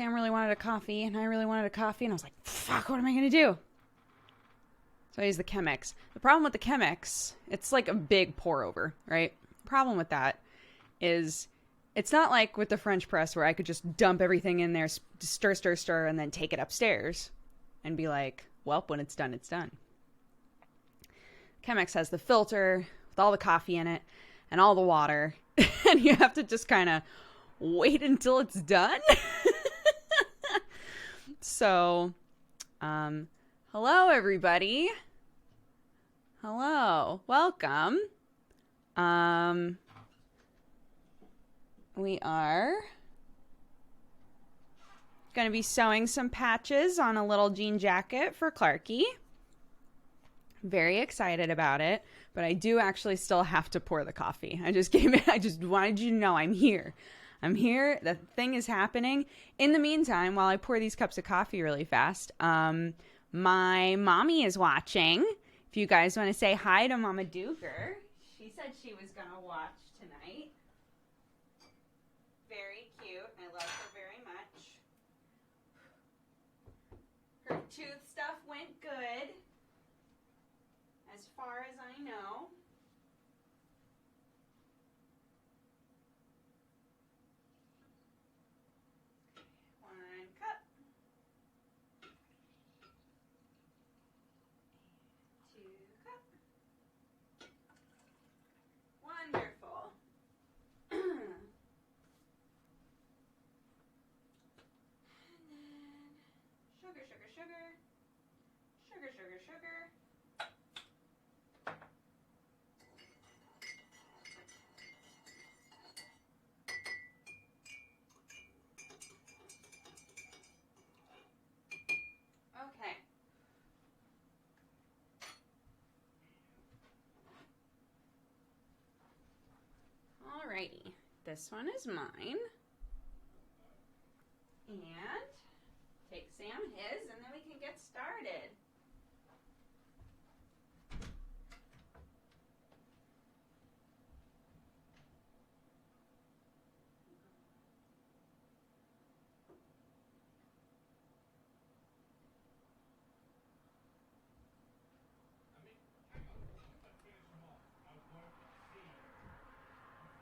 Sam really wanted a coffee, and I really wanted a coffee, and I was like, fuck, what am I going to do? So I used the Chemex. The problem with the Chemex, it's like a big pour over, right? The problem with that is it's not like with the French press where I could just dump everything in there, stir, stir, stir, and then take it upstairs and be like, well, when it's done, it's done. Chemex has the filter with all the coffee in it and all the water, and you have to just kind of wait until it's done. So, hello everybody. Hello. Welcome. We are going to be sewing some patches on a little jean jacket for Clarky. Very excited about it, but I do actually still have to pour the coffee. I just wanted you to know I'm here. I'm here. The thing is happening. In the meantime, while I pour these cups of coffee really fast, my mommy is watching. If you guys want to say hi to Mama Duker, she said she was going to watch tonight. Very cute. I love her very much. Her tooth stuff went good, as far as I know. Wonderful. And then sugar, sugar, sugar. Sugar, sugar, sugar. Okay. Alrighty, this one is mine, and take Sam his, and then we can get started.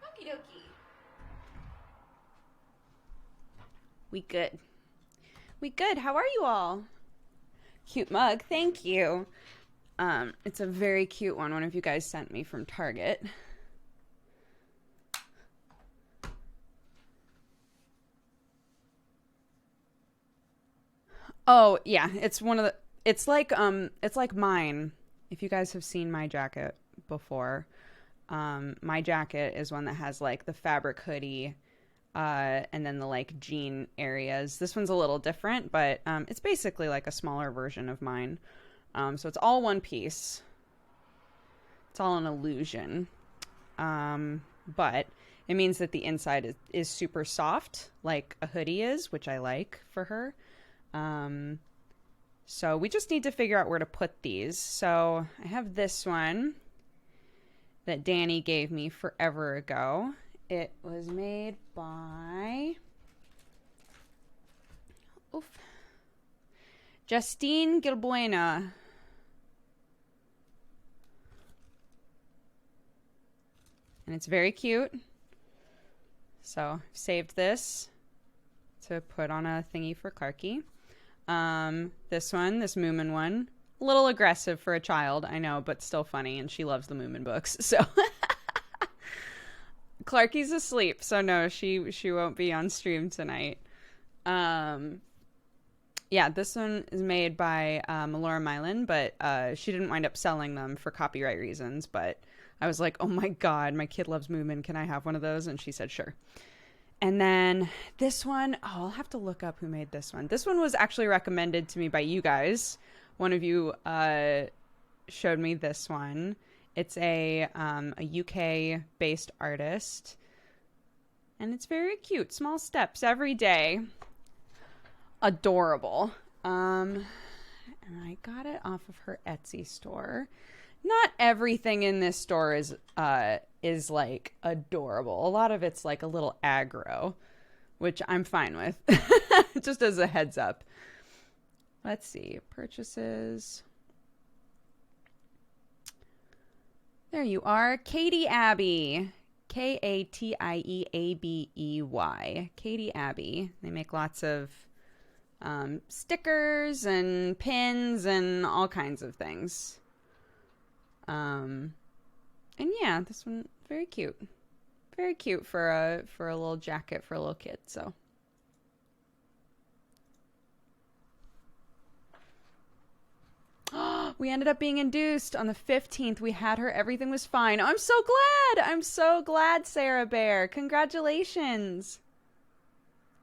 Okie dokie. We good. We good. How are you all? Cute mug. Thank you. It's a very cute one. One of you guys sent me from Target. Oh, yeah. It's one of the it's like mine. If you guys have seen my jacket before, my jacket is one that has like the fabric hoodie and then the like jean areas. This one's a little different, but it's basically like a smaller version of mine. So it's all one piece. It's all an illusion. But it means that the inside is super soft, like a hoodie is, which I like for her. So we just need to figure out where to put these. So I have this one that Danny gave me forever ago. It was made by Justine Gilbuena. And it's very cute. So I've saved this to put on a thingy for Clarky. This Moomin one. A little aggressive for a child, I know, but still funny, and she loves the Moomin books. So Clarky's asleep, so no, she won't be on stream tonight. Yeah, this one is made by Laura Mylan, but she didn't wind up selling them for copyright reasons. But I was like, oh my god, my kid loves Moomin. Can I have one of those? And she said, sure. And then this one, I'll have to look up who made this one. This one was actually recommended to me by you guys. One of you showed me this one. It's a UK-based artist. And it's very cute. Small steps every day. Adorable. And I got it off of her Etsy store. Not everything in this store is like adorable. A lot of it's like a little aggro. which I'm fine with. Just as a heads up. Let's see. Purchases. There you are. Katie Abbey. Katieabey. Katie Abbey. They make lots of stickers and pins and all kinds of things. And yeah, this one, very cute. Very cute for a little jacket for a little kid, so. We ended up being induced on the 15th. We had her. Everything was fine. I'm so glad. I'm so glad, Sarah Bear. Congratulations.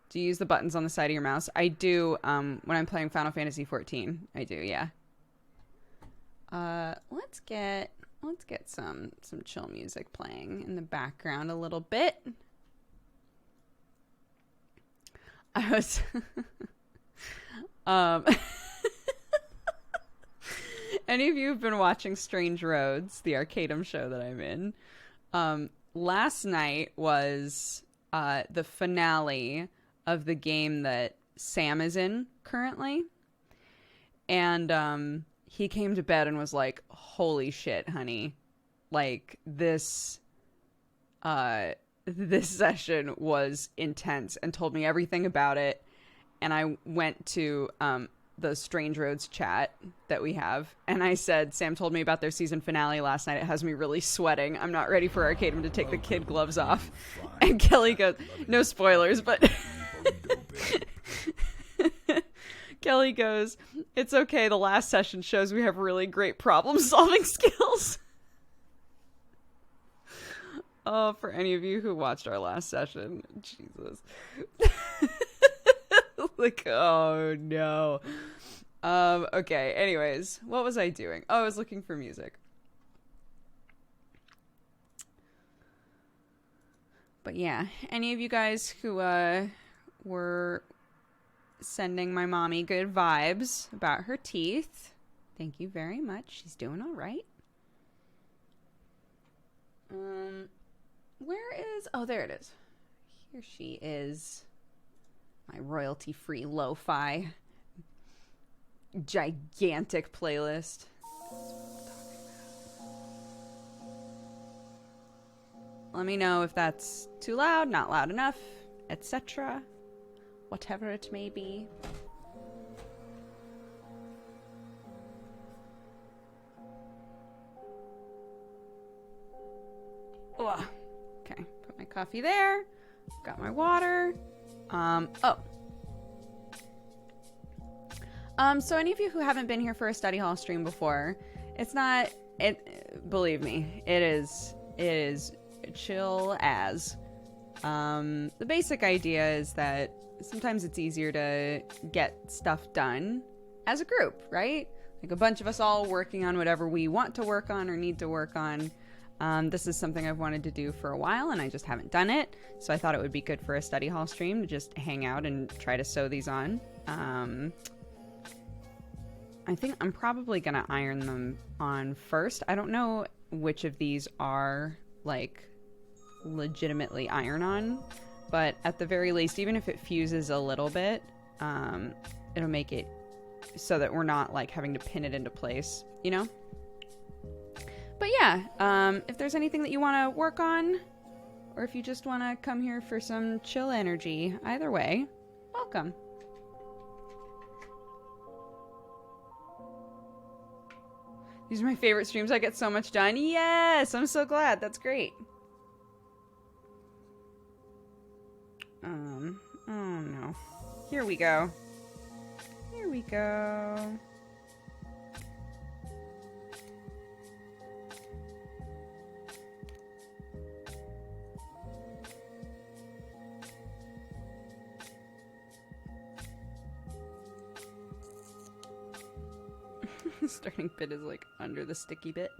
Do you use the buttons on the side of your mouse? I do when I'm playing Final Fantasy XIV. I do, yeah. Let's get some chill music playing in the background a little bit. I was any of you who've been watching Strange Roads, the Arcadum show that I'm in, last night was the finale of the game that Sam is in currently. And he came to bed and was like, holy shit, honey. Like, this session was intense, and told me everything about it. And I went to the Strange Roads chat that we have, and I said, Sam told me about their season finale last night. It has me really sweating. I'm not ready for Arcadum to take the kid gloves off. And Kelly goes, no spoilers, but Kelly goes, it's okay. The last session shows we have really great problem solving skills. Oh, for any of you who watched our last session, Jesus. Like, oh no. Okay, anyways, what was I doing? Oh, I was looking for music. But yeah, any of you guys who were sending my mommy good vibes about her teeth, thank you very much. She's doing all right. Where is... Oh, there it is. Here she is. My royalty-free lo-fi gigantic playlist. Let me know if that's too loud, not loud enough, etc. Whatever it may be. Ugh. Okay, put my coffee there. Got my water. So any of you who haven't been here for a study hall stream before, believe me, it is chill as. The basic idea is that sometimes it's easier to get stuff done as a group, right? Like a bunch of us all working on whatever we want to work on or need to work on. This is something I've wanted to do for a while, and I just haven't done it. So I thought it would be good for a study hall stream to just hang out and try to sew these on. I think I'm probably going to iron them on first. I don't know which of these are, like, legitimately iron-on. But at the very least, even if it fuses a little bit, it'll make it so that we're not, like, having to pin it into place, you know? But yeah, if there's anything that you want to work on, or if you just want to come here for some chill energy, either way, welcome. These are my favorite streams. I get so much done. Yes, I'm so glad. That's great. Oh no. Here we go. Here we go. Starting bit is like under the sticky bit.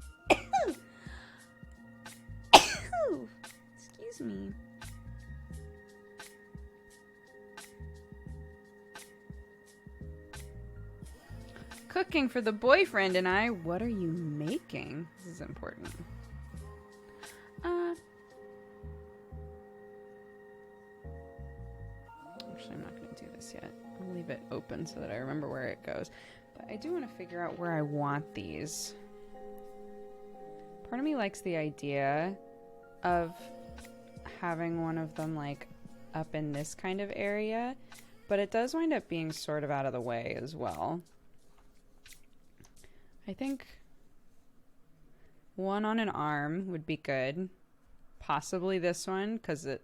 Excuse me. Cooking for the boyfriend and I. What are you making? This is important. leave it open so that I remember where it goes. But I do want to figure out where I want these. Part of me likes the idea of having one of them like up in this kind of area, but it does wind up being sort of out of the way as well. I think one on an arm would be good. Possibly this one, because it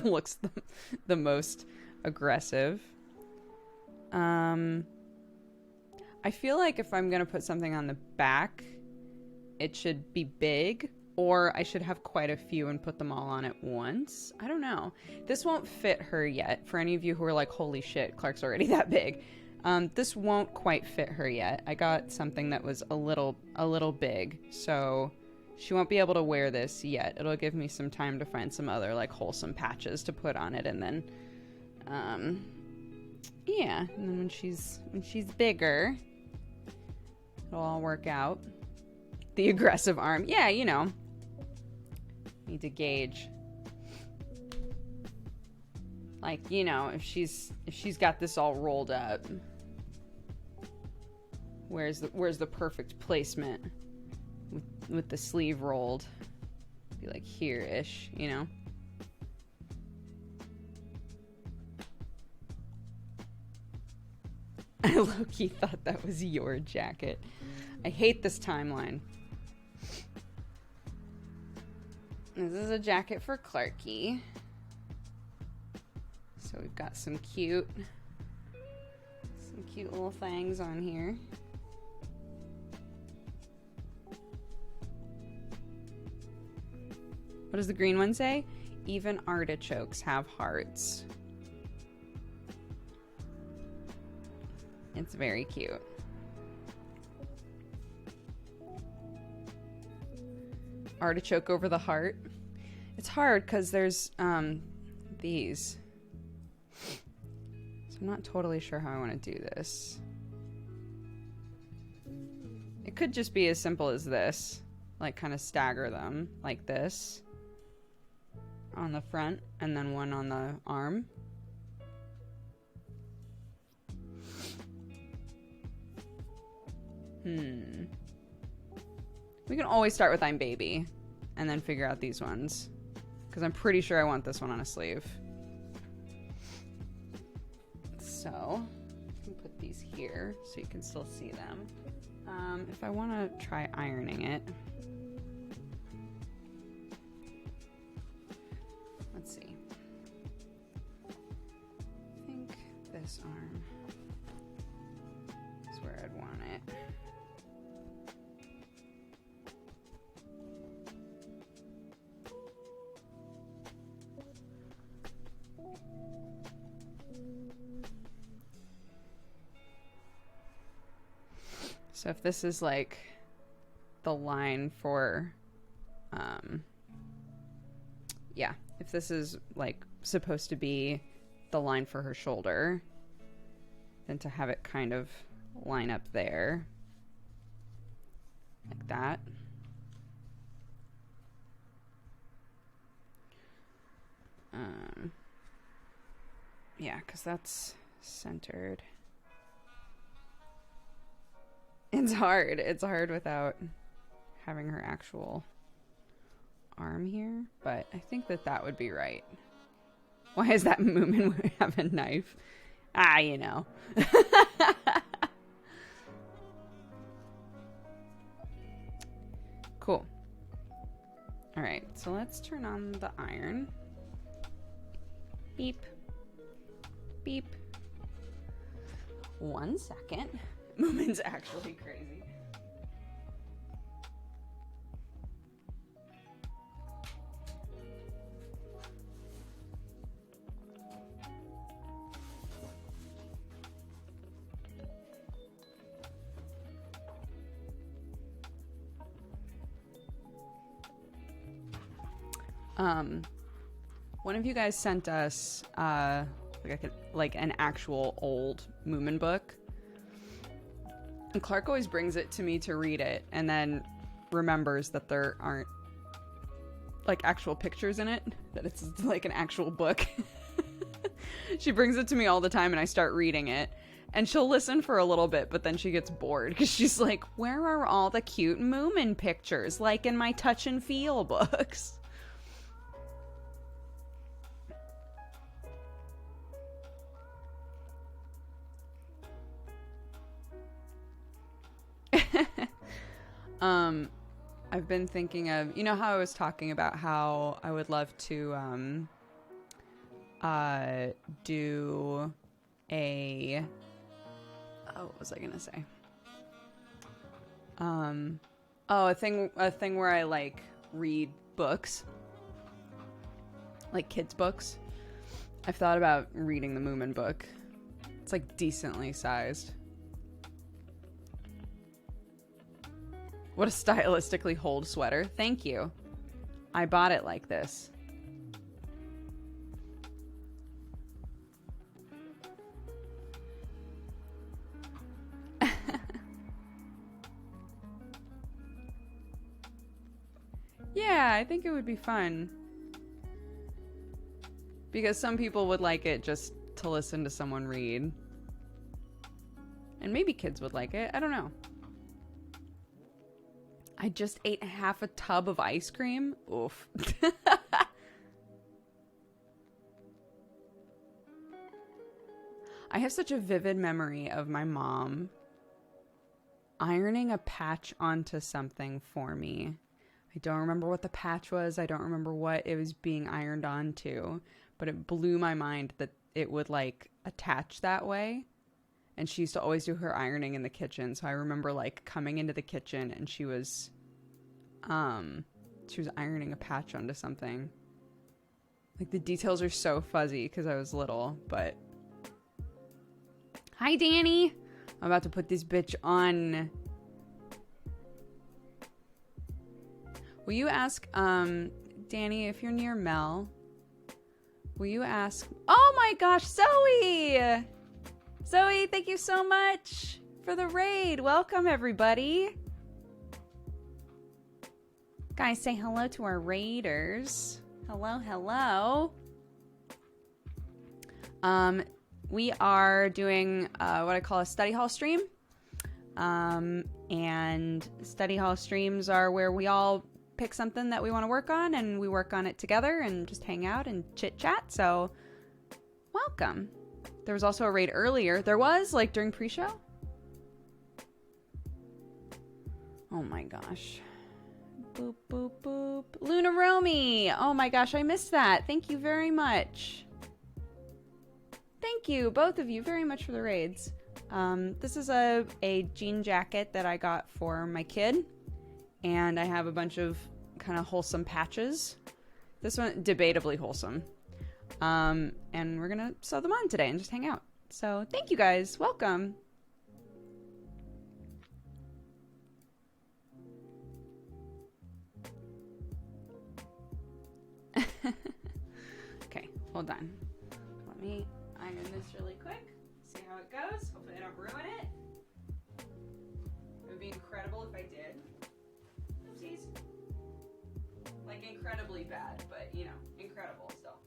looks the most aggressive. I feel like if I'm going to put something on the back, it should be big, or I should have quite a few and put them all on at once. I don't know. This won't fit her yet. For any of you who are like, holy shit, Clark's already that big. This won't quite fit her yet. I got something that was a little big, so she won't be able to wear this yet. It'll give me some time to find some other like wholesome patches to put on it, and then yeah, and then when she's bigger, it'll all work out. The aggressive arm. Yeah, you know. Need to gauge. Like, you know, if she's got this all rolled up, where's the perfect placement with the sleeve rolled? Be like here-ish, you know. I low-key thought that was your jacket. I hate this timeline. This is a jacket for Clarky. So we've got some cute little things on here. What does the green one say? Even artichokes have hearts. It's very cute. Artichoke over the heart. It's hard because there's these. So I'm not totally sure how I want to do this. It could just be as simple as this. Like kind of stagger them like this on the front and then one on the arm. We can always start with I'm Baby and then figure out these ones, because I'm pretty sure I want this one on a sleeve. So I can put these here so you can still see them. If I want to try ironing it, let's see. I think this arm is where I'd want it. So if this is like the line for, yeah, if this is like supposed to be the line for her shoulder, then to have it kind of line up there, like that. Yeah, because that's centered. It's hard. It's hard without having her actual arm here, but I think that would be right. Why is that Moomin have a knife? Ah, you know. Cool. All right, so let's turn on the iron. Beep. Beep. 1 second. Moomin's actually crazy. One of you guys sent us like an actual old Moomin book. And Clark always brings it to me to read it and then remembers that there aren't like actual pictures in it, that it's like an actual book. She brings it to me all the time and I start reading it And she'll listen for a little bit, but then she gets bored because she's like, where are all the cute Moomin pictures, like in my touch and feel books? I've been thinking of, you know how I was talking about how I would love to do a, oh, what was I gonna say? A thing where I like read books, like kids books. I've thought about reading the Moomin book. It's like decently sized. What a stylistically hold sweater. Thank you. I bought it like this. Yeah, I think it would be fun. Because some people would like it just to listen to someone read. And maybe kids would like it. I don't know. I just ate half a tub of ice cream. Oof. I have such a vivid memory of my mom ironing a patch onto something for me. I don't remember what the patch was. I don't remember what it was being ironed onto, but it blew my mind that it would like attach that way. And she used to always do her ironing in the kitchen. So I remember like coming into the kitchen and she was ironing a patch onto something. Like the details are so fuzzy because I was little, but. Hi, Danny. I'm about to put this bitch on. Will you ask, Danny, if you're near Mel, will you ask, oh my gosh, Zoe! Zoe, thank you so much for the raid. Welcome, everybody. Guys, say hello to our raiders. Hello, hello. We are doing what I call a study hall stream. And study hall streams are where we all pick something that we want to work on and we work on it together and just hang out and chit chat. So welcome. There was also a raid earlier. There was, like, during pre-show. Oh my gosh. Boop, boop, boop. Luna Romy. Oh my gosh, I missed that. Thank you very much. Thank you, both of you, very much for the raids. This is a jean jacket that I got for my kid. And I have a bunch of kind of wholesome patches. This one, debatably wholesome. And we're gonna sew them on today and just hang out. So thank you guys. Welcome. Okay, hold on. Let me iron this really quick. See how it goes. Hopefully I don't ruin it. It would be incredible if I did. Oopsies. Like incredibly bad, but you know, incredible still.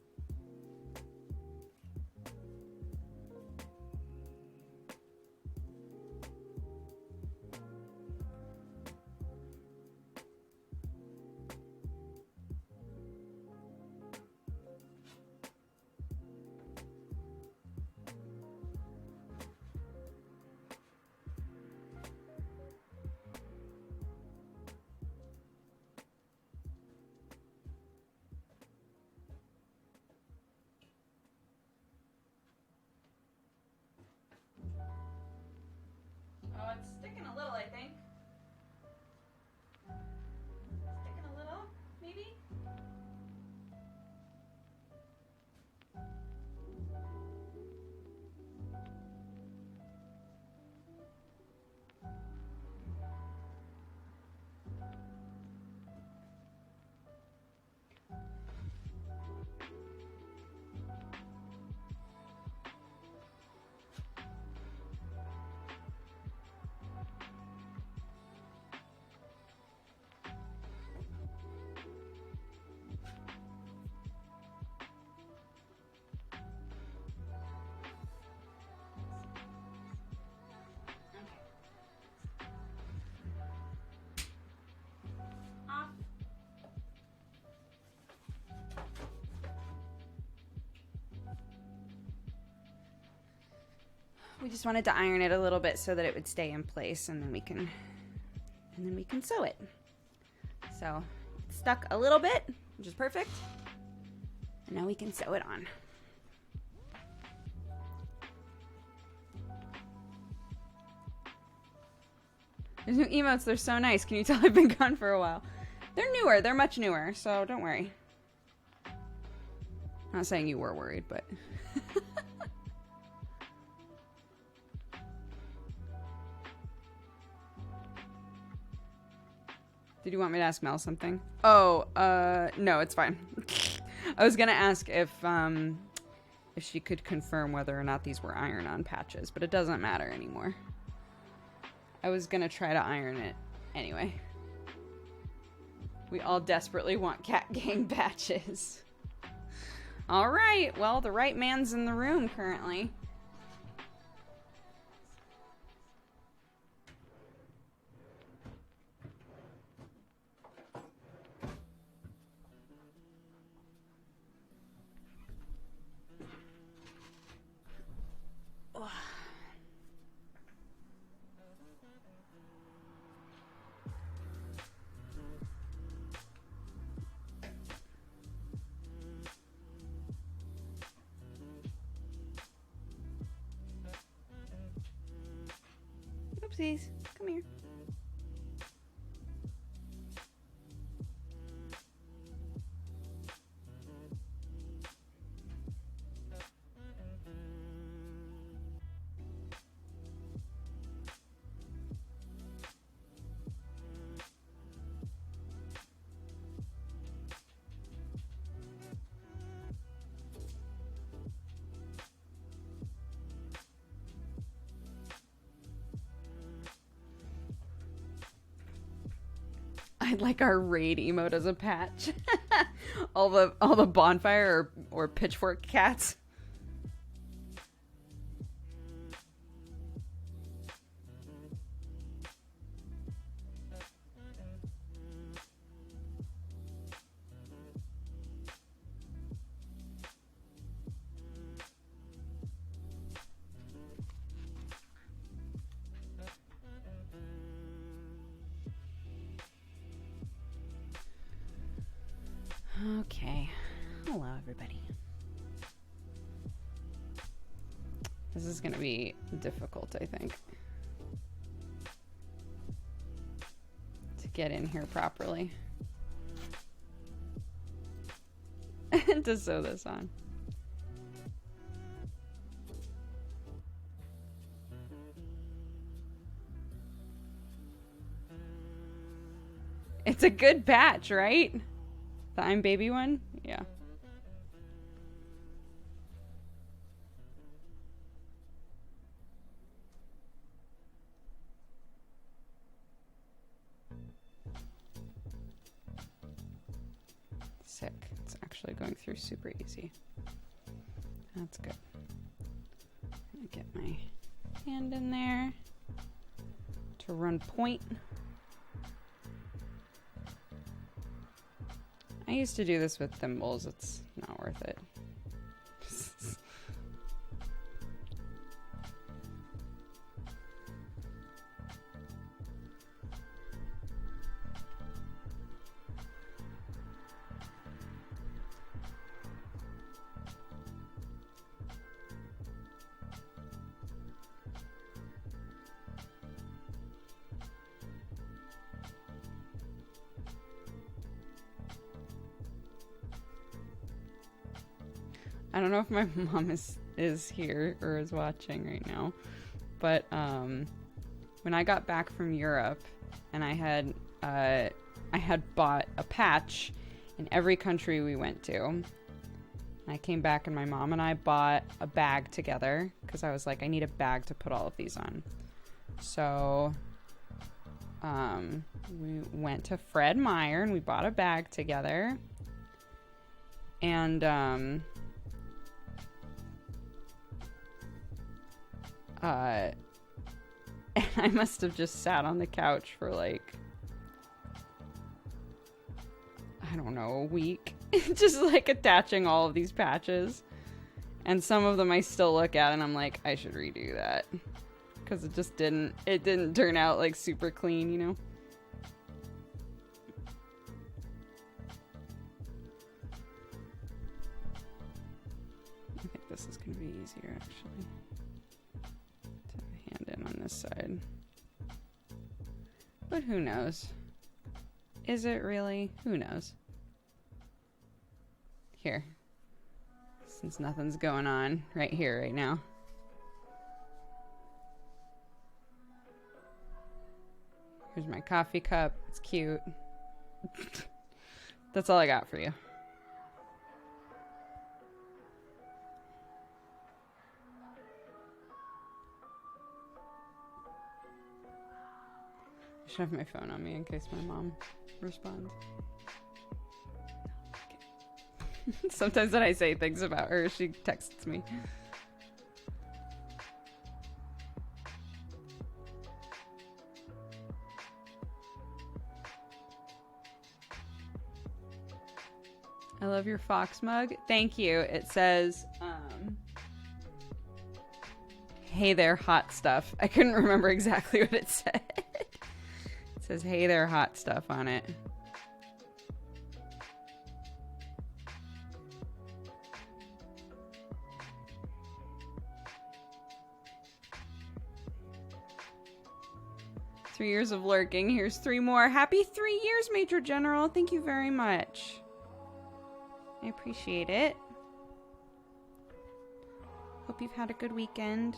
Oh, it's sticking a little, I think. Sticking a little, maybe? We just wanted to iron it a little bit so that it would stay in place, and then we can sew it. So it's stuck a little bit, which is perfect. And now we can sew it on. There's new emotes. They're so nice. Can you tell I've been gone for a while? They're newer. They're much newer, so don't worry. I'm not saying you were worried, but... Did you want me to ask Mel something? Oh, no, it's fine. I was gonna ask if she could confirm whether or not these were iron-on patches, but it doesn't matter anymore. I was gonna try to iron it anyway. We all desperately want Cat Gang patches. All right, well, the right man's in the room currently. Oopsies. Come here. I'd like our raid emote as a patch. all the bonfire or pitchfork cats. Okay. Hello, everybody. This is going to be difficult, I think, to get in here properly. To sew this on. It's a good patch, right? The I'm Baby one? Yeah. Sick. It's actually going through super easy. That's good. I'm gonna get my hand in there to run point. I used to do this with thimbles. It's not worth it. I don't know if my mom is here or is watching right now, but when I got back from Europe and I had bought a patch in every country we went to. I came back and my mom and I bought a bag together because I was like, I need a bag to put all of these on. So we went to Fred Meyer and we bought a bag together. And I must have just sat on the couch for like, I don't know, a week. Just like attaching all of these patches. And some of them I still look at and I'm like, I should redo that. Because it didn't turn out like super clean, you know? I think this is going to be easier actually. To have a hand in on this side. But who knows? Is it really? Who knows? Here. Since nothing's going on right here, right now. Here's my coffee cup. It's cute. That's all I got for you. I should have my phone on me in case my mom responds. Sometimes when I say things about her, she texts me. I love your fox mug. Thank you. It says, hey there, hot stuff. I couldn't remember exactly what it said. It says, hey there, hot stuff on it. Three years of lurking. Here's 3 more. Happy 3 years, Major General. Thank you very much. I appreciate it. Hope you've had a good weekend.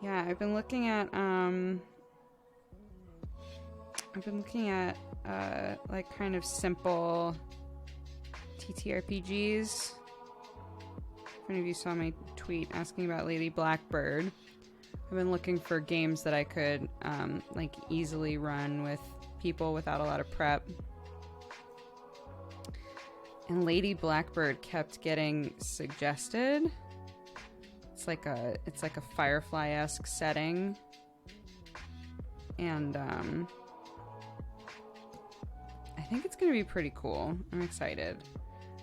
Yeah, I've been looking at like kind of simple TTRPGs. If any of you saw my tweet asking about Lady Blackbird, I've been looking for games that I could like easily run with people without a lot of prep. And Lady Blackbird kept getting suggested. It's like a Firefly-esque setting. And I think it's going to be pretty cool. I'm excited.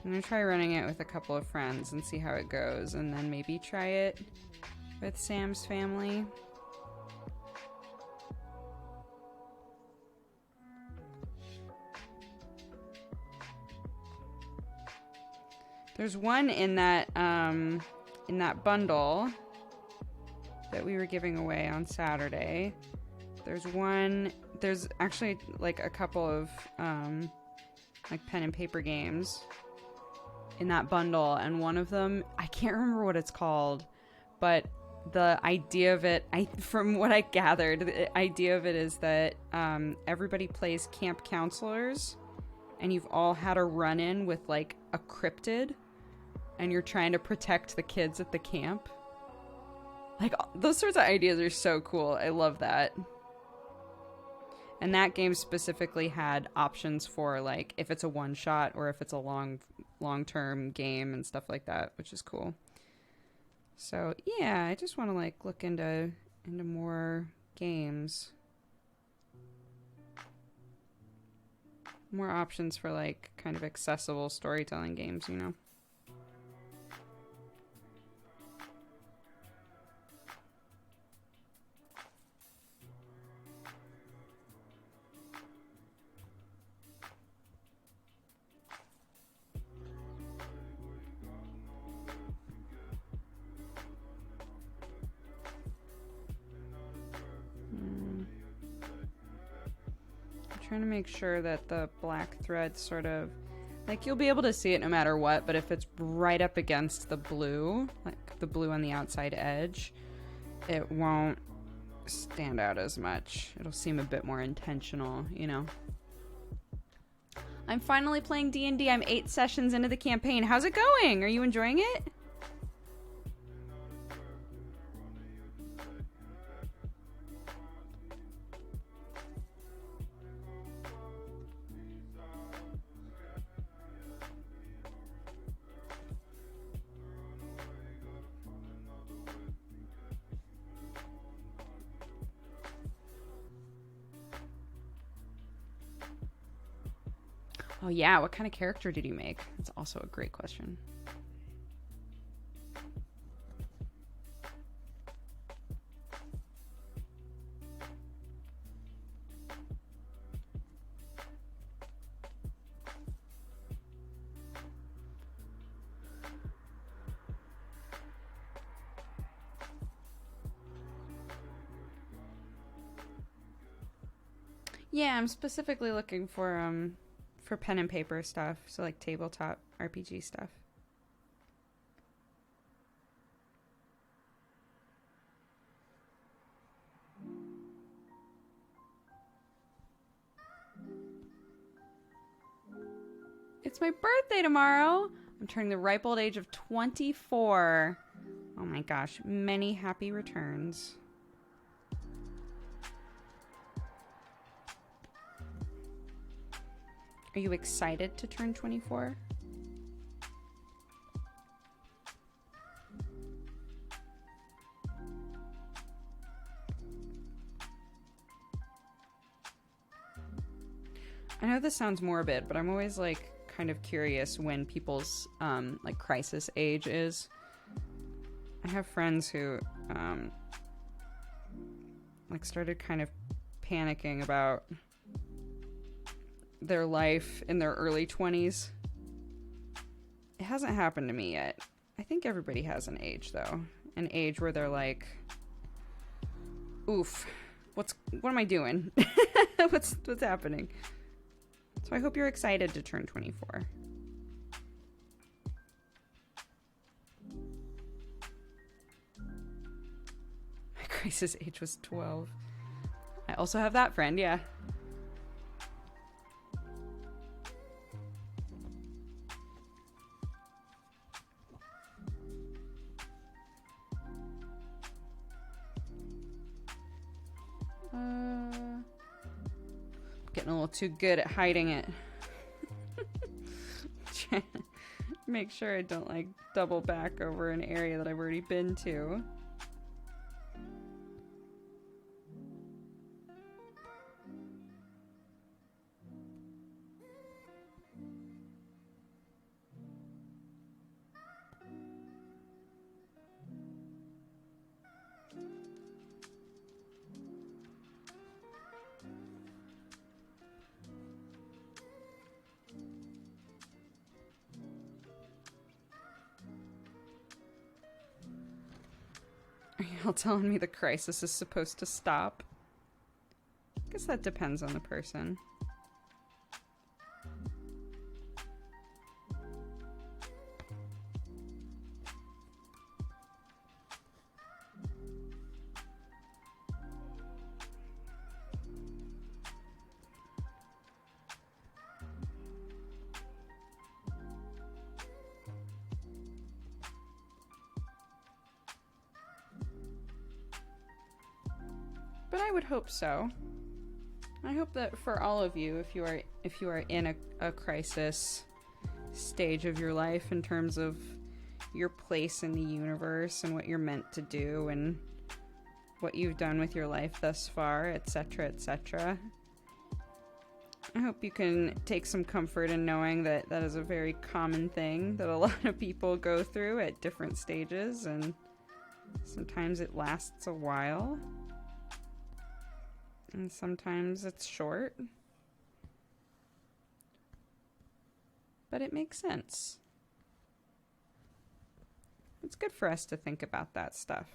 I'm going to try running it with a couple of friends and see how it goes, and then maybe try it with Sam's family. There's one in that bundle that we were giving away on Saturday. There's actually like a couple of like pen and paper games in that bundle, and one of them, I can't remember what it's called, but the idea of it, from what I gathered, the idea of it is that everybody plays camp counselors, and you've all had a run-in with like a cryptid, and you're trying to protect the kids at the camp. Like, those sorts of ideas are so cool. I love that. And that game specifically had options for, like, if it's a one-shot or if it's a long-term game and stuff like that, which is cool. So, yeah, I just want to, like, look into more games. More options for, like, kind of accessible storytelling games, you know? Trying to make sure that the black thread sort of, like, you'll be able to see it no matter what, but if it's right up against the blue, like the blue on the outside edge, it won't stand out as much. It'll seem a bit more intentional, you know. I'm finally playing D&D. I'm 8 sessions into the campaign. How's it going? Are you enjoying it? Oh yeah, what kind of character did you make? That's also a great question. Yeah, I'm specifically looking for pen and paper stuff, so like tabletop RPG stuff. It's my birthday tomorrow. I'm turning the ripe old age of 24. Oh my gosh, many happy returns. Are you excited to turn 24? I know this sounds morbid, but I'm always like kind of curious when people's like crisis age is. I have friends who like started kind of panicking about their life in their early 20s. It hasn't happened to me yet. I think everybody has an age though. An age where they're like, oof, what am I doing? what's happening? So I hope you're excited to turn 24. My crisis age was 12. I also have that friend, yeah. Getting a little too good at hiding it. Trying to make sure I don't like double back over an area that I've already been to. Are you all telling me the crisis is supposed to stop? I guess that depends on the person. But I would hope so. I hope that for all of you, if you are in a crisis stage of your life in terms of your place in the universe and what you're meant to do and what you've done with your life thus far, etc., etc. I hope you can take some comfort in knowing that that is a very common thing that a lot of people go through at different stages, and sometimes it lasts a while. And sometimes it's short. But it makes sense. It's good for us to think about that stuff.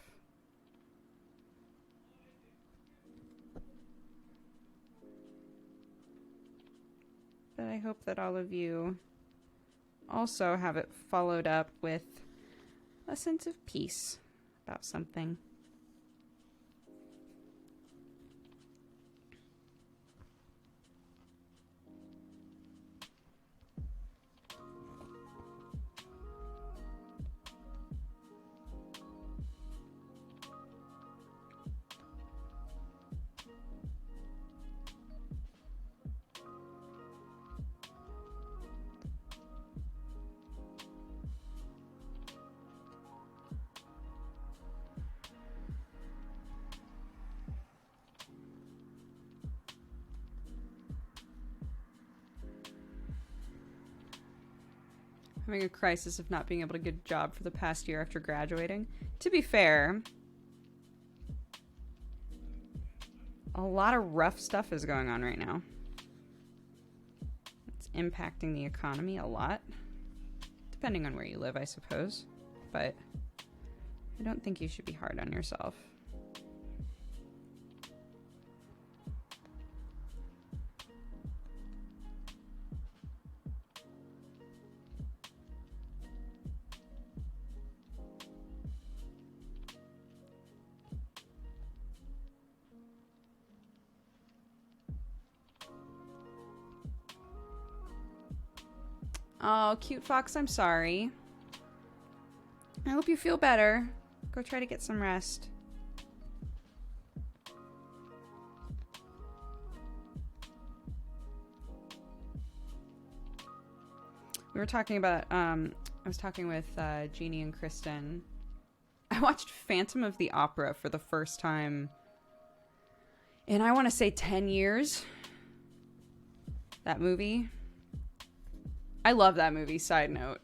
But I hope that all of you also have it followed up with a sense of peace about something. having a crisis of not being able to get a job for the past year after graduating. To be fair, a lot of rough stuff is going on right now. It's impacting the economy a lot. Depending on where you live, I suppose. But I don't think you should be hard on yourself. Oh, cute fox, I'm sorry. I hope you feel better. Go try to get some rest. We were talking about, I was talking with Jeannie and Kristen. I watched Phantom of the Opera for the first time in, I want to say, 10 years. That movie. I love that movie, side note.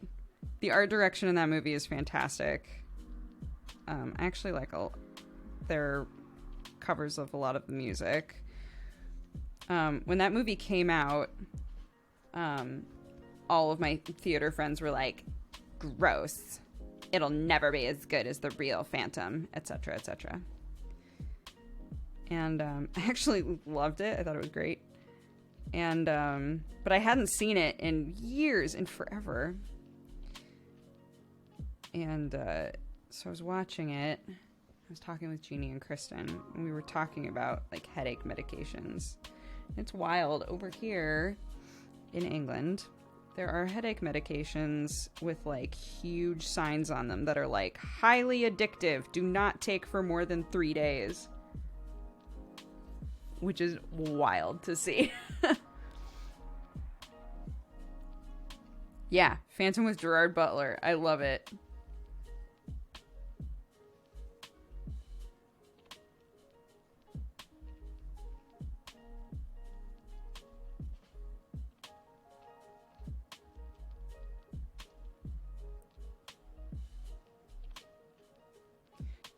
The art direction in that movie is fantastic. I actually like their covers of a lot of the music. When that movie came out, all of my theater friends were like, gross. It'll never be as good as the real Phantom, etc., etc. And I actually loved it. I thought it was great. And but I hadn't seen it in years and forever. And so I was watching it. I was talking with Jeannie and Kristen, and we were talking about like headache medications. It's wild. Over here in England, there are headache medications with like huge signs on them that are like highly addictive. Do not take for more than 3 days. Which is wild to see. Yeah, Phantom with Gerard Butler. I love it.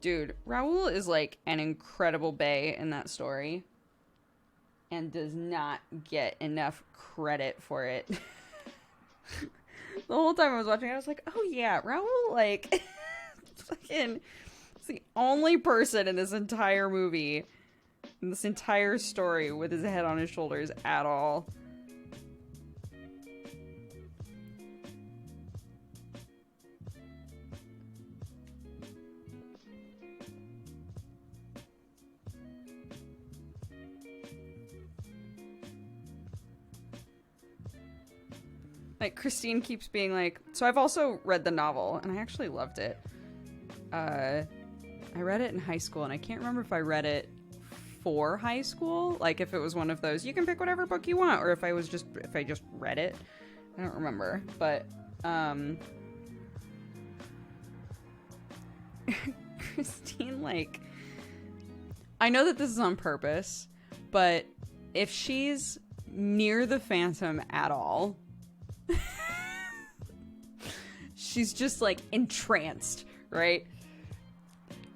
Dude, Raoul is like an incredible bae in that story. And does not get enough credit for it. The whole time I was watching it, I was like, oh yeah, Raoul, like, fucking, it's the only person in this entire movie, in this entire story, with his head on his shoulders at all. Like, Christine keeps being like... So I've also read the novel, and I actually loved it. I read it in high school, and I can't remember if I read it for high school. Like, if it was one of those, you can pick whatever book you want, or if I just read it. I don't remember. But, Christine, like... I know that this is on purpose, but if she's near the Phantom at all... she's just like entranced, right?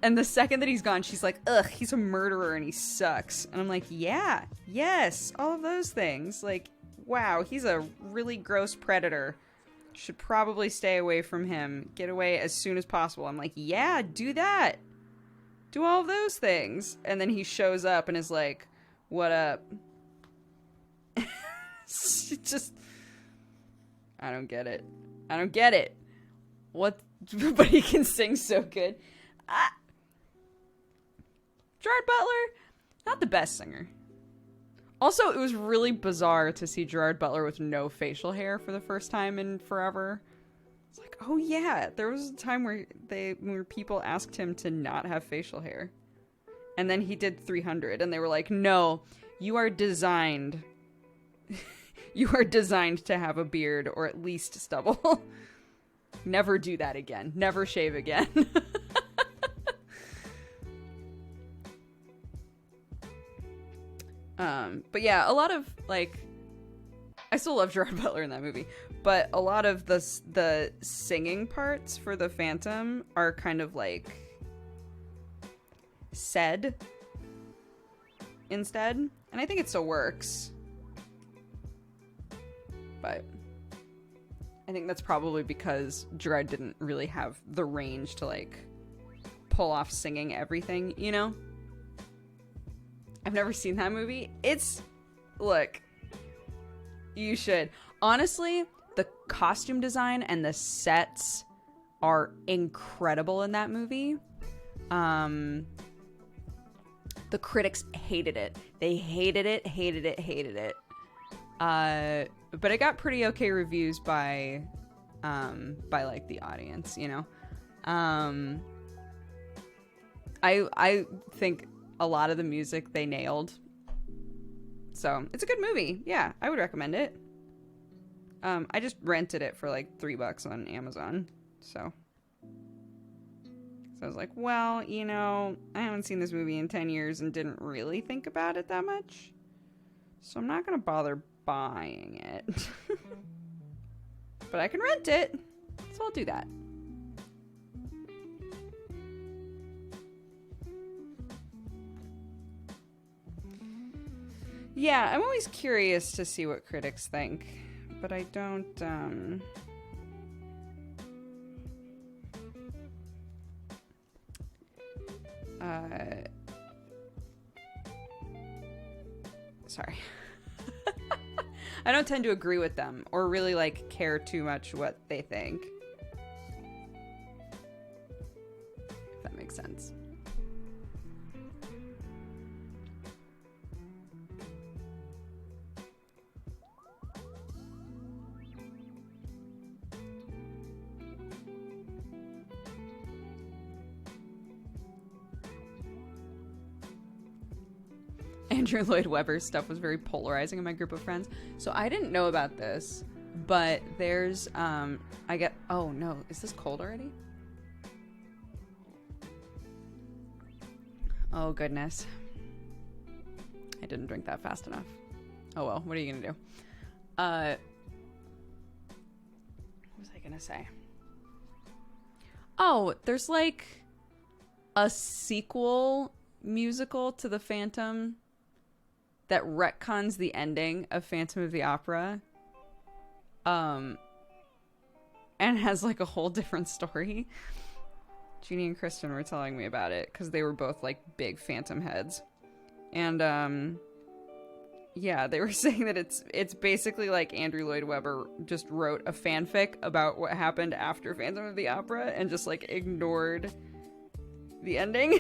And the second that he's gone, she's like, ugh, he's a murderer and he sucks. And I'm like, yeah, yes, all of those things. Like, wow, he's a really gross predator. Should probably stay away from him. Get away as soon as possible. I'm like, yeah, do that. Do all of those things. And then he shows up and is like, what up? Just... I don't get it. I don't get it. What? But he can sing so good. Gerard Butler, not the best singer. Also, it was really bizarre to see Gerard Butler with no facial hair for the first time in forever. It's like, oh yeah, there was a time where people asked him to not have facial hair. And then he did 300, and they were like, no, you are designed... You are designed to have a beard, or at least stubble. Never do that again. Never shave again. But yeah, a lot of, like, I still love Gerard Butler in that movie, but a lot of the singing parts for the Phantom are kind of like said instead, and I think it still works. But I think that's probably because Gerard didn't really have the range to like pull off singing everything, you know? I've never seen that movie. Look, you should. Honestly, the costume design and the sets are incredible in that movie. The critics hated it. They hated it. But it got pretty okay reviews by like the audience, you know. I think a lot of the music they nailed. So it's a good movie. Yeah, I would recommend it. I just rented it for like $3 on Amazon. So I was like, well, you know, I haven't seen this movie in 10 years and didn't really think about it that much. So I'm not going to bother buying it. But I can rent it. So I'll do that. Yeah, I'm always curious to see what critics think, but I don't, sorry. I don't tend to agree with them or really, like, care too much what they think. If that makes sense. Andrew Lloyd Webber's stuff was very polarizing in my group of friends. So I didn't know about this, but there's, oh no, is this cold already? Oh goodness. I didn't drink that fast enough. Oh well, what are you gonna do? What was I gonna say? Oh, there's like a sequel musical to The Phantom that retcons the ending of Phantom of the Opera, and has like a whole different story. Jeannie and Kristen were telling me about it because they were both like big Phantom heads, and yeah, they were saying that it's basically like Andrew Lloyd Webber just wrote a fanfic about what happened after Phantom of the Opera and just like ignored the ending,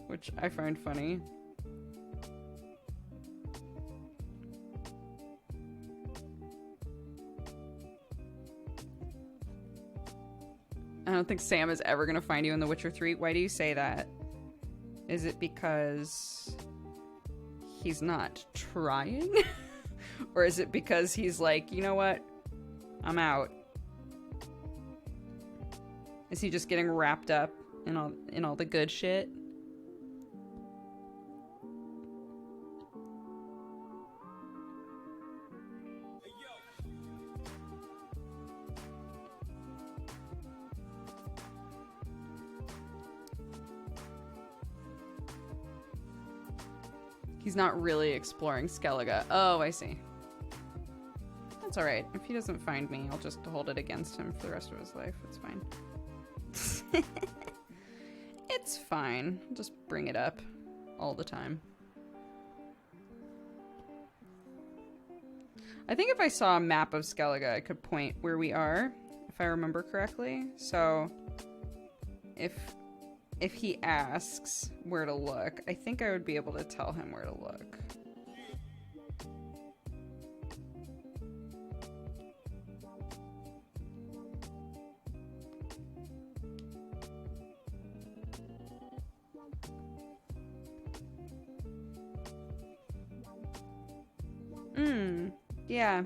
which I find funny. I don't think Sam is ever going to find you in The Witcher 3. Why do you say that? Is it because he's not trying? Or is it because he's like, you know what? I'm out. Is he just getting wrapped up in all the good shit? He's not really exploring Skellige. Oh, I see. That's alright. If he doesn't find me, I'll just hold it against him for the rest of his life. It's fine. It's fine. I'll just bring it up all the time. I think if I saw a map of Skellige, I could point where we are, if I remember correctly. So, if he asks where to look, I think I would be able to tell him where to look. Yeah.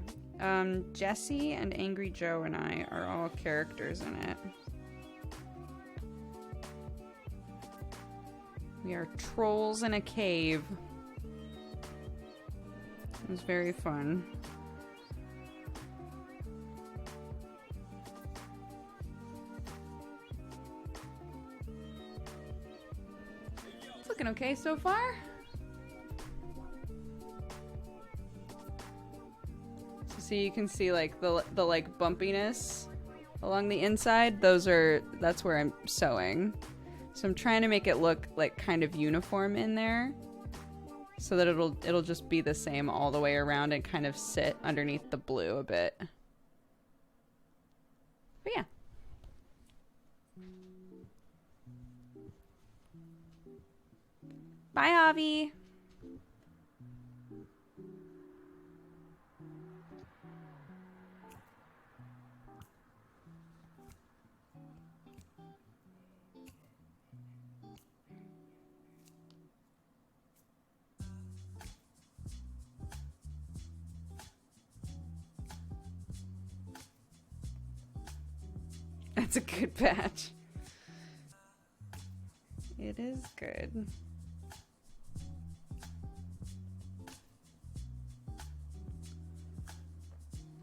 Jesse and Angry Joe and I are all characters in it. We are trolls in a cave. It was very fun. It's looking okay so far. So you can see like the like bumpiness along the inside. That's where I'm sewing. So I'm trying to make it look like kind of uniform in there, so that it'll just be the same all the way around and kind of sit underneath the blue a bit. But yeah. Bye, Avi. That's a good patch. It is good.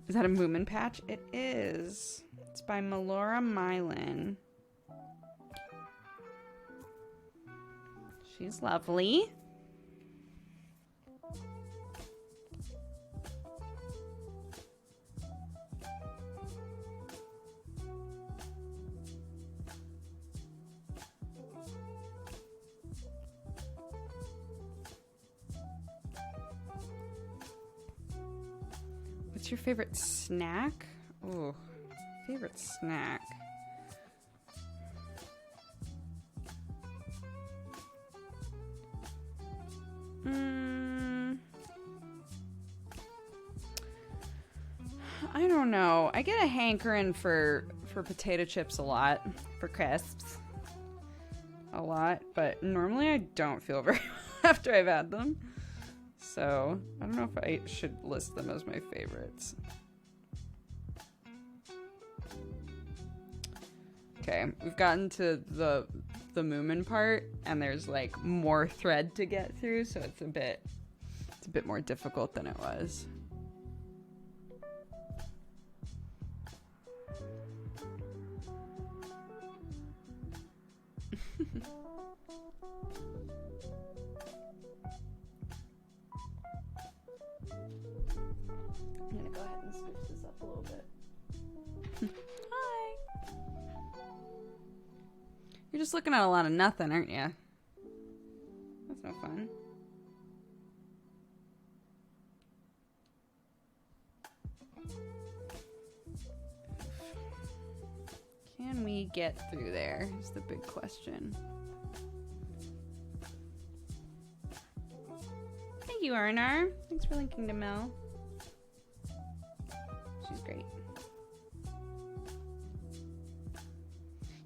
Is that a Moomin patch? It is. It's by Melora Mylan. She's lovely. What's your favorite snack? Ooh, favorite snack. I don't know. I get a hankering for potato chips a lot, for crisps a lot, but normally I don't feel very well after I've had them. So, I don't know if I should list them as my favorites. Okay, we've gotten to the Moomin part, and there's like more thread to get through, so it's a bit more difficult than it was. I'm gonna go ahead and switch this up a little bit. Hi! You're just looking at a lot of nothing, aren't you? That's no fun. Can we get through there? Is the big question. Thank you, Arnar. Thanks for linking to Mel. She's great.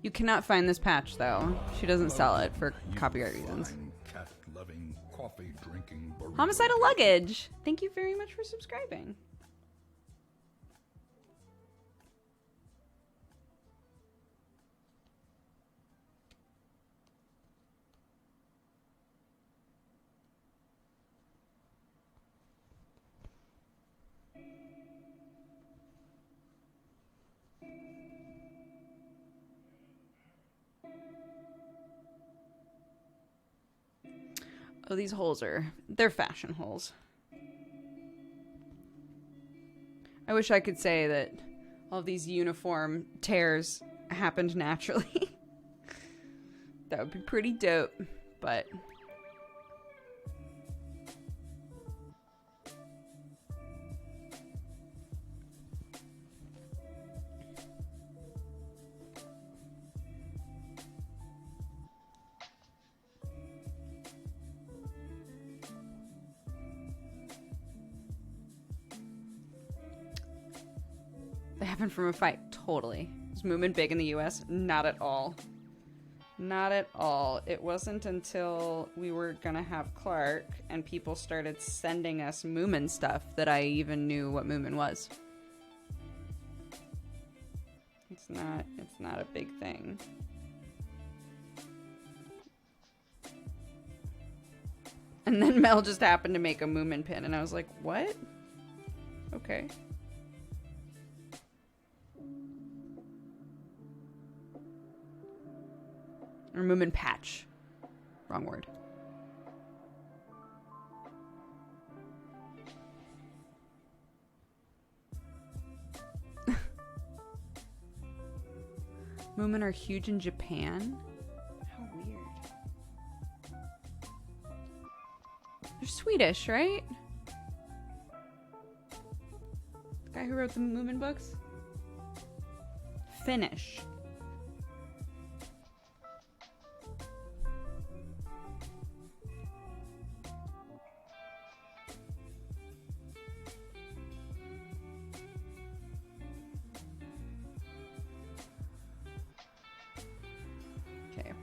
You cannot find this patch, though. She doesn't sell it for copyright reasons. Cat-loving, coffee-drinking burrito. Homicidal Luggage! Thank you very much for subscribing. Oh, these holes they're fashion holes. I wish I could say that all these uniform tears happened naturally. That would be pretty dope, but... They happened from a fight. Totally. Is Moomin big in the US? Not at all. Not at all. It wasn't until we were gonna have Clark and people started sending us Moomin stuff that I even knew what Moomin was. It's not a big thing. And then Mel just happened to make a Moomin pin, and I was like, what? Okay. Or Moomin patch. Wrong word. Moomin are huge in Japan? How weird. They're Swedish, right? The guy who wrote the Moomin books? Finnish.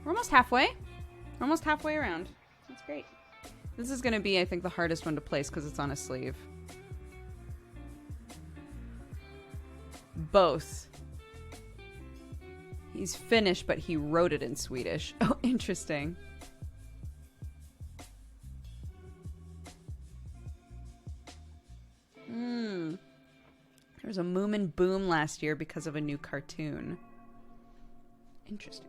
We're almost halfway. We're almost halfway around. That's great. This is going to be, I think, the hardest one to place because it's on a sleeve. Both. He's Finnish, but he wrote it in Swedish. Oh, interesting. There was a Moomin boom last year because of a new cartoon. Interesting.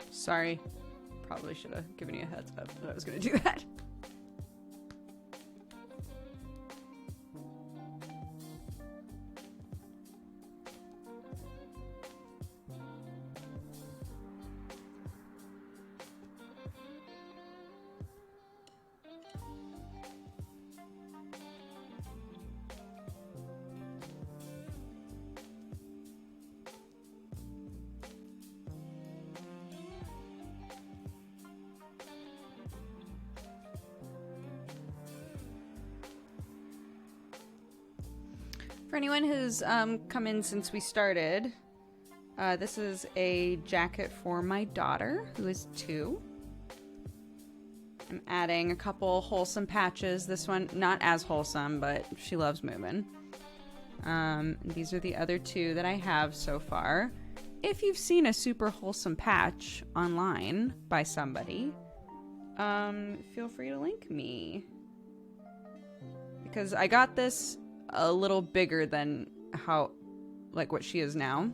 Sorry. Probably should have given you a heads up that I was going to do that. For anyone who's come in since we started, this is a jacket for my daughter, who is 2. I'm adding a couple wholesome patches. This one, not as wholesome, but she loves Moomin. These are the other 2 that I have so far. If you've seen a super wholesome patch online by somebody, feel free to link me. Because I got this a little bigger than how, like, what she is now.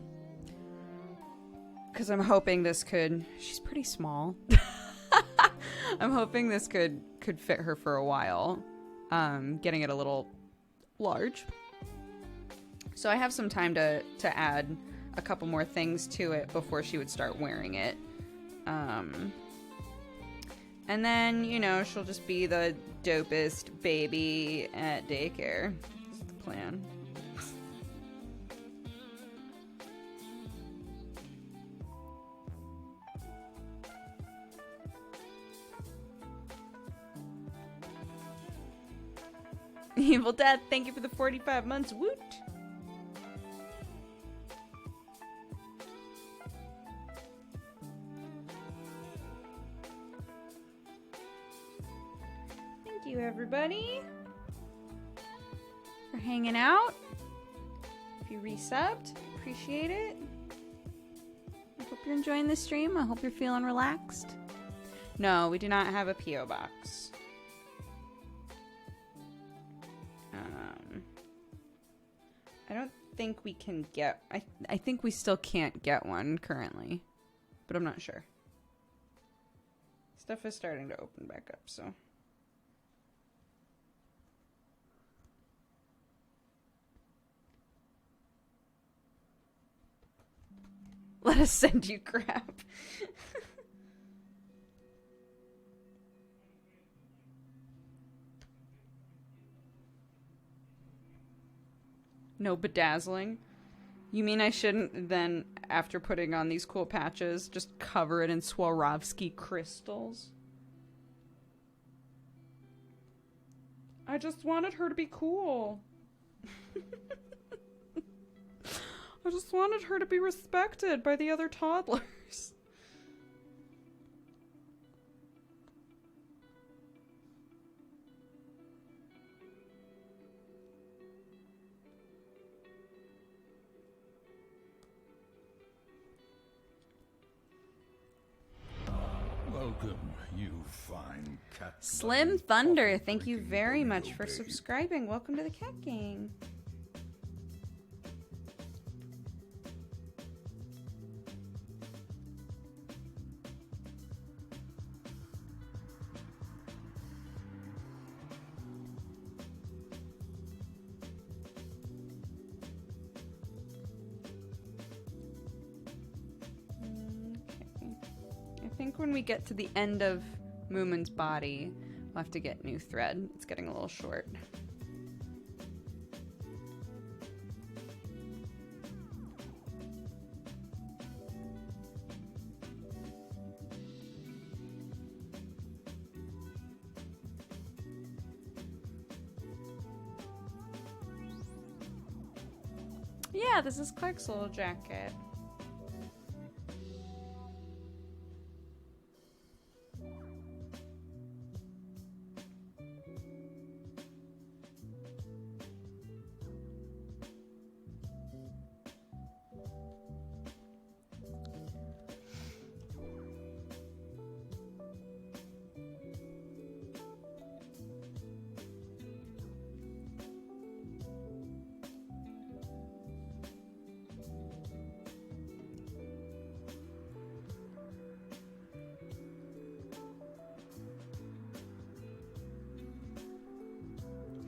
Because I'm hoping this could... She's pretty small. I'm hoping this could fit her for a while. Getting it a little large. So I have some time to add a couple more things to it before she would start wearing it. And then, you know, she'll just be the dopest baby at daycare. Plan. Evil Dad, thank you for the 45 months. Woot! Thank you, everybody, for hanging out. If you resubbed, appreciate it. I hope you're enjoying the stream. I hope you're feeling relaxed. No, we do not have a P.O. box. I don't think we can get... I think we still can't get one currently, but I'm not sure. Stuff is starting to open back up, so... let us send you crap. No bedazzling. You mean I shouldn't then, after putting on these cool patches, just cover it in Swarovski crystals? I just wanted her to be cool. I just wanted her to be respected by the other toddlers. Welcome, you fine cat. Slim Thunder, thank you very much for subscribing. Welcome to the Cat Gang. I think when we get to the end of Moomin's body, we'll have to get new thread. It's getting a little short. Yeah, this is Clark's little jacket.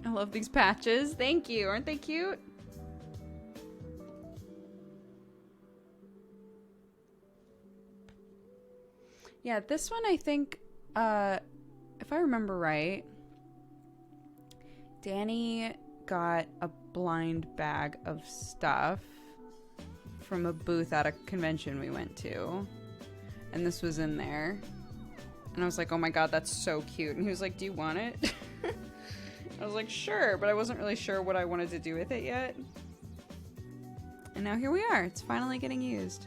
I love these patches. Thank you. Aren't they cute? Yeah, this one I think, if I remember right, Danny got a blind bag of stuff from a booth at a convention we went to. And this was in there. And I was like, oh my god, that's so cute. And he was like, do you want it? I was like, sure, but I wasn't really sure what I wanted to do with it yet. And now here we are. It's finally getting used.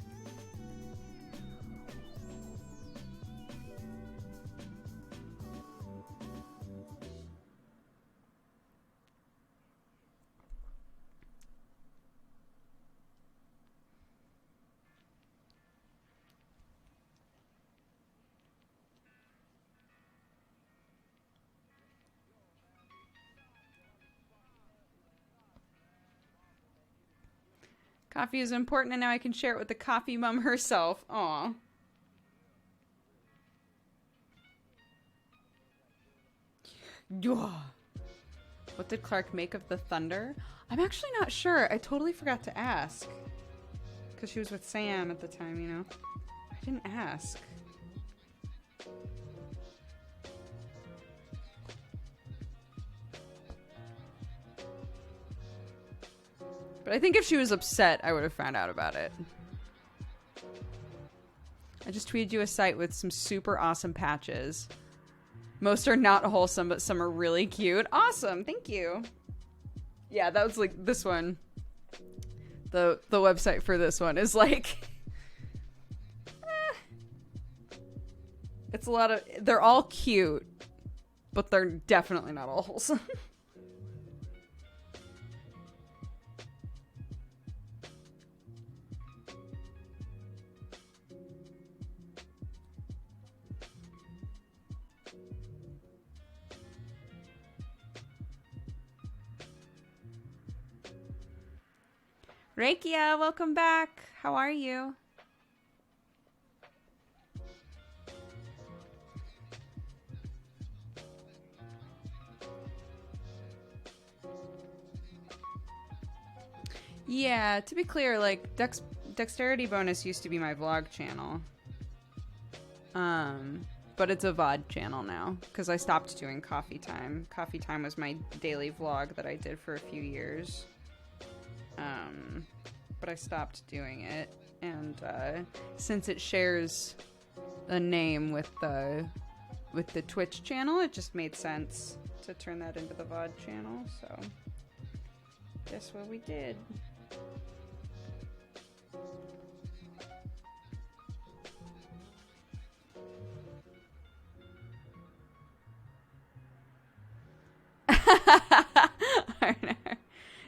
Coffee is important, and now I can share it with the coffee mom herself. Aw. What did Clark make of the thunder? I'm actually not sure. I totally forgot to ask. Because she was with Sam at the time, you know. I didn't ask. But I think if she was upset, I would have found out about it. I just tweeted you a site with some super awesome patches. Most are not wholesome, but some are really cute. Awesome, thank you. Yeah, that was like this one. The website for this one is like... It's a lot of... They're all cute, but they're definitely not all wholesome. Reikia, welcome back. How are you? Yeah, to be clear, like Dexterity Bonus used to be my vlog channel. But it's a VOD channel now because I stopped doing Coffee Time. Coffee Time was my daily vlog that I did for a few years. But I stopped doing it, and since it shares a name with the Twitch channel, it just made sense to turn that into the VOD channel. So guess what we did.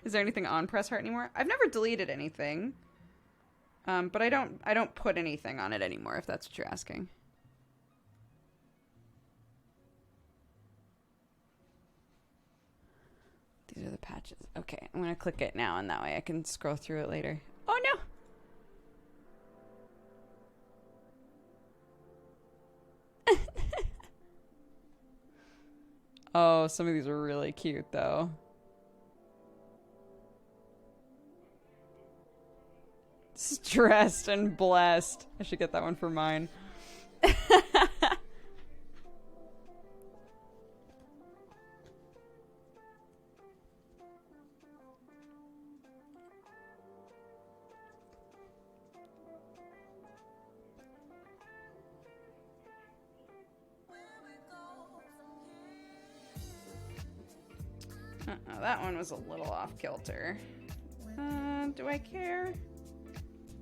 Is there anything on Press Heart anymore? I've never deleted anything. But I don't put anything on it anymore, if that's what you're asking. These are the patches. Okay, I'm gonna click it now, and that way I can scroll through it later. Oh no! Oh, some of these are really cute, though. Stressed and blessed. I should get that one for mine. That one was a little off kilter. Do I care?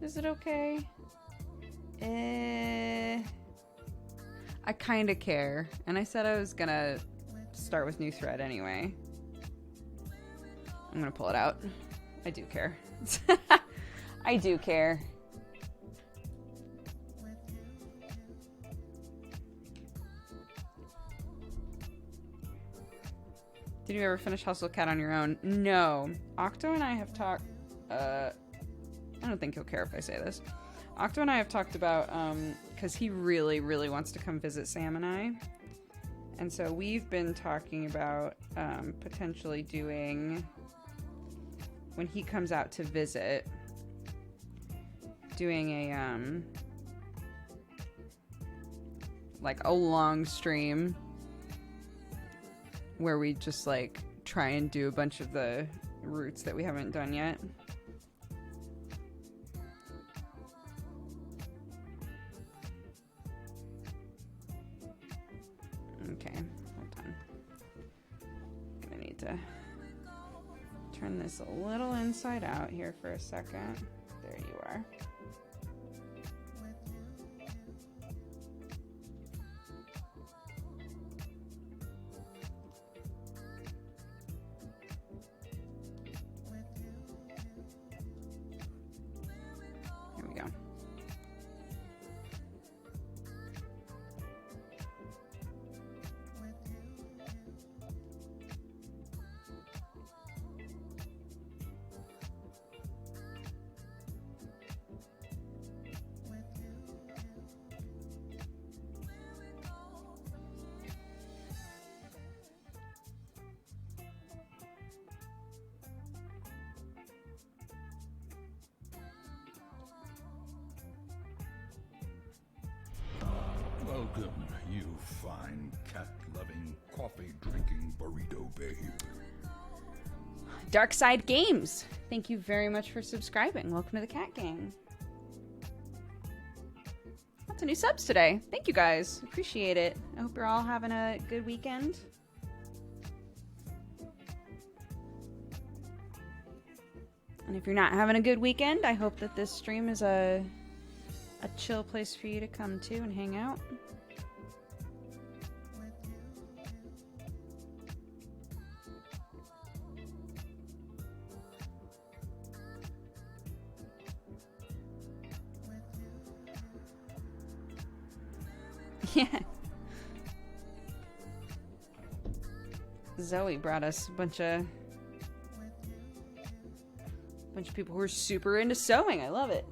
Is it okay? I kind of care. And I said I was gonna start with new thread anyway. I'm gonna pull it out. I do care. I do care. Did you ever finish Hustle Cat on your own? No. Octo and I have talked... I don't think he'll care if I say this. Octo and I have talked about... because he really, really wants to come visit Sam and I. And so we've been talking about potentially doing... when he comes out to visit... doing a... like a long stream... where we just, like, try and do a bunch of the routes that we haven't done yet. Okay, hold on. Gonna need to turn this a little inside out here for a second. There you are. Welcome, you fine cat-loving, coffee-drinking burrito babe. Dark Side Games. Thank you very much for subscribing. Welcome to the Cat Gang. Lots of new subs today. Thank you guys. Appreciate it. I hope you're all having a good weekend. And if you're not having a good weekend, I hope that this stream is a chill place for you to come to and hang out. Yeah. Zoe brought us a bunch of people who are super into sewing. I love it.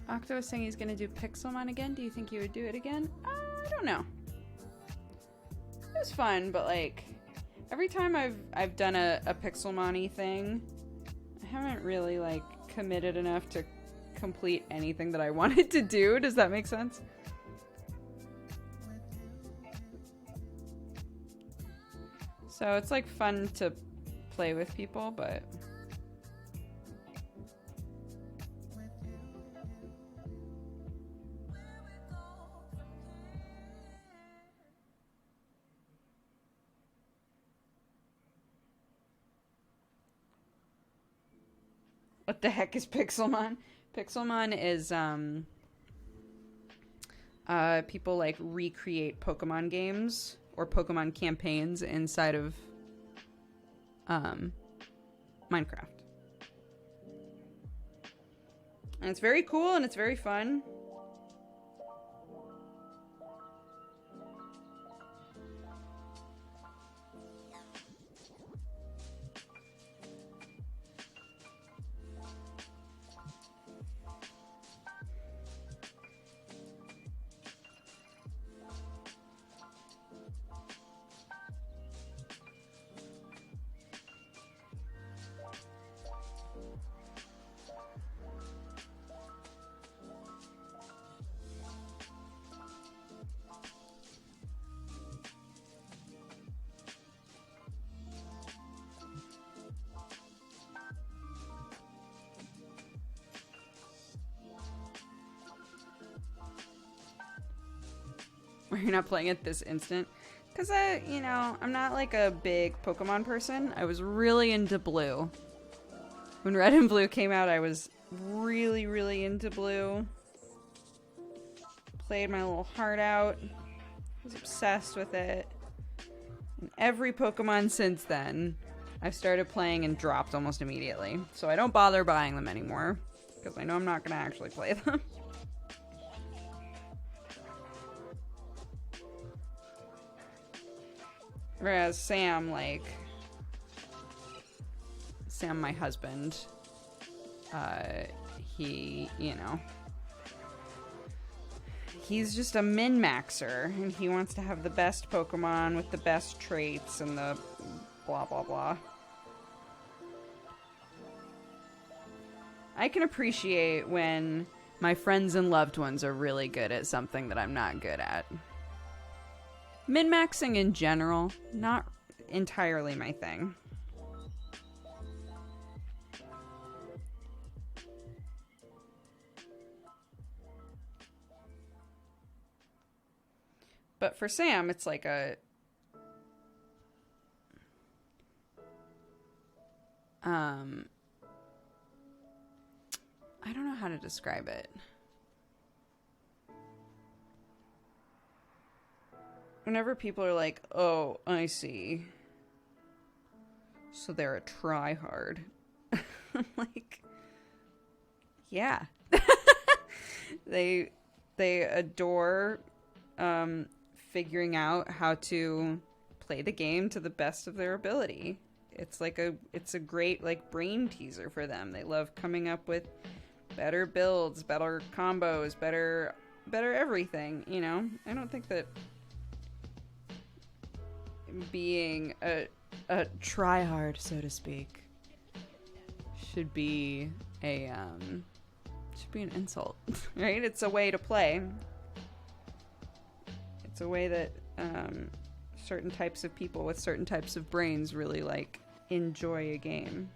Octo was saying he's gonna do Pixelmon again. Do you think you would do it again? I don't know. It was fun, but like every time I've done a Pixelmon-y thing, I haven't really like committed enough to complete anything that I wanted to do. Does that make sense? So it's like fun to play with people, but what the heck is Pixelmon? Pixelmon is people like recreate Pokemon games or Pokemon campaigns inside of Minecraft. And it's very cool and it's very fun. Why you're not playing it this instant? Because I'm not like a big Pokemon person. I was really into Blue. When Red and Blue came out, I was really, really into Blue. Played my little heart out. Was obsessed with it. And every Pokemon since then, I've started playing and dropped almost immediately. So I don't bother buying them anymore. Because I know I'm not going to actually play them. Whereas Sam, my husband, he, he's just a min-maxer, and he wants to have the best Pokemon with the best traits and the blah, blah, blah. I can appreciate when my friends and loved ones are really good at something that I'm not good at. Min-maxing in general, not entirely my thing. But for Sam, it's like a... I don't know how to describe it. Whenever people are like, oh, I see. So they're a tryhard. I'm like, yeah. They adore figuring out how to play the game to the best of their ability. It's a great like brain teaser for them. They love coming up with better builds, better combos, better everything, I don't think that being a tryhard, so to speak, should be an insult, right? It's a way to play. It's a way that certain types of people with certain types of brains really like enjoy a game.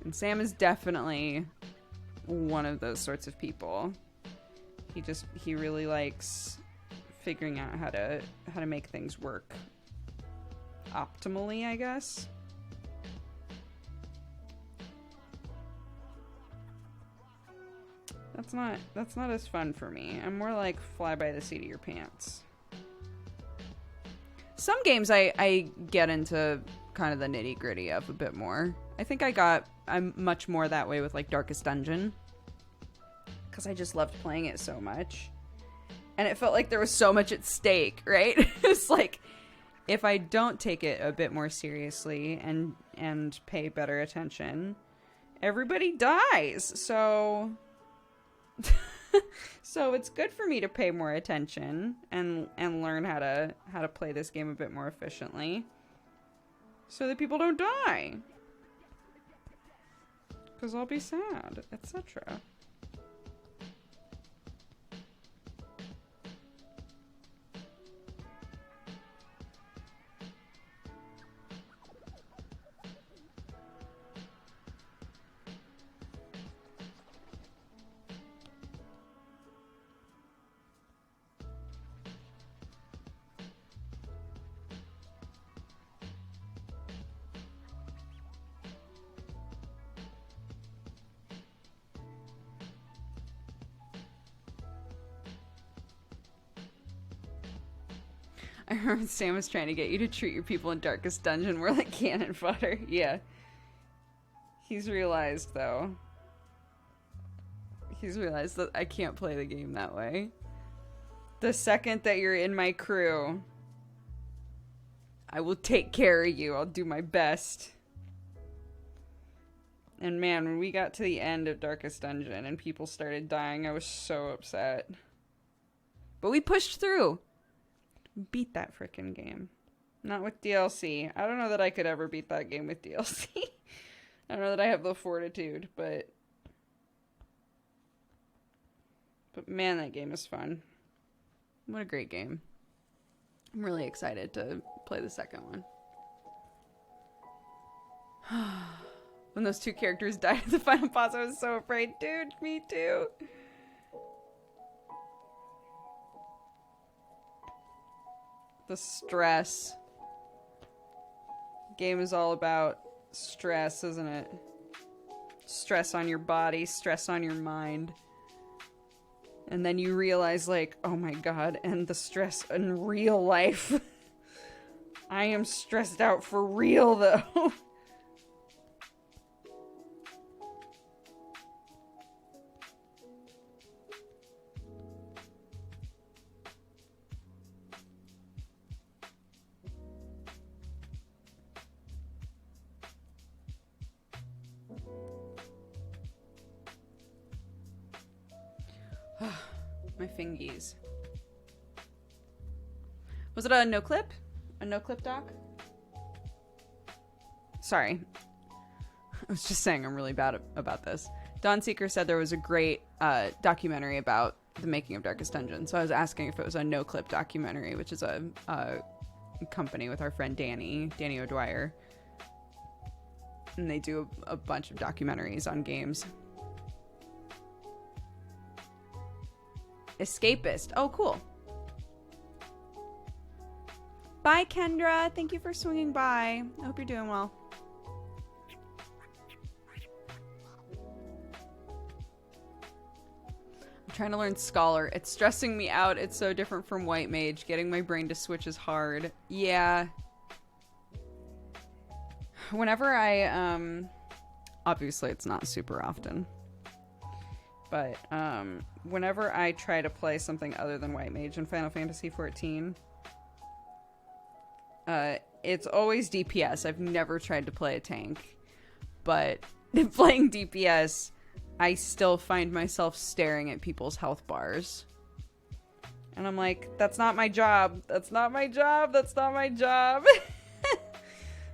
And Sam is definitely one of those sorts of people. He really likes figuring out how to make things work optimally, I guess. That's not as fun for me. I'm more like fly by the seat of your pants. Some games I get into kind of the nitty-gritty of a bit more. I think I'm much more that way with like Darkest Dungeon, because I just loved playing it so much. And it felt like there was so much at stake, right? It's like, if I don't take it a bit more seriously and pay better attention, everybody dies. So So it's good for me to pay more attention and learn how to play this game a bit more efficiently, so that people don't die, because I'll be sad, etc. I remember Sam was trying to get you to treat your people in Darkest Dungeon more like cannon fodder. Yeah. He's realized, though. He's realized that I can't play the game that way. The second that you're in my crew, I will take care of you. I'll do my best. And man, when we got to the end of Darkest Dungeon and people started dying, I was so upset. But we pushed through. Beat that frickin' game. Not with DLC. I don't know that I could ever beat that game with DLC. I don't know that I have the fortitude, but man, that game is fun. What a great game. I'm really excited to play the second one. When those two characters died at the final boss, I was so afraid. Dude, me too. The stress. Game is all about stress, isn't it? Stress on your body, stress on your mind. And then you realize, like, oh my god, and the stress in real life. I am stressed out for real, though. My fingies. Was it a no clip? A no clip doc? Sorry. I was just saying I'm really bad about this. Dawn Seeker said there was a great documentary about the making of Darkest Dungeon. So I was asking if it was a no clip documentary, which is a company with our friend Danny O'Dwyer. And they do a bunch of documentaries on games. Escapist. Oh, cool. Bye, Kendra. Thank you for swinging by. I hope you're doing well. I'm trying to learn Scholar. It's stressing me out. It's so different from White Mage. Getting my brain to switch is hard. Yeah. Whenever I, obviously it's not super often. But whenever I try to play something other than White Mage in Final Fantasy XIV, it's always DPS. I've never tried to play a tank. But playing DPS, I still find myself staring at people's health bars. And I'm like, that's not my job. That's not my job. That's not my job.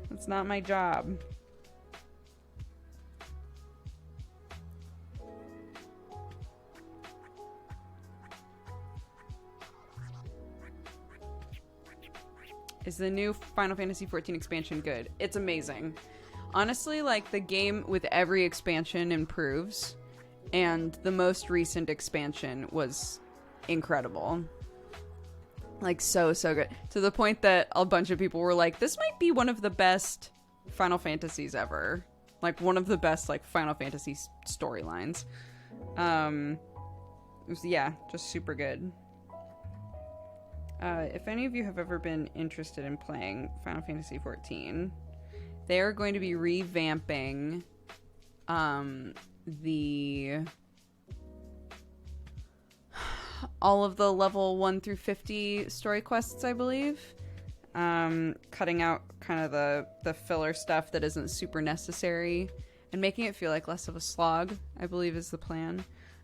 That's not my job. Is the new Final Fantasy XIV expansion good? It's amazing. Honestly, like, the game with every expansion improves, and the most recent expansion was incredible. Like, so good. To the point that a bunch of people were like, this might be one of the best Final Fantasies ever. Like, one of the best, like, Final Fantasy storylines. It was, yeah, just super good. If any of you have ever been interested in playing Final Fantasy XIV, they are going to be revamping all of the level 1 through 50 story quests, I believe. Cutting out kind of the filler stuff that isn't super necessary and making it feel like less of a slog, I believe is the plan.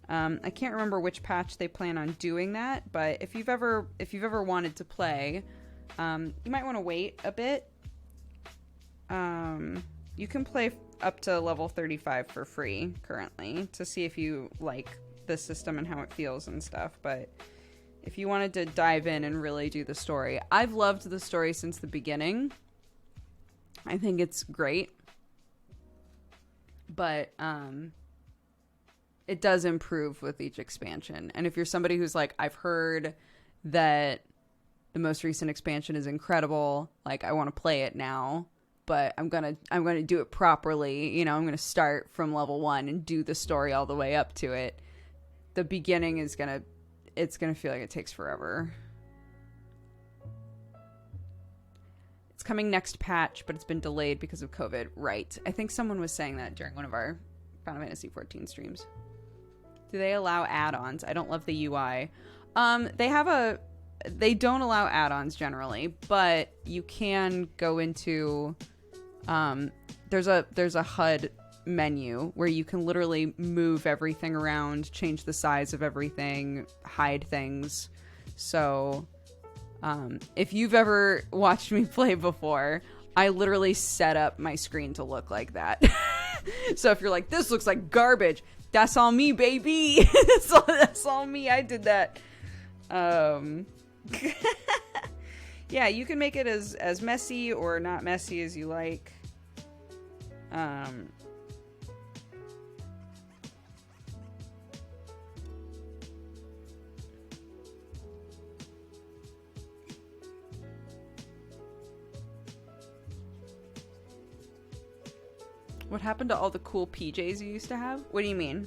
I can't remember which patch they plan on doing that, but if you've ever wanted to play, you might want to wait a bit. You can play up to level 35 for free currently to see if you like the system and how it feels and stuff. But if you wanted to dive in and really do the story, I've loved the story since the beginning. I think it's great. But it does improve with each expansion. And if you're somebody who's like, I've heard that the most recent expansion is incredible, like I want to play it now, but I'm gonna do it properly. You know, I'm gonna start from level 1 and do the story all the way up to it. The beginning is gonna feel like it takes forever. It's coming next patch, but it's been delayed because of COVID. Right. I think someone was saying that during one of our Final Fantasy XIV streams. Do they allow add-ons? I don't love the UI. They don't allow add-ons generally, but you can go into there's a HUD menu where you can literally move everything around, change the size of everything, hide things. So if you've ever watched me play before, I literally set up my screen to look like that. So if you're like, this looks like garbage, that's all me, baby. That's all me. I did that. Yeah, you can make it as messy or not messy as you like. What happened to all the cool PJs you used to have? What do you mean?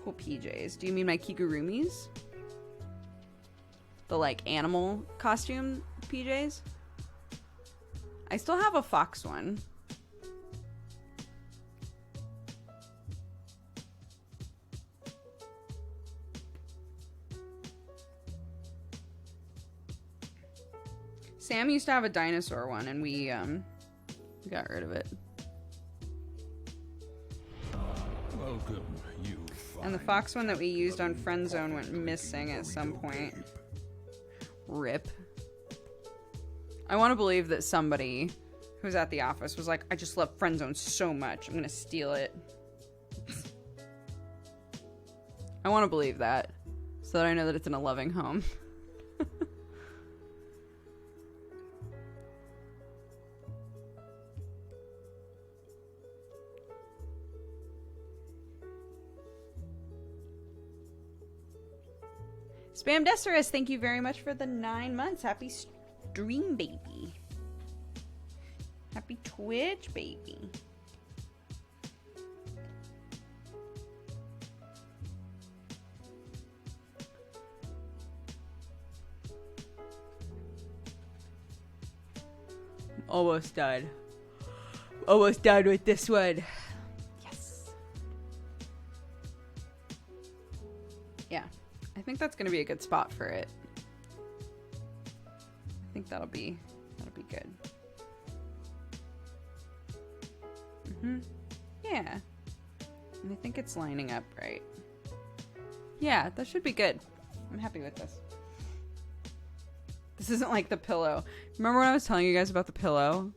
Cool PJs. Do you mean my kigurumis? The, like, animal costume PJs? I still have a fox one. Sam used to have a dinosaur one, and we got rid of it. Welcome, you. And the fox one that we used on Friend Zone went missing at some point. Rip. I want to believe that somebody who's at the office was like, I just love Friend Zone so much, I'm gonna steal it. I want to believe that, so that I know that it's in a loving home. Spam Desirus, thank you very much for the 9 months. Happy stream, baby. Happy Twitch, baby. Almost done. Almost done with this one. Yes. Yeah. I think that's going to be a good spot for it. I think that'll be good. Yeah. And I think it's lining up right. Yeah, that should be good. I'm happy with this. This isn't like the pillow. Remember when I was telling you guys about the pillow?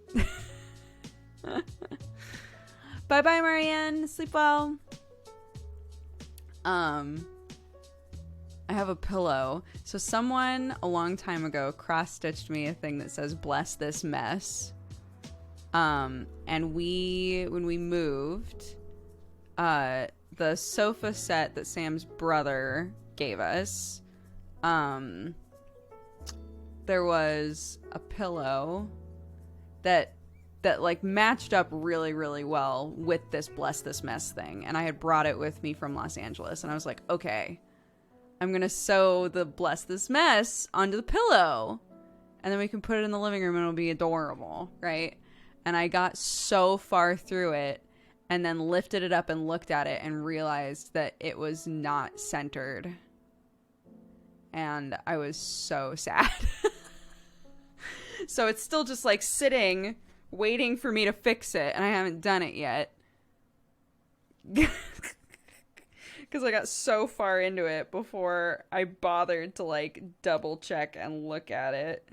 Bye-bye, Marianne. Sleep well. I have a pillow. So someone a long time ago cross-stitched me a thing that says, bless this mess. And when we moved, the sofa set that Sam's brother gave us, there was a pillow that like matched up really, really well with this bless this mess thing. And I had brought it with me from Los Angeles, and I was like, okay, I'm going to sew the bless this mess onto the pillow, and then we can put it in the living room and it'll be adorable, right? And I got so far through it and then lifted it up and looked at it and realized that it was not centered. And I was so sad. So it's still just like sitting, waiting for me to fix it, and I haven't done it yet. Because I got so far into it before I bothered to, like, double check and look at it.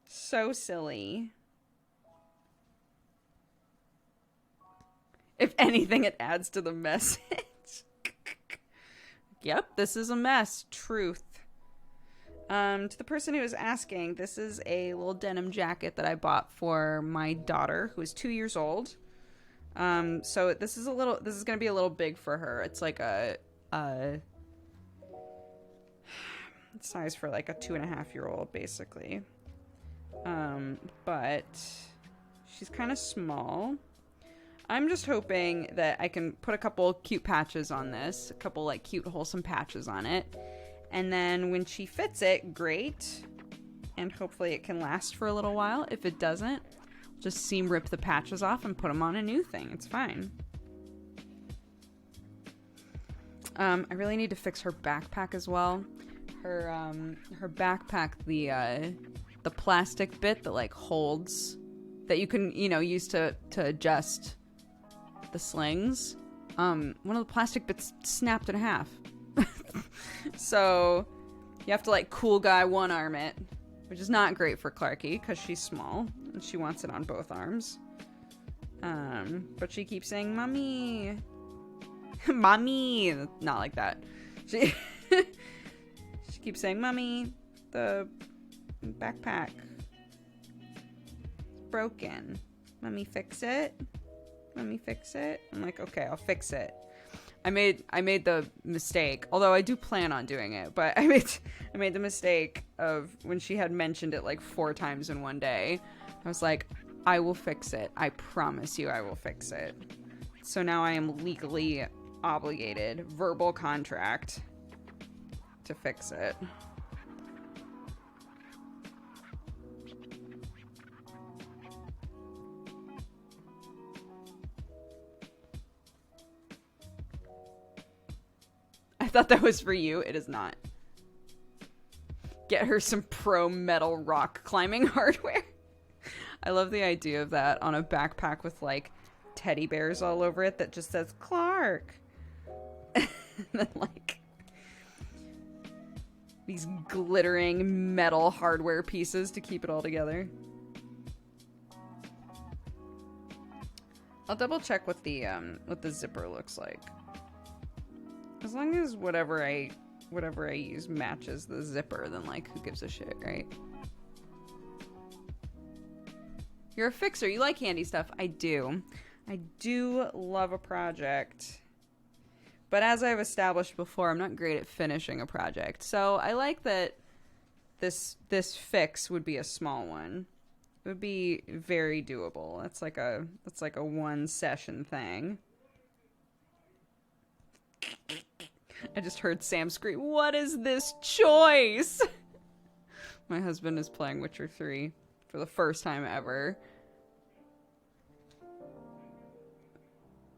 So silly. If anything, it adds to the message. Yep, this is a mess. Truth. To the person who was asking, this is a little denim jacket that I bought for my daughter, who is 2 years old. So this is gonna be a little big for her. It's like a size for like a 2.5-year-old, basically. But she's kind of small. I'm just hoping that I can put a couple cute patches on this, a couple like cute wholesome patches on it. And then when she fits it, great. And hopefully it can last for a little while. If it doesn't, just seam rip the patches off and put them on a new thing. It's fine. I really need to fix her backpack as well. Her backpack, the plastic bit that like holds, that you can, use to adjust the slings. One of the plastic bits snapped in half. So you have to like cool guy one arm it, which is not great for Clarky because she's small and she wants it on both arms. But she keeps saying, "Mommy, mommy," not like that. She keeps saying, "Mommy, the backpack is broken. Mommy, fix it. Mommy, fix it." I'm like, okay, I'll fix it. I made the mistake, although I do plan on doing it, but I made the mistake of when she had mentioned it like 4 times in one day. I was like, I will fix it. I promise you I will fix it. So now I am legally obligated, verbal contract, to fix it. I thought that was for you. It is not. Get her some pro metal rock climbing hardware. I love the idea of that on a backpack with like teddy bears all over it that just says Clark. And then like these glittering metal hardware pieces to keep it all together. I'll double check what the zipper looks like. As long as whatever I use matches the zipper, then like who gives a shit, right? You're a fixer. You like handy stuff. I do. I do love a project. But as I've established before, I'm not great at finishing a project. So I like that this fix would be a small one. It would be very doable. That's like a 1 session thing. I just heard Sam scream, "What is this choice?" My husband is playing Witcher 3 for the first time ever.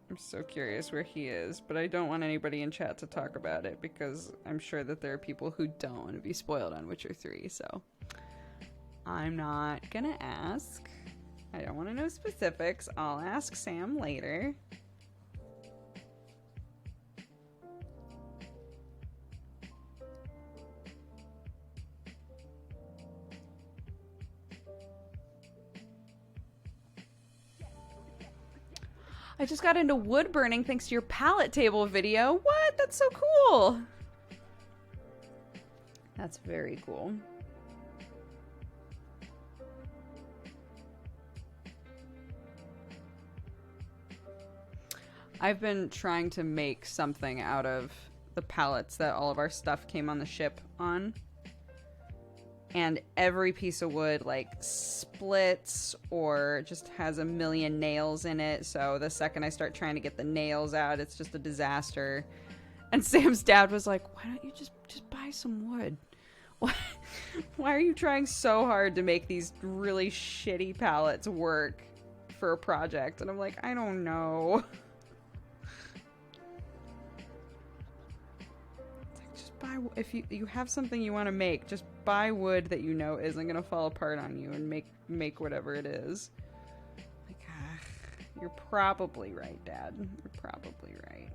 I'm so curious where he is, but I don't want anybody in chat to talk about it because I'm sure that there are people who don't want to be spoiled on Witcher 3, so I'm not gonna ask. I don't want to know specifics. I'll ask Sam later. I just got into wood burning thanks to your pallet table video. What? That's so cool. That's very cool. I've been trying to make something out of the pallets that all of our stuff came on the ship on. And every piece of wood like splits or just has a million nails in it. So the second I start trying to get the nails out, it's just a disaster. And Sam's dad was like, "Why don't you just buy some wood? Why are you trying so hard to make these really shitty pallets work for a project?" And I'm like, I don't know. If you have something you want to make, just buy wood that you know isn't gonna fall apart on you and make whatever it is. Like, you're probably right, Dad. You're probably right.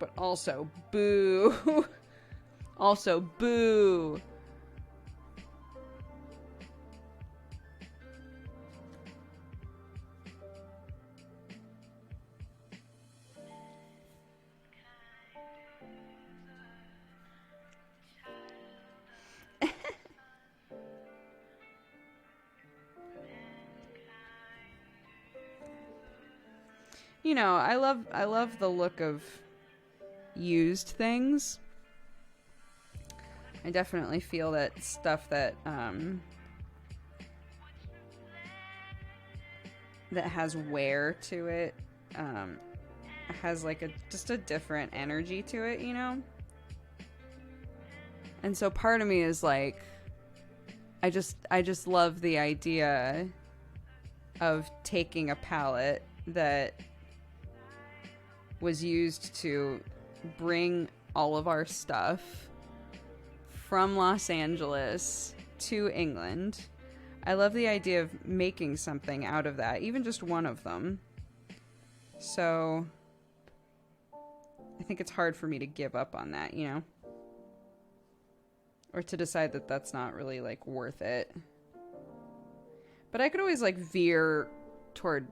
but also boo. Also boo. You know, I love the look of used things. I definitely feel that stuff that that has wear to it has like just a different energy to it, you know? And so part of me is like I just love the idea of taking a palette that was used to bring all of our stuff from Los Angeles to England. I love the idea of making something out of that, even just one of them. So I think it's hard for me to give up on that, you know? Or to decide that that's not really like worth it. But I could always like veer toward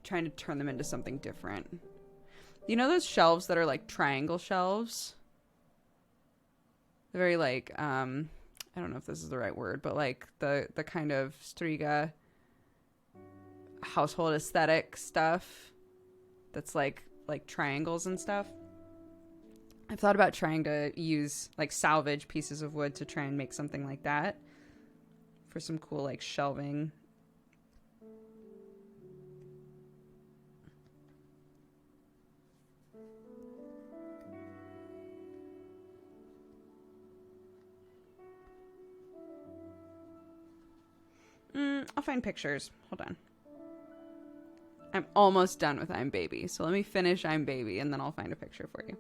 trying to turn them into something different. You know those shelves that are like triangle shelves? They're very like, I don't know if this is the right word, but like the kind of Striga household aesthetic stuff that's like triangles and stuff. I've thought about trying to use like salvage pieces of wood to try and make something like that for some cool like shelving. I'll find pictures. Hold on. I'm almost done with I'm Baby. So let me finish I'm Baby and then I'll find a picture for you.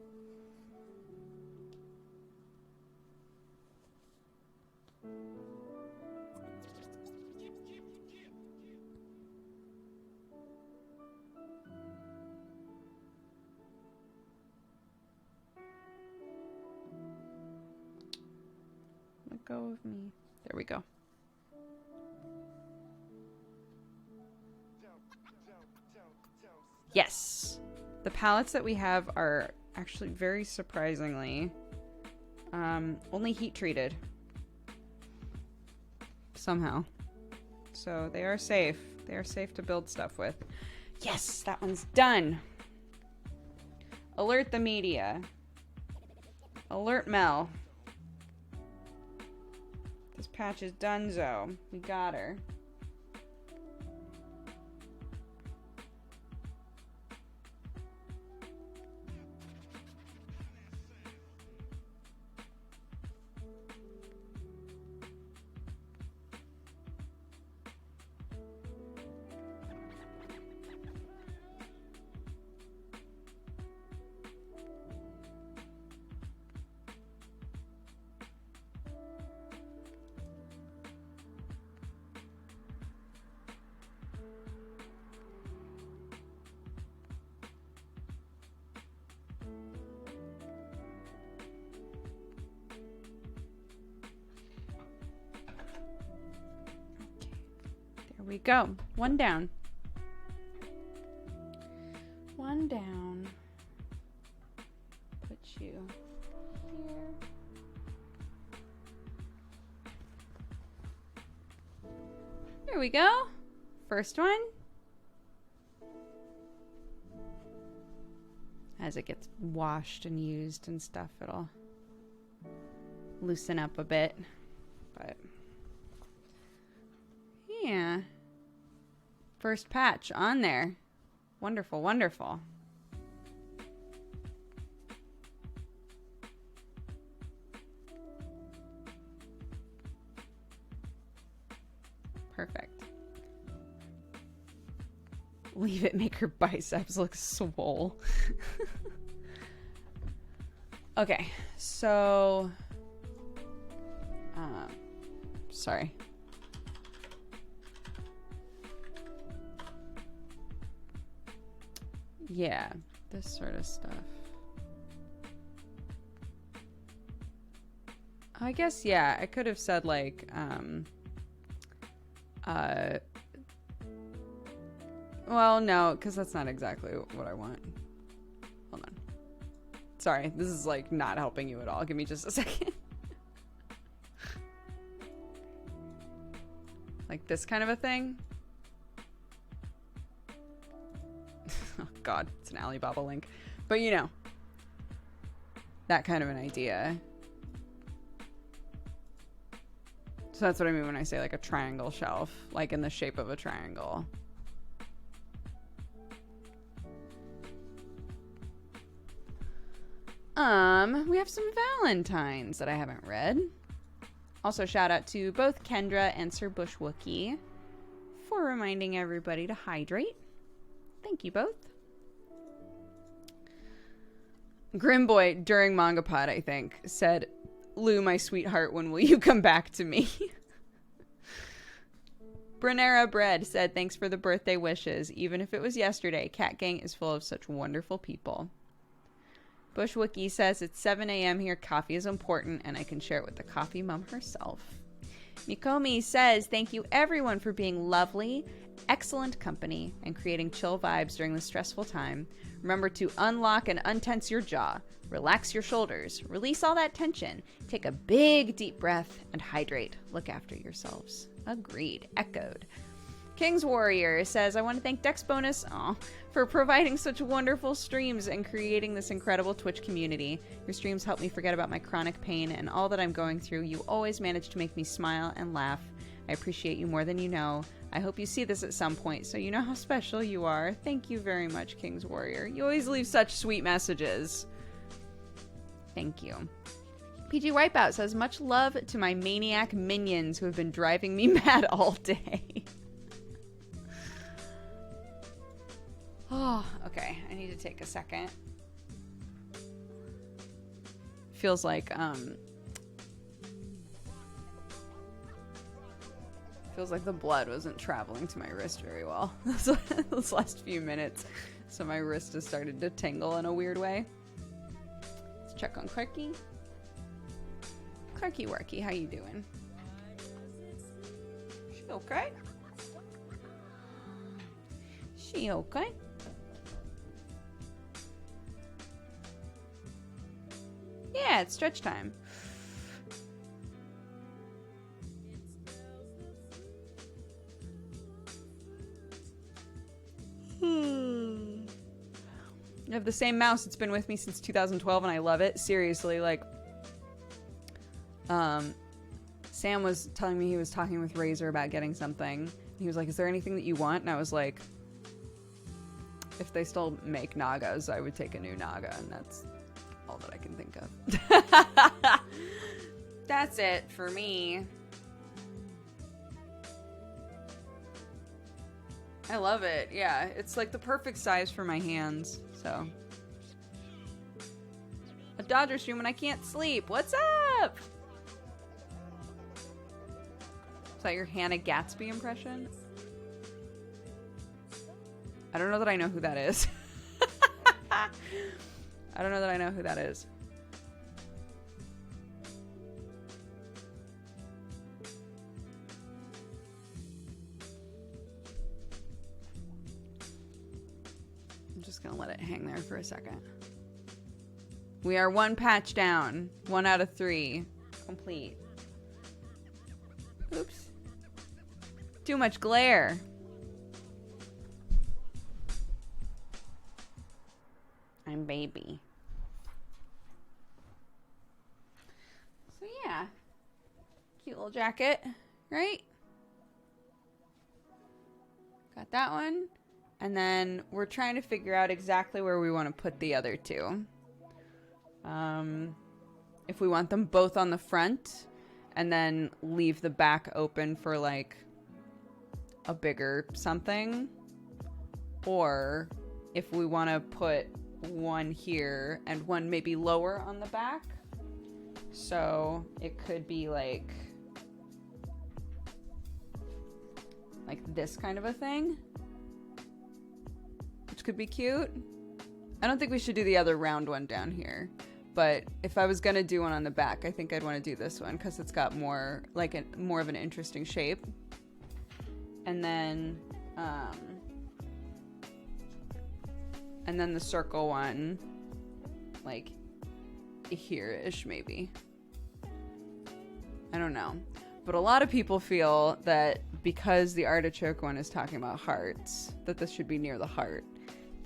Let go of me. There we go. Yes. The palettes that we have are actually very surprisingly only heat treated. Somehow. So they are safe. They are safe to build stuff with. Yes, that one's done. Alert the media. Alert Mel. This patch is donezo. We got her. There we go. One down. One down. Put you here. There we go. First one. As it gets washed and used and stuff, it'll loosen up a bit. But yeah. First patch on there. Wonderful, wonderful. Perfect. Leave it make her biceps look swole. Okay, so sorry. Yeah, this sort of stuff. I guess, yeah, I could have said, like, well, no, because that's not exactly what I want. Hold on. Sorry, this is, like, not helping you at all. Give me just a second. Like this kind of a thing. Oh, God, it's an Alibaba link. But, you know, that kind of an idea. So that's what I mean when I say, like, a triangle shelf, like in the shape of a triangle. We have some Valentines that I haven't read. Also, shout out to both Kendra and Sir Bush Wookie for reminding everybody to hydrate. Thank you both. Grimboy, during MangaPod, I think, said, "Lou, my sweetheart, when will you come back to me?" Brenera Bread said, "Thanks for the birthday wishes. Even if it was yesterday, Cat Gang is full of such wonderful people." Bushwookie says, "It's 7 a.m. here. Coffee is important, and I can share it with the coffee mom herself." Mikomi says, "Thank you everyone for being lovely, excellent company, and creating chill vibes during this stressful time. Remember to unlock and untense your jaw, relax your shoulders, release all that tension, take a big deep breath, and hydrate. Look after yourselves." Agreed. Echoed. King's Warrior says, "I want to thank Dexbonus for providing such wonderful streams and creating this incredible Twitch community. Your streams help me forget about my chronic pain and all that I'm going through. You always manage to make me smile and laugh. I appreciate you more than you know. I hope you see this at some point so you know how special you are. Thank you very much, King's Warrior. You always leave such sweet messages." Thank you. PG Wipeout says, "Much love to my maniac minions who have been driving me mad all day." Oh, okay. I need to take a second. Feels like the blood wasn't traveling to my wrist very well those last few minutes. So my wrist has started to tingle in a weird way. Let's check on Clarky. Clarky Worky, how you doing? She okay? She okay? Yeah, it's stretch time. I have the same mouse. It's been with me since 2012 and I love it. Seriously, like, Sam was telling me he was talking with Razor about getting something. He was like, "Is there anything that you want?" And I was like, if they still make Nagas, I would take a new Naga, and that's all that I can think of. That's it for me. I love it. Yeah, it's like the perfect size for my hands. So, a Dodger stream when I can't sleep. What's up? Is that your Hannah Gatsby impression? I don't know that I know who that is. I don't know that I know who that is. I'm just gonna let it hang there for a second. We are 1 patch down. 1 out of 3. Complete. Oops. Too much glare. I'm baby. So yeah. Cute little jacket, right? Got that one. And then we're trying to figure out exactly where we want to put the other two. If we want them both on the front and then leave the back open for like a bigger something. Or if we want to put one here and one maybe lower on the back. So it could be like this kind of a thing, which could be cute. I don't think we should do the other round one down here, But if I was going to do one on the back, I think I'd want to do this one because it's got more, like, more of an interesting shape. And then the circle one, like, here-ish, maybe. I don't know. But a lot of people feel that because the artichoke one is talking about hearts, that this should be near the heart.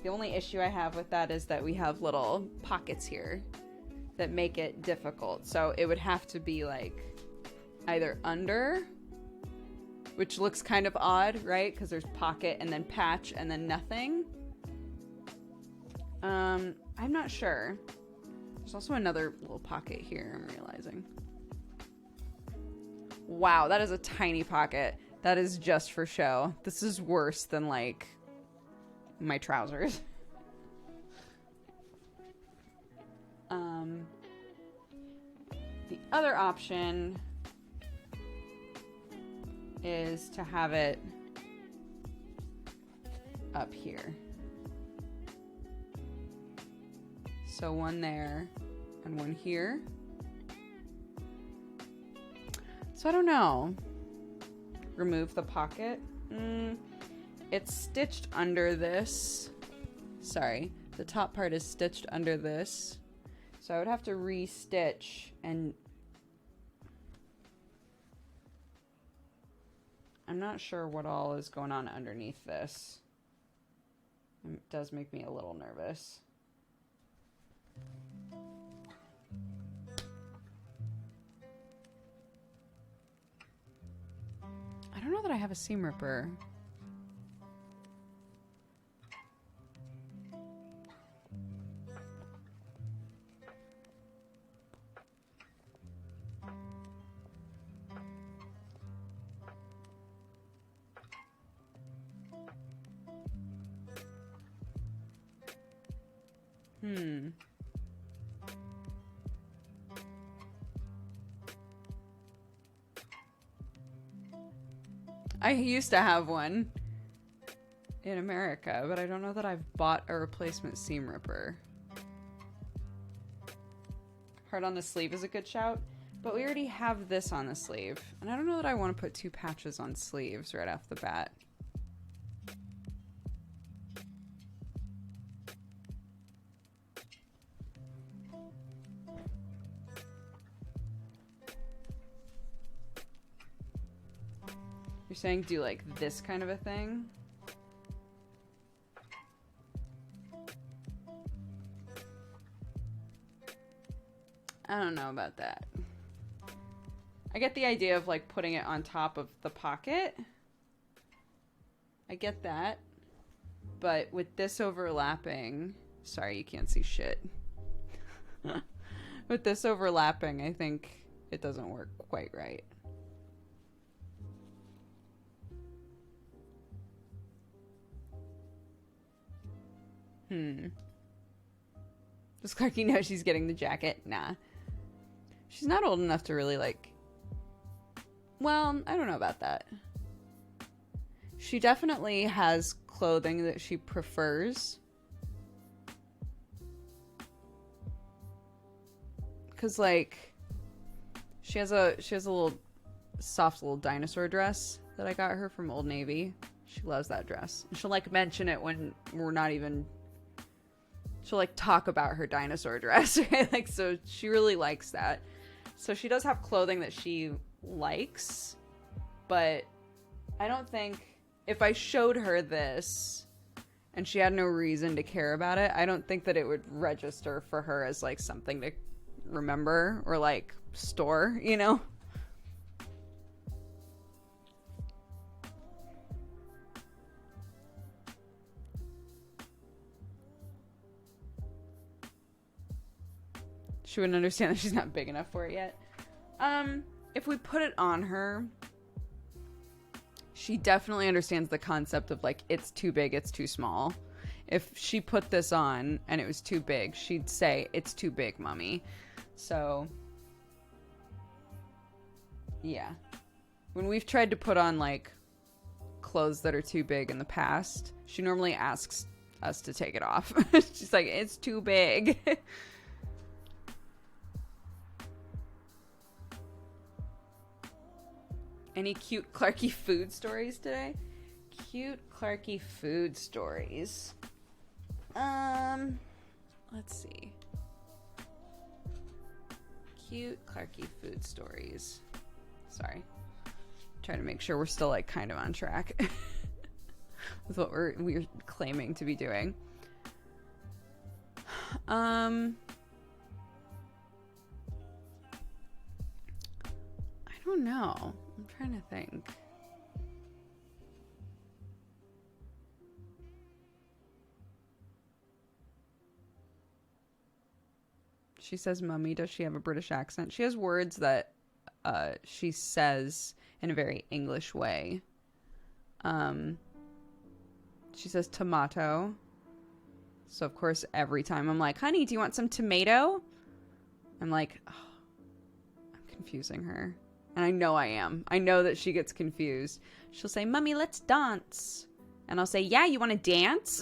The only issue I have with that is that we have little pockets here that make it difficult. So it would have to be, like, either under, which looks kind of odd, right? Because there's pocket and then patch and then nothing. I'm not sure. There's also another little pocket here, I'm realizing. Wow, that is a tiny pocket. That is just for show. This is worse than, like, my trousers. The other option is to have it up here. So one there and one here. So I don't know. Remove the pocket. It's stitched under this. Sorry, the top part is stitched under this. So I would have to re-stitch, and I'm not sure what all is going on underneath this. It does make me a little nervous. I don't know that I have a seam ripper. I used to have one in America, but I don't know that I've bought a replacement seam ripper. Heart on the sleeve is a good shout, but we already have this on the sleeve, and I don't know that I want to put two patches on sleeves right off the bat. You're saying do like this kind of a thing? I don't know about that. I get the idea of like putting it on top of the pocket. I get that. But with this overlapping, sorry, you can't see shit. With this overlapping, I think it doesn't work quite right. Does Clarky know she's getting the jacket? Nah. She's not old enough to really, like... Well, I don't know about that. She definitely has clothing that she prefers. Because, like... She has a little... soft little dinosaur dress that I got her from Old Navy. She loves that dress. And she'll, like, mention it when we're not even... She'll, like, talk about her dinosaur dress, right? Like, so she really likes that. So she does have clothing that she likes, but I don't think if I showed her this and she had no reason to care about it, I don't think that it would register for her as, like, something to remember or, like, store, you know? She wouldn't understand that she's not big enough for it yet. If we put it on her, she definitely understands the concept of, like, it's too big, it's too small. If she put this on and it was too big, she'd say, it's too big, mommy. So, yeah. When we've tried to put on, like, clothes that are too big in the past, she normally asks us to take it off. She's like, it's too big. Any cute Clarky food stories today? Cute Clarky food stories. Let's see. Cute Clarky food stories. Sorry. Trying to make sure we're still like kind of on track with what we're claiming to be doing. I don't know. I'm trying to think. She says mummy. Does she have a British accent? She has words that she says in a very English way. She says tomato. So of course every time I'm like, honey, do you want some tomato? I'm like, oh, I'm confusing her. And I know I am. I know that she gets confused. She'll say, mummy, let's dance. And I'll say, yeah, you want to dance?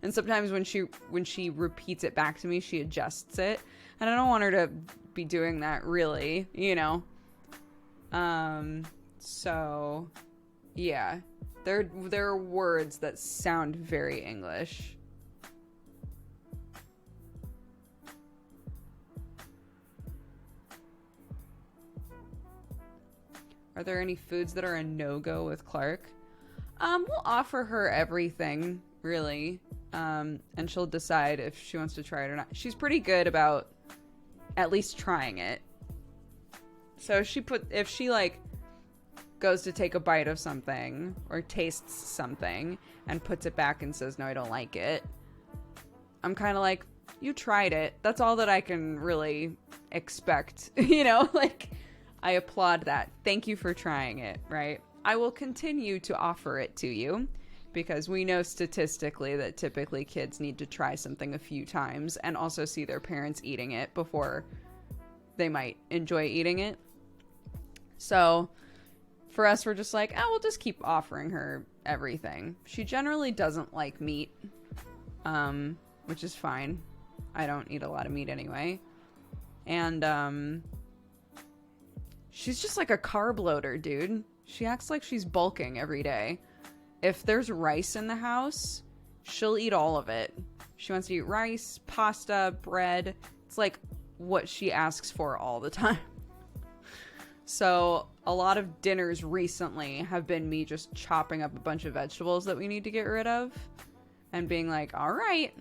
And sometimes when she repeats it back to me, she adjusts it. And I don't want her to be doing that really, you know. So yeah. There are words that sound very English. Are there any foods that are a no-go with Clark? We'll offer her everything, really. And she'll decide if she wants to try it or not. She's pretty good about at least trying it. So if she like goes to take a bite of something or tastes something and puts it back and says, no, I don't like it, I'm kind of like, you tried it. That's all that I can really expect. You know, like, I applaud that. Thank you for trying it, right? I will continue to offer it to you because we know statistically that typically kids need to try something a few times and also see their parents eating it before they might enjoy eating it. So for us, we're just like, oh, we'll just keep offering her everything. She generally doesn't like meat, which is fine. I don't eat a lot of meat anyway. And she's just like a carb loader, dude. She acts like she's bulking every day. If there's rice in the house, she'll eat all of it. She wants to eat rice, pasta, bread. It's like what she asks for all the time. So a lot of dinners recently have been me just chopping up a bunch of vegetables that we need to get rid of and being like, all right,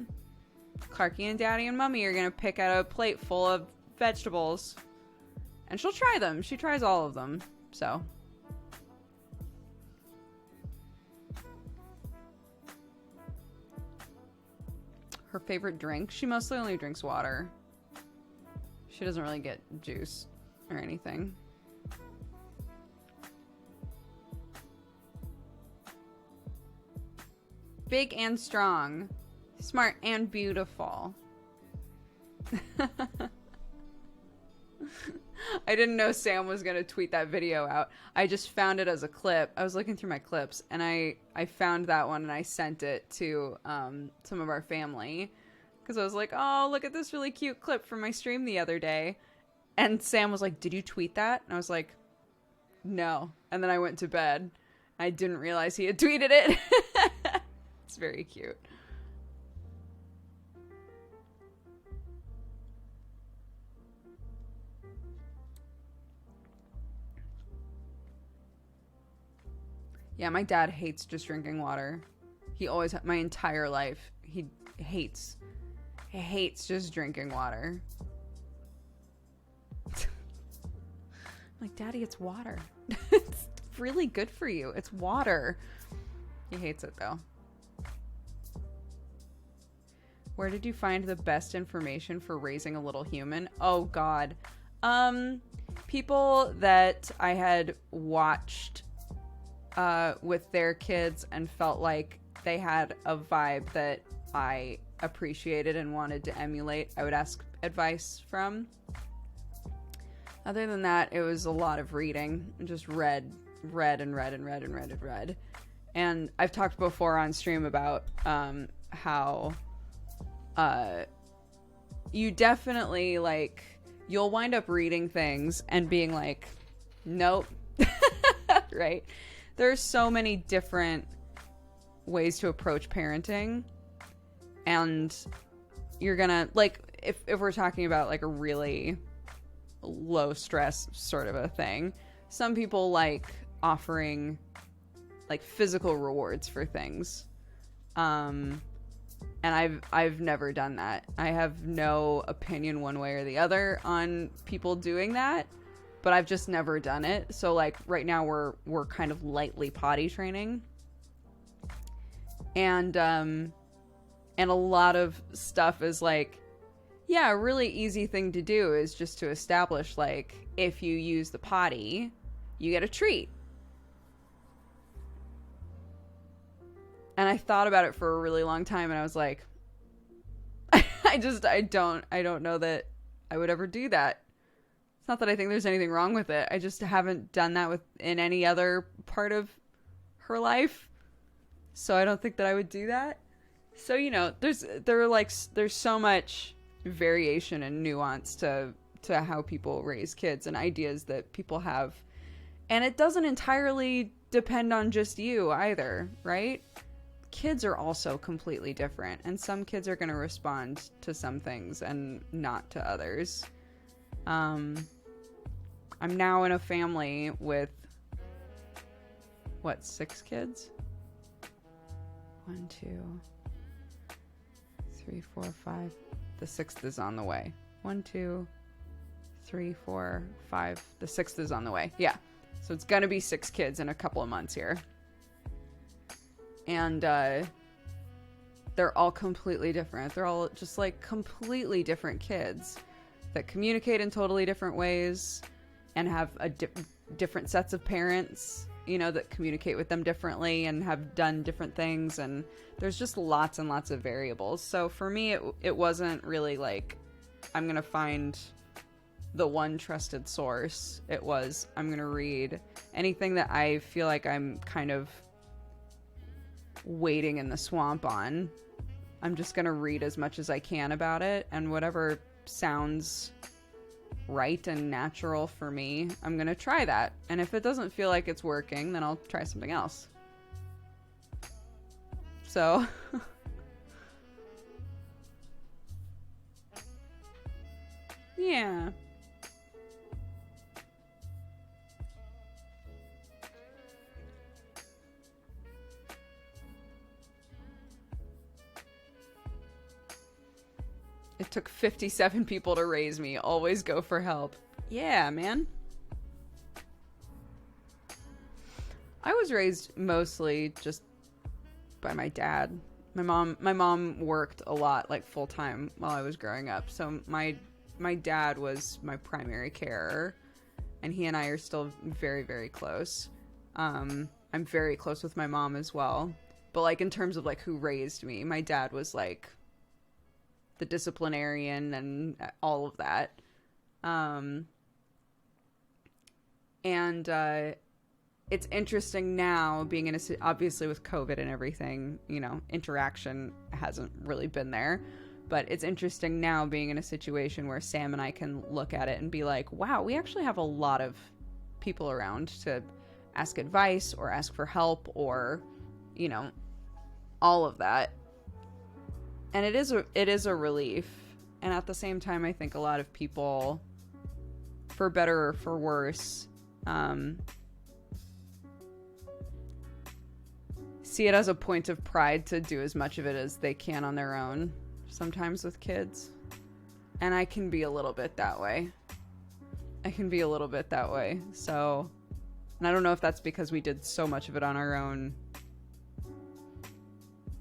Clarky and Daddy and Mummy are going to pick out a plate full of vegetables. And she'll try them. She tries all of them. So her favorite drink? She mostly only drinks water. She doesn't really get juice or anything. Big and strong. Smart and beautiful. I didn't know Sam was going to tweet that video out. I just found it as a clip. I was looking through my clips and I found that one and I sent it to some of our family because I was like, oh, look at this really cute clip from my stream the other day. And Sam was like, did you tweet that? And I was like, no. And then I went to bed. I didn't realize he had tweeted it. It's very cute. Yeah, my dad hates just drinking water. He always, my entire life, he hates just drinking water. I'm like, Daddy, it's water. It's really good for you. It's water. He hates it though. Where did you find the best information for raising a little human? Oh God. People that I had watched with their kids and felt like they had a vibe that I appreciated and wanted to emulate, I would ask advice from. Other than that, it was a lot of reading. Just read. And I've talked before on stream about how you definitely, like, you'll wind up reading things and being like, Nope. Right? There's so many different ways to approach parenting, and you're gonna, like, if we're talking about like a really low stress sort of a thing, some people like offering like physical rewards for things. And I've never done that. I have no opinion one way or the other on people doing that, but I've just never done it. So like right now we're kind of lightly potty training. And a lot of stuff is like, yeah, a really easy thing to do is just to establish, like, if you use the potty, you get a treat. And I thought about it for a really long time, and I was like, I don't know that I would ever do that. It's not that I think there's anything wrong with it. I just haven't done that in any other part of her life. So I don't think that I would do that. So, you know, there's so much variation and nuance to how people raise kids and ideas that people have. And it doesn't entirely depend on just you either, right? Kids are also completely different, and some kids are going to respond to some things and not to others. I'm now in a family with, 6 kids? 1, 2, 3, 4, 5. The 6th is on the way. 1, 2, 3, 4, 5. The 6th is on the way. Yeah. So it's going to be 6 kids in a couple of months here. And they're all completely different. They're all just like completely different kids that communicate in totally different ways and have different sets of parents, you know, that communicate with them differently and have done different things. And there's just lots and lots of variables. So for me, it wasn't really like, I'm going to find the one trusted source. It was, I'm going to read anything that I feel like I'm kind of wading in the swamp on. I'm just going to read as much as I can about it, and whatever sounds right and natural for me, I'm going to try that. And if it doesn't feel like it's working, then I'll try something else. So yeah. It took 57 people to raise me. Always go for help. Yeah, man. I was raised mostly just by my dad. My mom worked a lot, like full time, while I was growing up. So my dad was my primary carer, and he and I are still very, very close. I'm very close with my mom as well. But like in terms of like who raised me, my dad was like the disciplinarian and all of that. It's interesting now being in obviously with COVID and everything, you know, interaction hasn't really been there, but it's interesting now being in a situation where Sam and I can look at it and be like, wow, we actually have a lot of people around to ask advice or ask for help or, you know, all of that. And it is a relief. And at the same time, I think a lot of people, for better or for worse, see it as a point of pride to do as much of it as they can on their own, sometimes with kids. And I can be a little bit that way. So, and I don't know if that's because we did so much of it on our own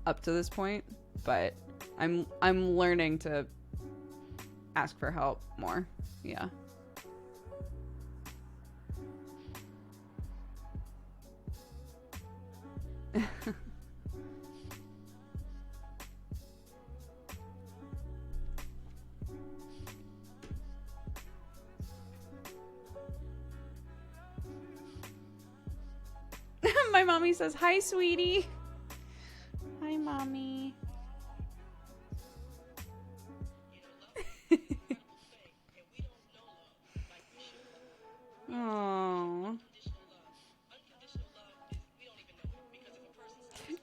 up to this point, but I'm learning to ask for help more. Yeah. My mommy says, "Hi, sweetie." Hi, mommy. Oh.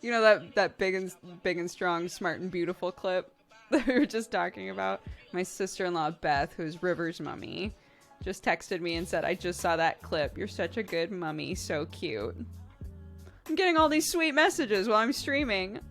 You know that big and strong, smart and beautiful clip that we were just talking about? My sister-in-law Beth, who's River's mummy, just texted me and said, "I just saw that clip. You're such a good mummy. So cute." I'm getting all these sweet messages while I'm streaming.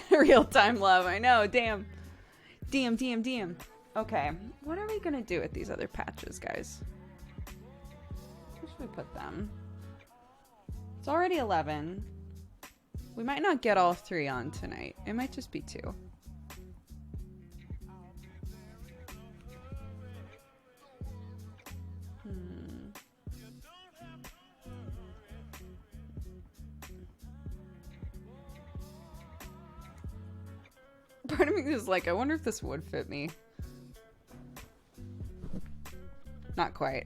Real-time love, I know, damn. DM. Okay, what are we gonna do with these other patches, guys? Where should we put them? It's already 11. We might not get all 3 on tonight. It might just be 2. Part of me is like, I wonder if this would fit me. Not quite.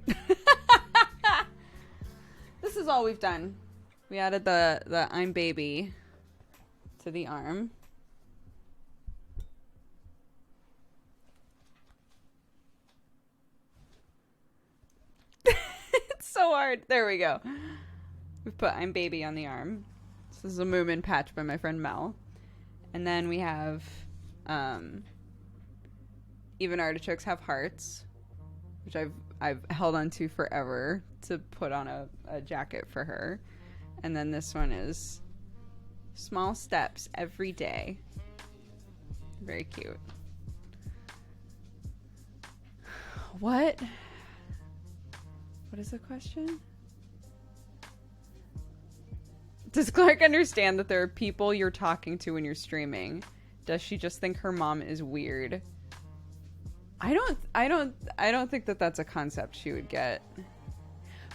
This is all we've done. We added the I'm baby to the arm. It's so hard. There we go. We've put I'm baby on the arm. This is a Moomin patch by my friend Mel. And then we have even artichokes have hearts, which I've held on to forever to put on a jacket for her. And then this one is small steps every day. Very cute. What is the question? Does Clark understand that there are people you're talking to when you're streaming? Does she just think her mom is weird? I don't think that that's a concept she would get.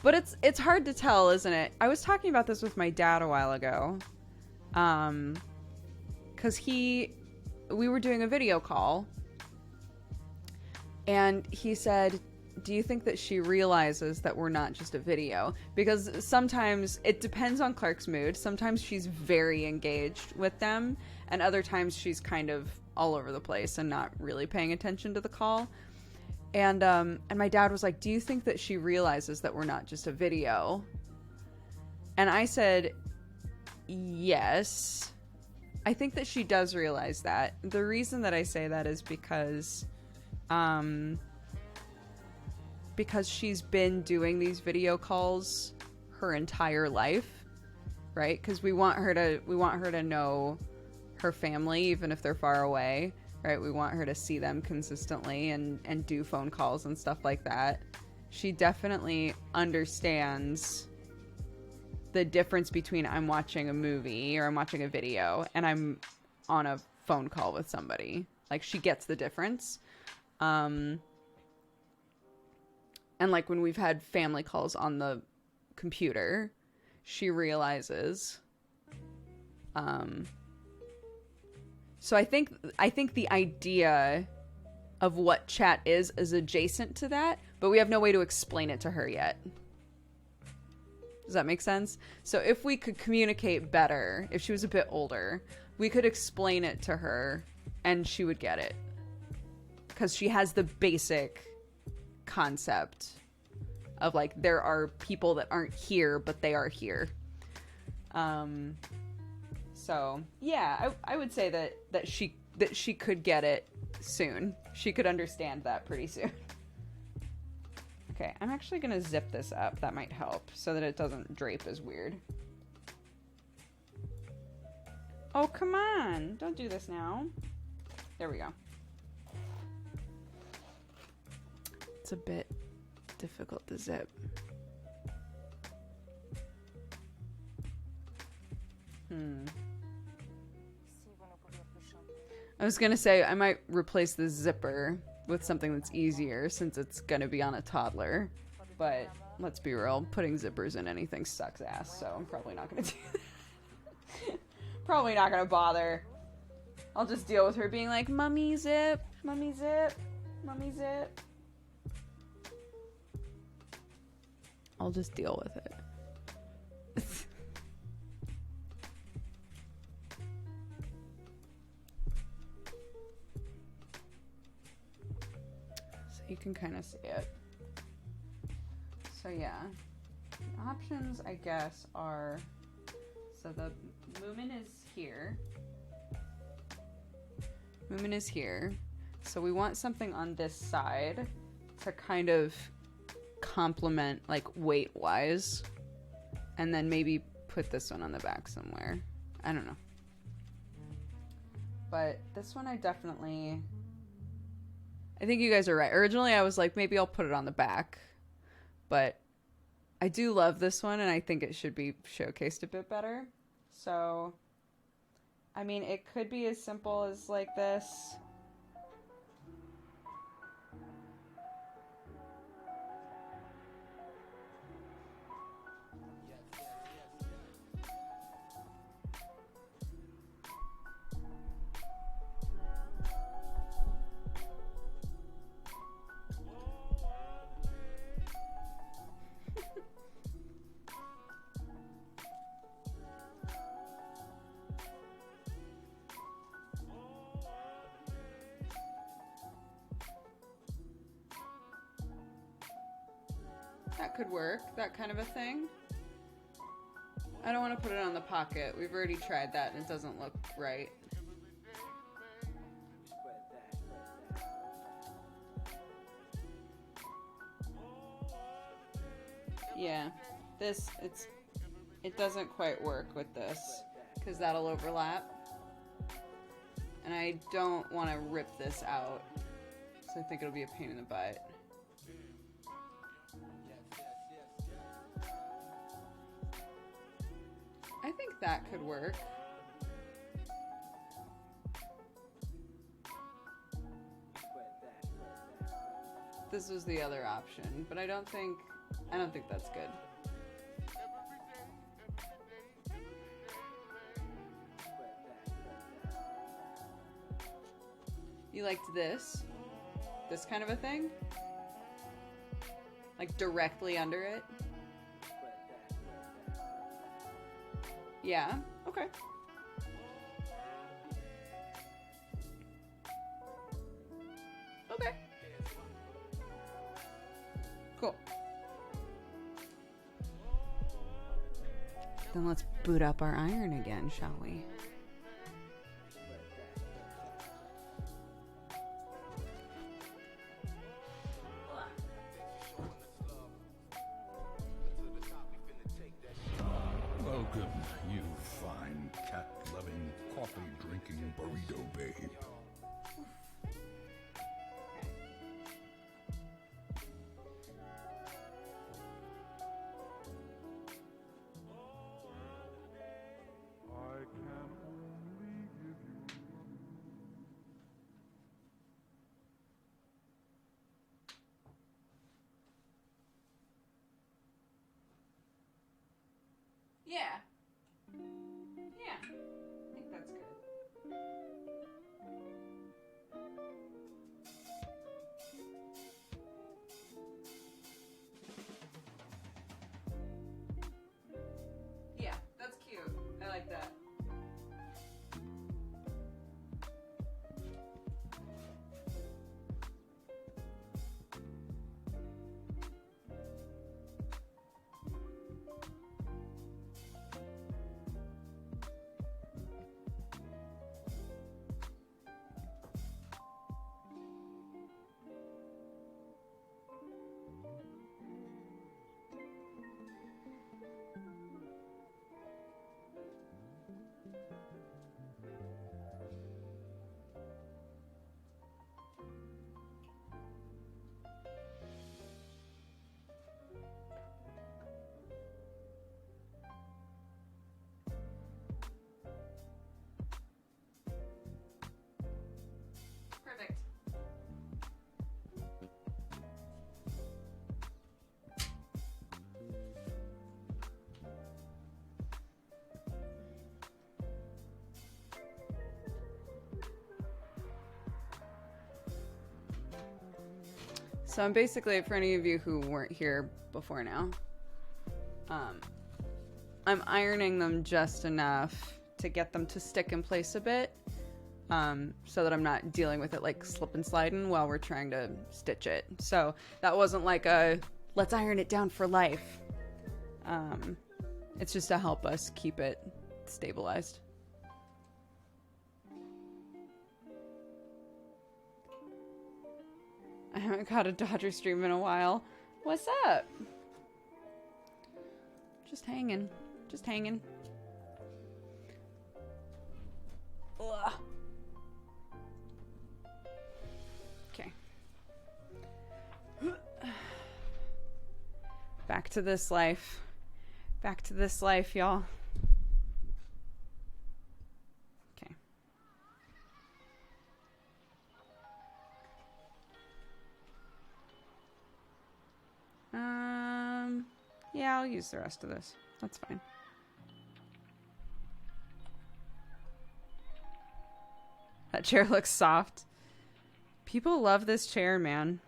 But it's hard to tell, isn't it? I was talking about this with my dad a while ago. 'Cause we were doing a video call and he said, "Do you think that she realizes that we're not just a video?" Because sometimes it depends on Clark's mood. Sometimes she's very engaged with them, and other times she's kind of all over the place and not really paying attention to the call. And my dad was like, "Do you think that she realizes that we're not just a video?" And I said, "Yes. I think that she does realize that." The reason that I say that is because she's been doing these video calls her entire life, right? Because we want her to know her family, even if they're far away, right? We want her to see them consistently and do phone calls and stuff like that. She definitely understands the difference between I'm watching a movie or I'm watching a video and I'm on a phone call with somebody. Like, she gets the difference. And like when we've had family calls on the computer, she realizes. So I think the idea of what chat is adjacent to that, but we have no way to explain it to her yet. Does that make sense? So if we could communicate better, if she was a bit older, we could explain it to her and she would get it. Because she has the basic concept of like, there are people that aren't here, but they are here. So yeah, I would say that she could get it soon. She could understand that pretty soon. Okay, I'm actually gonna zip this up. That might help so that it doesn't drape as weird. Oh, come on. Don't do this now. There we go. It's a bit difficult to zip. I was gonna say I might replace the zipper with something that's easier since it's gonna be on a toddler, but let's be real, putting zippers in anything sucks ass, so I'm probably not gonna do that. Probably not gonna bother. I'll just deal with her being like, Mummy zip, Mummy zip, Mummy zip. I'll just deal with it. So you can kind of see it. So yeah, the options I guess are, so the Moomin is here. Moomin is here. So we want something on this side to kind of complement, like, weight-wise. And then maybe put this one on the back somewhere. I don't know. But this one I definitely... I think you guys are right. Originally I was like, maybe I'll put it on the back. But I do love this one, and I think it should be showcased a bit better. So, I mean, it could be as simple as like this. That could work, that kind of a thing. I don't want to put it on the pocket. We've already tried that and it doesn't look right. Yeah, it doesn't quite work with this because that'll overlap. And I don't want to rip this out, so I think it'll be a pain in the butt. I think that could work. This was the other option, but I don't think that's good. You liked this kind of a thing? Like directly under it? Yeah, okay. Okay. Cool. Then let's boot up our iron again, shall we? Welcome, you fine cat-loving, coffee-drinking burrito babe. Yeah. Yeah. I think that's good. Yeah, that's cute. I like that. So I'm basically, for any of you who weren't here before now, I'm ironing them just enough to get them to stick in place a bit, so that I'm not dealing with it like slip and sliding while we're trying to stitch it. So that wasn't like a, let's iron it down for life. It's just to help us keep it stabilized. I haven't caught a Dodger stream in a while. What's up? Just hanging. Just hanging. Ugh. Okay. Back to this life. Back to this life, y'all. Okay. Yeah, I'll use the rest of this. That's fine. That chair looks soft. People love this chair, man.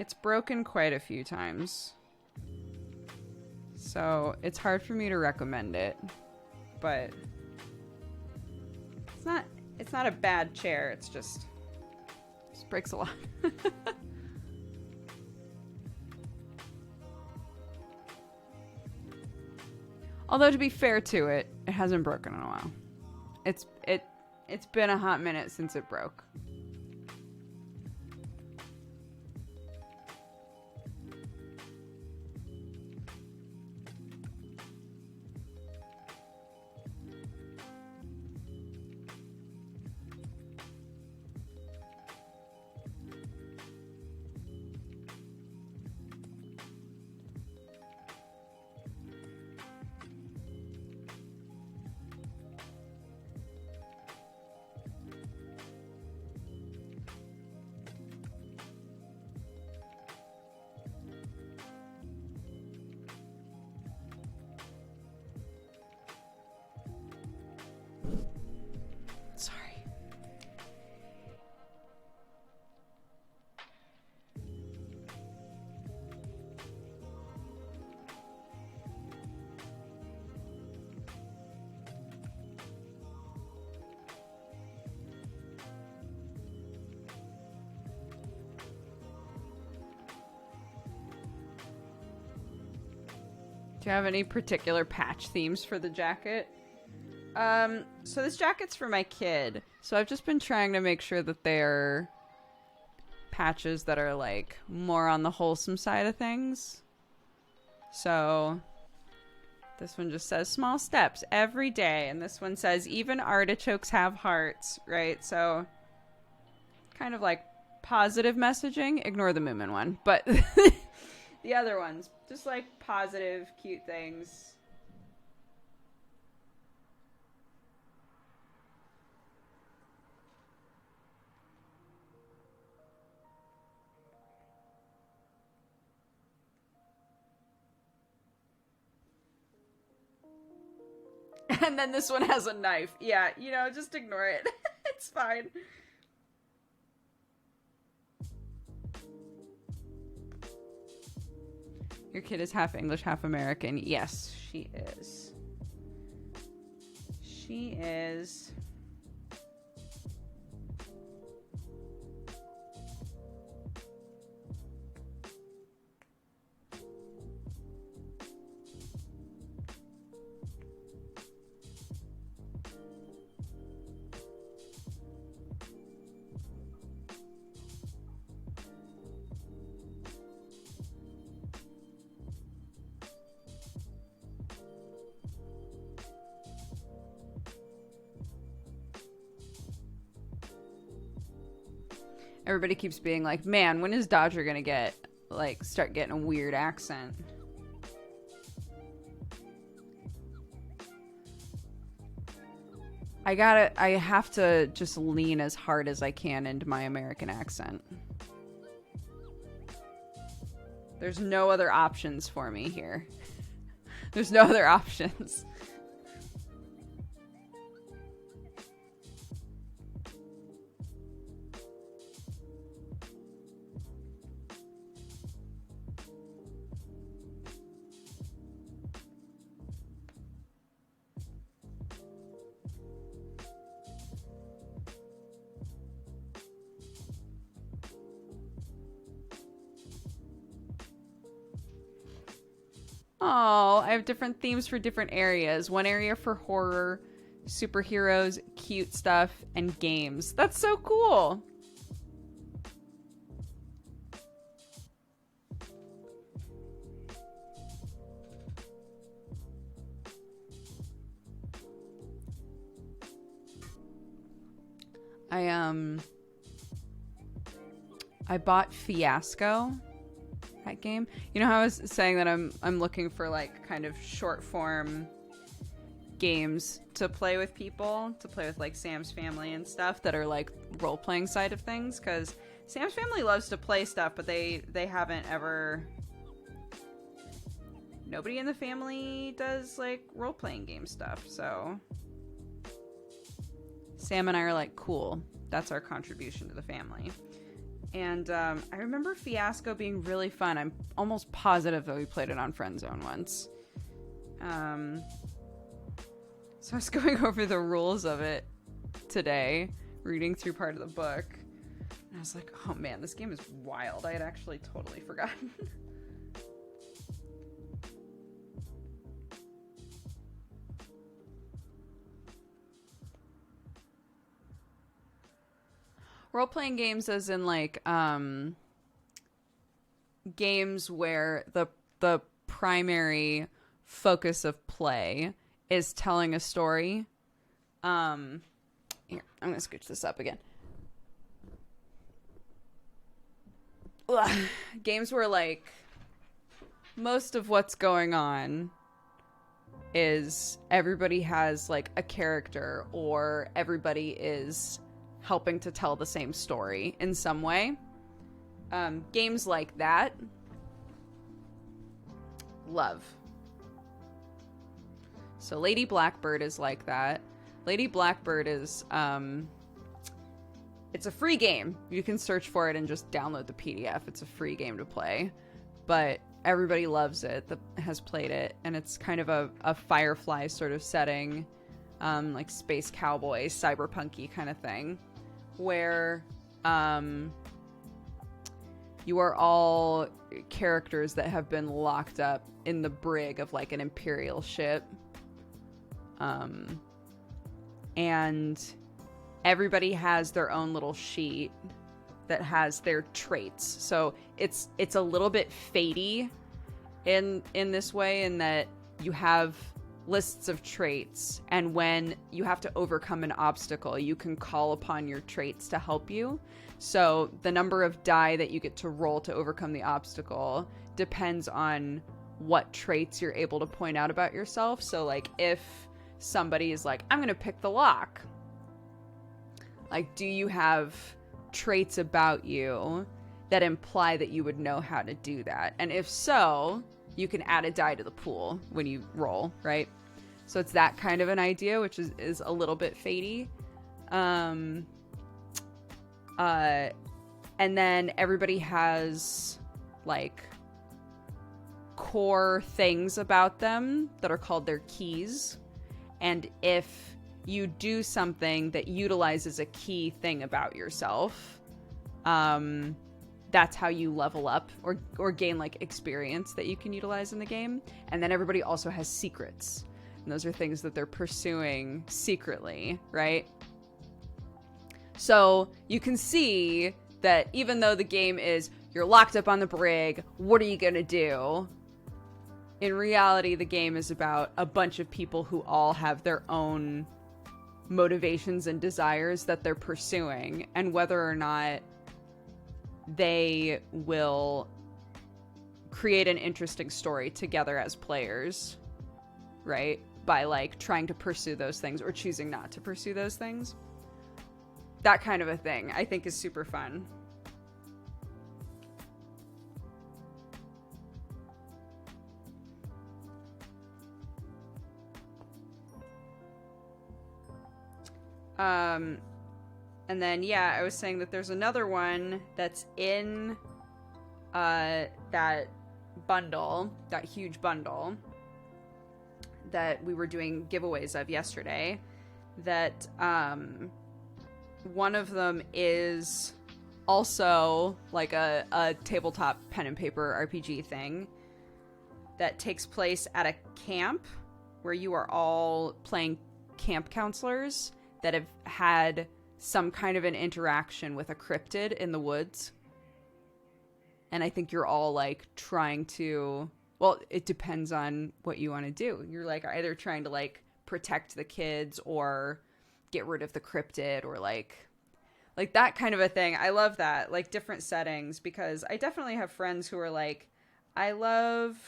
It's broken quite a few times. So it's hard for me to recommend it. But it's not a bad chair, it just breaks a lot. Although, to be fair to it, it hasn't broken in a while. It's been a hot minute since it broke. Do you have any particular patch themes for the jacket? So this jacket's for my kid. So I've just been trying to make sure that they're patches that are like more on the wholesome side of things. So this one just says small steps every day. And this one says even artichokes have hearts, right? So kind of like positive messaging. Ignore the Moomin one. But the other ones, just like positive, cute things. And then this one has a knife. Yeah, you know, just ignore it. It's fine. Your kid is half English, half American. Yes, she is. She is. Everybody keeps being like, man, when is Dodger gonna get, like, start getting a weird accent? I have to just lean as hard as I can into my American accent. There's no other options for me here. There's no other options. Oh, I have different themes for different areas. One area for horror, superheroes, cute stuff, and games. That's so cool. I bought Fiasco, that game. You know how I was saying that I'm looking for like kind of short form games to play with people, to play with like Sam's family and stuff that are like role playing side of things, because Sam's family loves to play stuff, but they haven't ever. Nobody in the family does like role playing game stuff, so Sam and I are like, cool. That's our contribution to the family. And I remember Fiasco being really fun. I'm almost positive that we played it on Friend Zone once. So I was going over the rules of it today, reading through part of the book. And I was like, oh man, this game is wild. I had actually totally forgotten. Role-playing games as in like games where the primary focus of play is telling a story. Here, I'm gonna scooch this up again. Ugh. Games where like most of what's going on is everybody has like a character, or everybody is helping to tell the same story in some way. Games like that, love. So Lady Blackbird is like that. Lady Blackbird is, it's a free game. You can search for it and just download the PDF. It's a free game to play. But everybody loves it that has played it. And it's kind of a Firefly sort of setting, like space cowboy, cyberpunky kind of thing, where you are all characters that have been locked up in the brig of like an Imperial ship. And everybody has their own little sheet that has their traits. So it's a little bit fatey in this way, in that you have lists of traits, and when you have to overcome an obstacle, you can call upon your traits to help you. So the number of die that you get to roll to overcome the obstacle depends on what traits you're able to point out about yourself. So like if somebody is like, I'm gonna pick the lock, like, do you have traits about you that imply that you would know how to do that? And if so, you can add a die to the pool when you roll, right? So it's that kind of an idea, which is a little bit fatey. And then everybody has like core things about them that are called their keys. And if you do something that utilizes a key thing about yourself, that's how you level up or gain like experience that you can utilize in the game. And then everybody also has secrets, and those are things that they're pursuing secretly, right? So you can see that even though the game is you're locked up on the brig, what are you gonna do? In reality, the game is about a bunch of people who all have their own motivations and desires that they're pursuing, and whether or not they will create an interesting story together as players, right? By like trying to pursue those things or choosing not to pursue those things. That kind of a thing I think is super fun. And then, yeah, I was saying that there's another one that's in that bundle, that huge bundle that we were doing giveaways of yesterday, that one of them is also like a tabletop pen and paper RPG thing. that takes place at a camp where you are all playing camp counselors that have had some kind of an interaction with a cryptid in the woods. And I think you're all like trying to, well, it depends on what you want to do. You're like either trying to like protect the kids or get rid of the cryptid or like that kind of a thing. I love that, like different settings, because I definitely have friends who are like, I love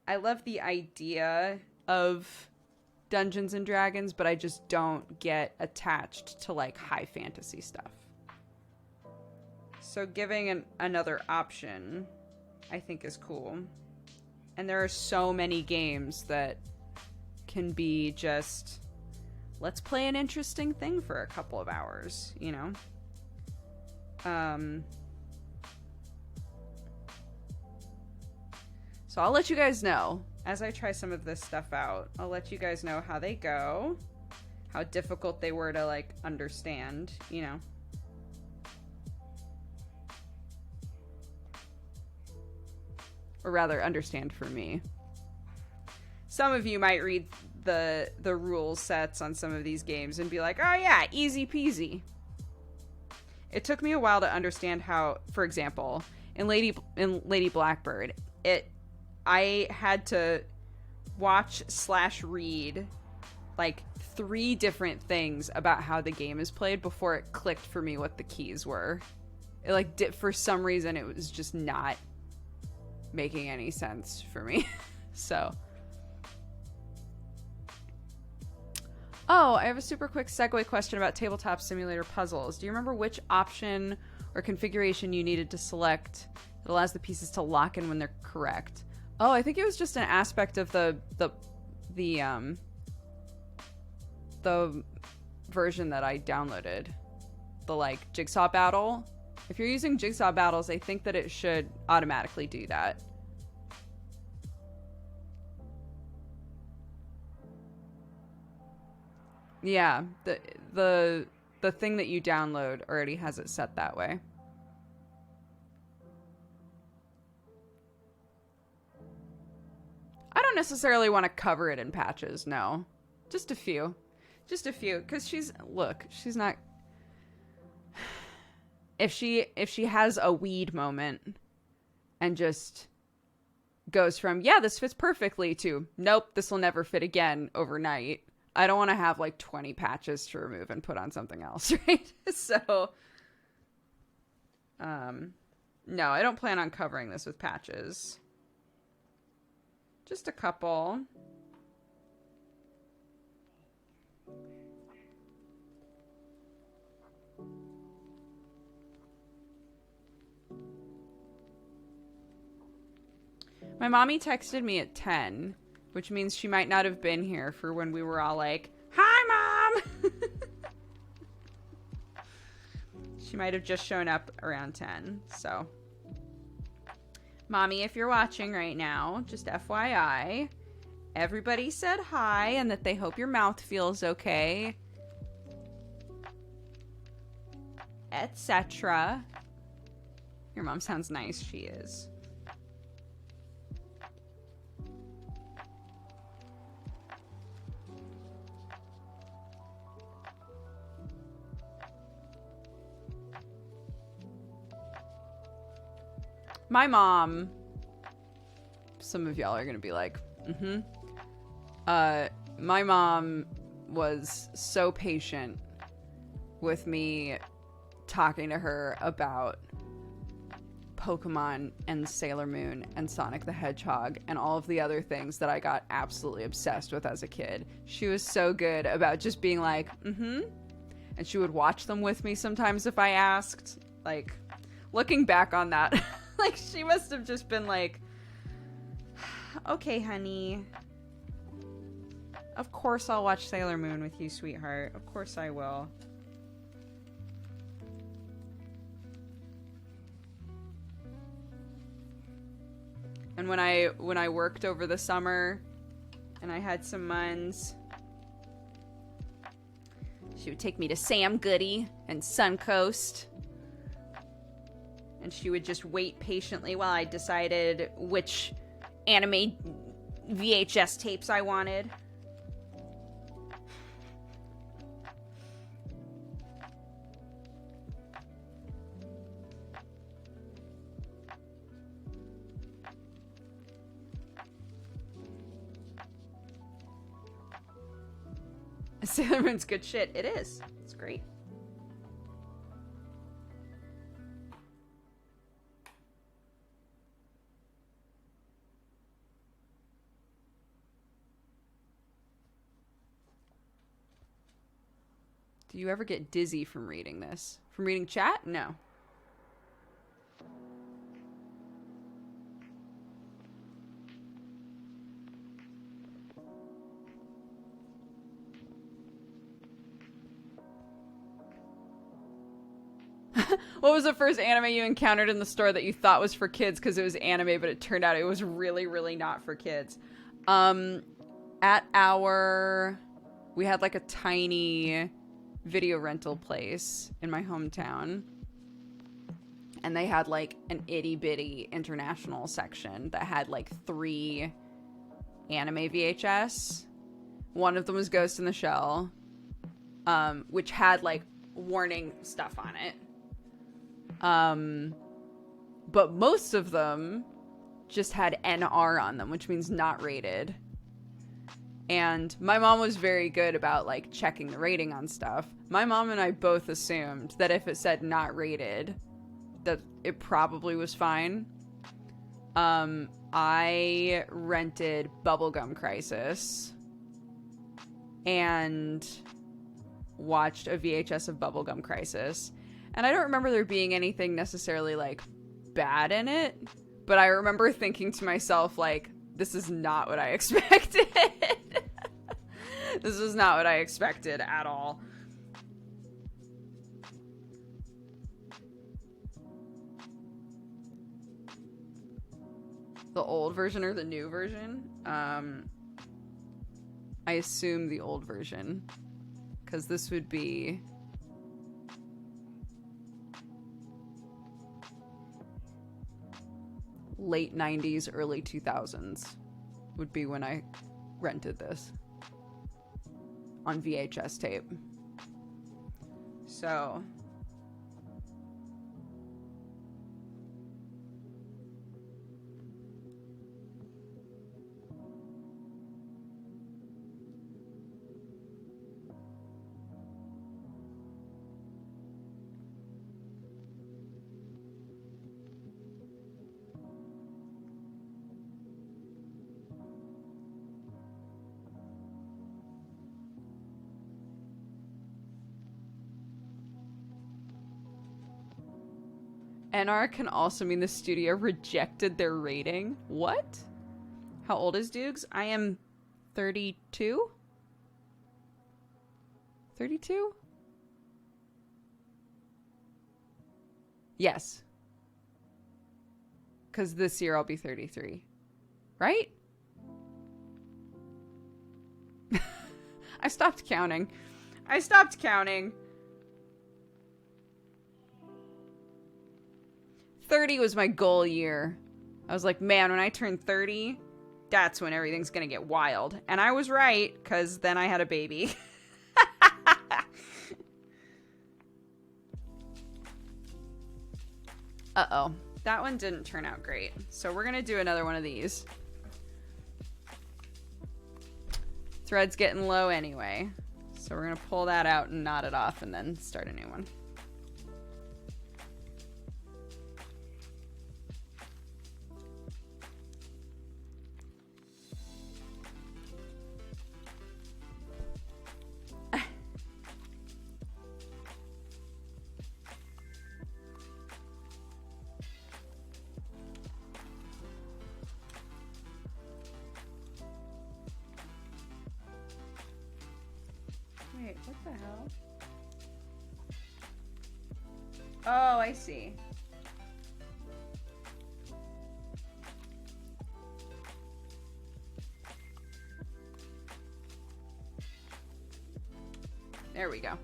the idea of Dungeons and Dragons, but I just don't get attached to like high fantasy stuff. So giving another option, I think, is cool. And there are so many games that can be just, let's play an interesting thing for a couple of hours, you know? So I'll let you guys know as I try some of this stuff out. I'll let you guys know how they go, how difficult they were to like understand, you know? Or rather, understand for me. Some of you might read the rule sets on some of these games and be like, oh yeah, easy peasy. It took me a while to understand how, for example, in Lady Blackbird, I had to watch/read like 3 different things about how the game is played before it clicked for me what the keys were. It like for some reason it was just not making any sense for me. So I have a super quick segue question about tabletop simulator puzzles. Do you remember which option or configuration you needed to select that allows the pieces to lock in when they're correct? Oh, I think it was just an aspect of the version that I downloaded. The like jigsaw battle. If you're using jigsaw battles, I think that it should automatically do that. Yeah, the thing that you download already has it set that way. I don't necessarily want to cover it in patches, no. Just a few. Just a few, because she's not... If she has a weed moment and just goes from, yeah, this fits perfectly, to, nope, this will never fit again overnight, I don't want to have like 20 patches to remove and put on something else, right? So, no, I don't plan on covering this with patches. Just a couple. My mommy texted me at 10, which means she might not have been here for when we were all like, hi, Mom! She might have just shown up around 10, so. Mommy, if you're watching right now, just FYI, everybody said hi and that they hope your mouth feels okay, etc. Your mom sounds nice. She is. My mom, some of y'all are going to be like, my mom was so patient with me talking to her about Pokemon and Sailor Moon and Sonic the Hedgehog and all of the other things that I got absolutely obsessed with as a kid. She was so good about just being like, and she would watch them with me sometimes if I asked. Like, looking back on that, like, she must have just been like, okay, honey. Of course I'll watch Sailor Moon with you, sweetheart. Of course I will. And when I worked over the summer and I had some muns, she would take me to Sam Goody and Suncoast. And she would just wait patiently while I decided which anime VHS tapes I wanted. Sailor Moon's good shit. It is. It's great. Do you ever get dizzy from reading this? From reading chat? No. What was the first anime you encountered in the store that you thought was for kids because it was anime, but it turned out it was really, really not for kids? We had like a tiny video rental place in my hometown. And they had like an itty bitty international section that had like 3 anime VHS. One of them was Ghost in the Shell, which had like warning stuff on it. But most of them just had NR on them, which means not rated. And my mom was very good about like checking the rating on stuff. My mom and I both assumed that if it said not rated, that it probably was fine. I rented Bubblegum Crisis and watched a VHS of Bubblegum Crisis. And I don't remember there being anything necessarily, like, bad in it. But I remember thinking to myself, like, this is not what I expected. This was not what I expected at all. The old version or the new version? I assume the old version. Because this would be... late 90s, early 2000s would be when I rented this on VHS tape. So NR can also mean the studio rejected their rating. What? How old is Dukes? I am 32? 32? Yes. Because this year I'll be 33. Right? I stopped counting. 30 was my goal year. I was like, man, when I turn 30, that's when everything's gonna get wild. And I was right, because then I had a baby. Uh-oh. That one didn't turn out great. So we're gonna do another one of these. Thread's getting low anyway. So we're gonna pull that out and knot it off and then start a new one. Wait, what the hell? Oh, I see. There we go.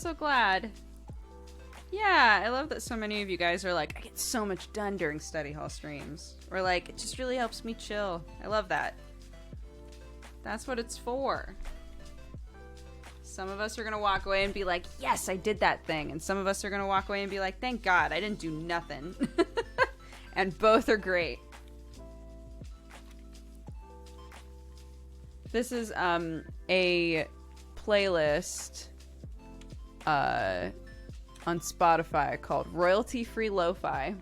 so glad. Yeah, I love that so many of you guys are like, I get so much done during study hall streams. Or like, it just really helps me chill. I love that. That's what it's for. Some of us are going to walk away and be like, yes, I did that thing. And some of us are going to walk away and be like, thank God, I didn't do nothing. And both are great. This is a playlist on Spotify called Royalty Free Lo-Fi.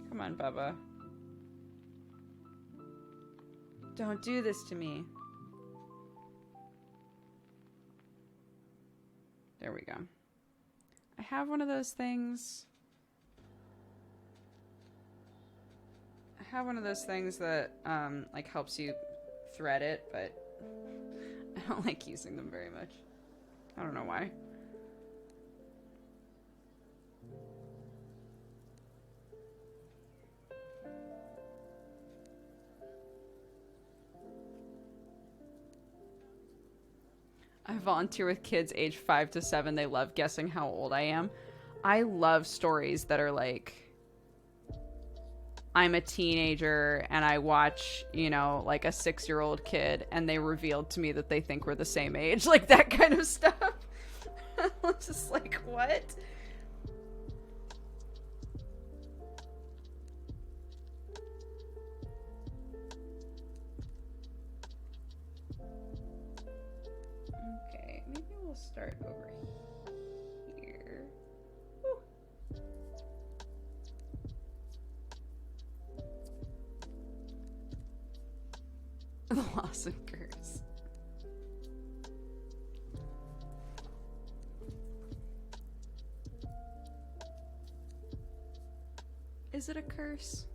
Come on, Bubba. Don't do this to me. There we go. I have one of those things. I have one of those things that like helps you thread it, but I don't like using them very much. I don't know why. I volunteer with kids aged 5 to 7. They love guessing how old I am. I love stories that are like, I'm a teenager and I watch, you know, like a 6-year-old kid and they revealed to me that they think we're the same age. Like that kind of stuff. I'm just like, what? Okay, maybe we'll start over here. Woo. The Lost and Curse. Is it a curse?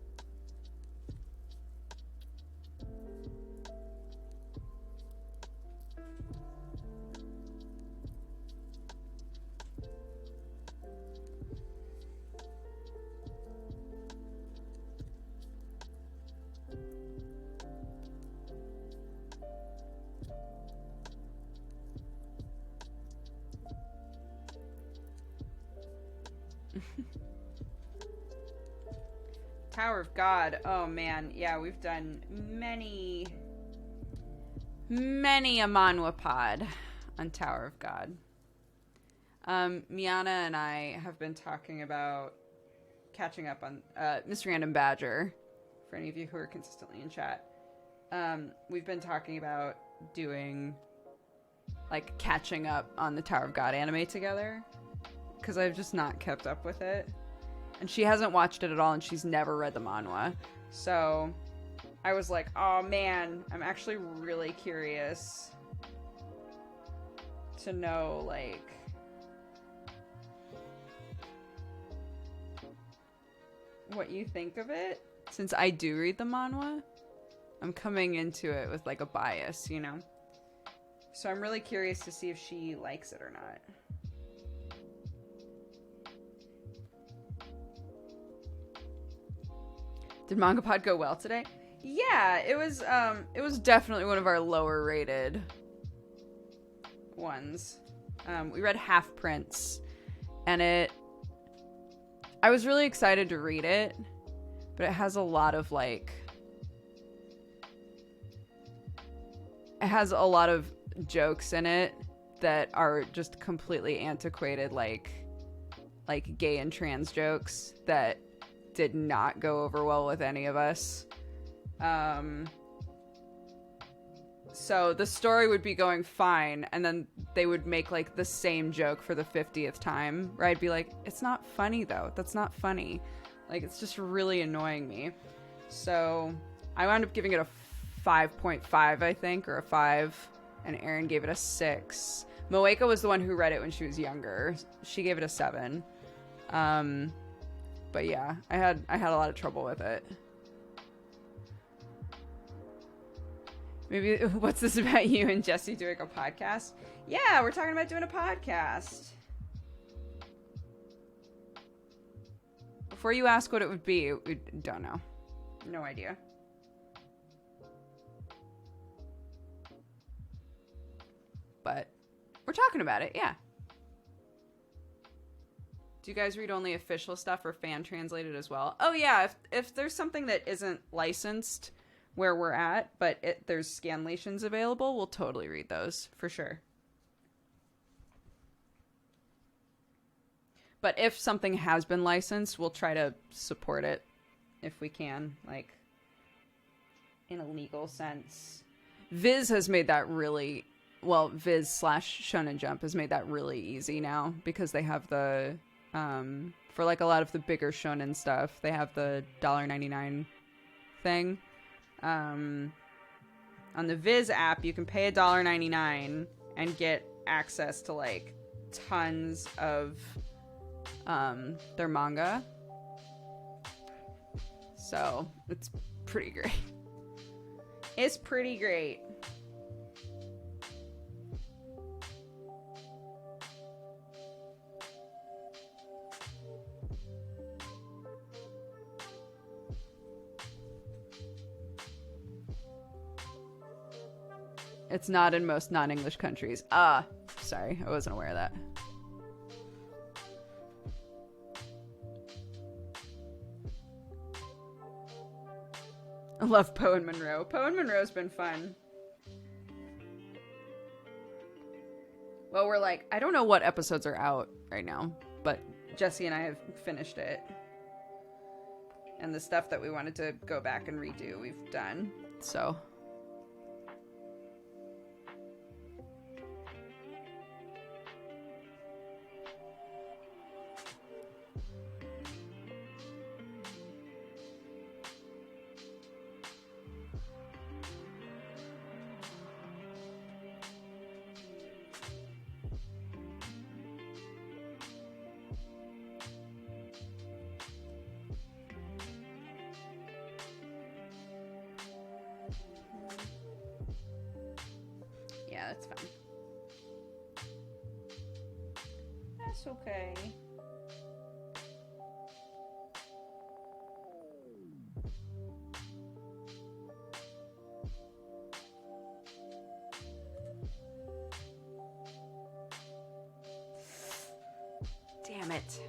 Tower of God. Oh man, yeah, we've done many a manhwa pod on Tower of God. Miana and I have been talking about catching up on Mr. Random Badger, for any of you who are consistently in chat. We've been talking about doing like catching up on the Tower of God anime together, because I've just not kept up with it. And she hasn't watched it at all, and she's never read the manhwa. So I was like, oh man, I'm actually really curious to know, like, what you think of it. Since I do read the manhwa, I'm coming into it with, like, a bias, you know? So I'm really curious to see if she likes it or not. Did MangaPod go well today? Yeah, it was definitely one of our lower rated ones. We read Half Prince, and I was really excited to read it, but it has a lot of it has a lot of jokes in it that are just completely antiquated, like gay and trans jokes that did not go over well with any of us. So the story would be going fine, and then they would make like the same joke for the 50th time, where I'd be like, it's not funny though. That's not funny. Like, it's just really annoying me. So I wound up giving it a 5.5, I think, or a 5, and Erin gave it a 6. Moeka was the one who read it when she was younger. She gave it a 7. But yeah, I had a lot of trouble with it. Maybe, what's this about you and Jesse doing a podcast? Yeah, we're talking about doing a podcast. Before you ask what it would be, we don't know. No idea. but we're talking about it, yeah. Do you guys read only official stuff or fan translated as well? Oh yeah, if there's something that isn't licensed where we're at, but there's scanlations available, we'll totally read those, for sure. But if something has been licensed, we'll try to support it if we can, like, in a legal sense. Viz has made that really... Well, Viz/Shonen Jump has made that really easy now, because they have the... for, like, a lot of the bigger shonen stuff, they have the $1.99 thing. On the Viz app, you can pay $1.99 and get access to, like, tons of their manga. So it's pretty great. It's pretty great. It's not in most non-English countries. Sorry, I wasn't aware of that. I love Poe and Monroe. Poe and Monroe's been fun. Well, we're like, I don't know what episodes are out right now, but Jesse and I have finished it. And the stuff that we wanted to go back and redo, we've done. So... that's fine. That's okay. Damn it.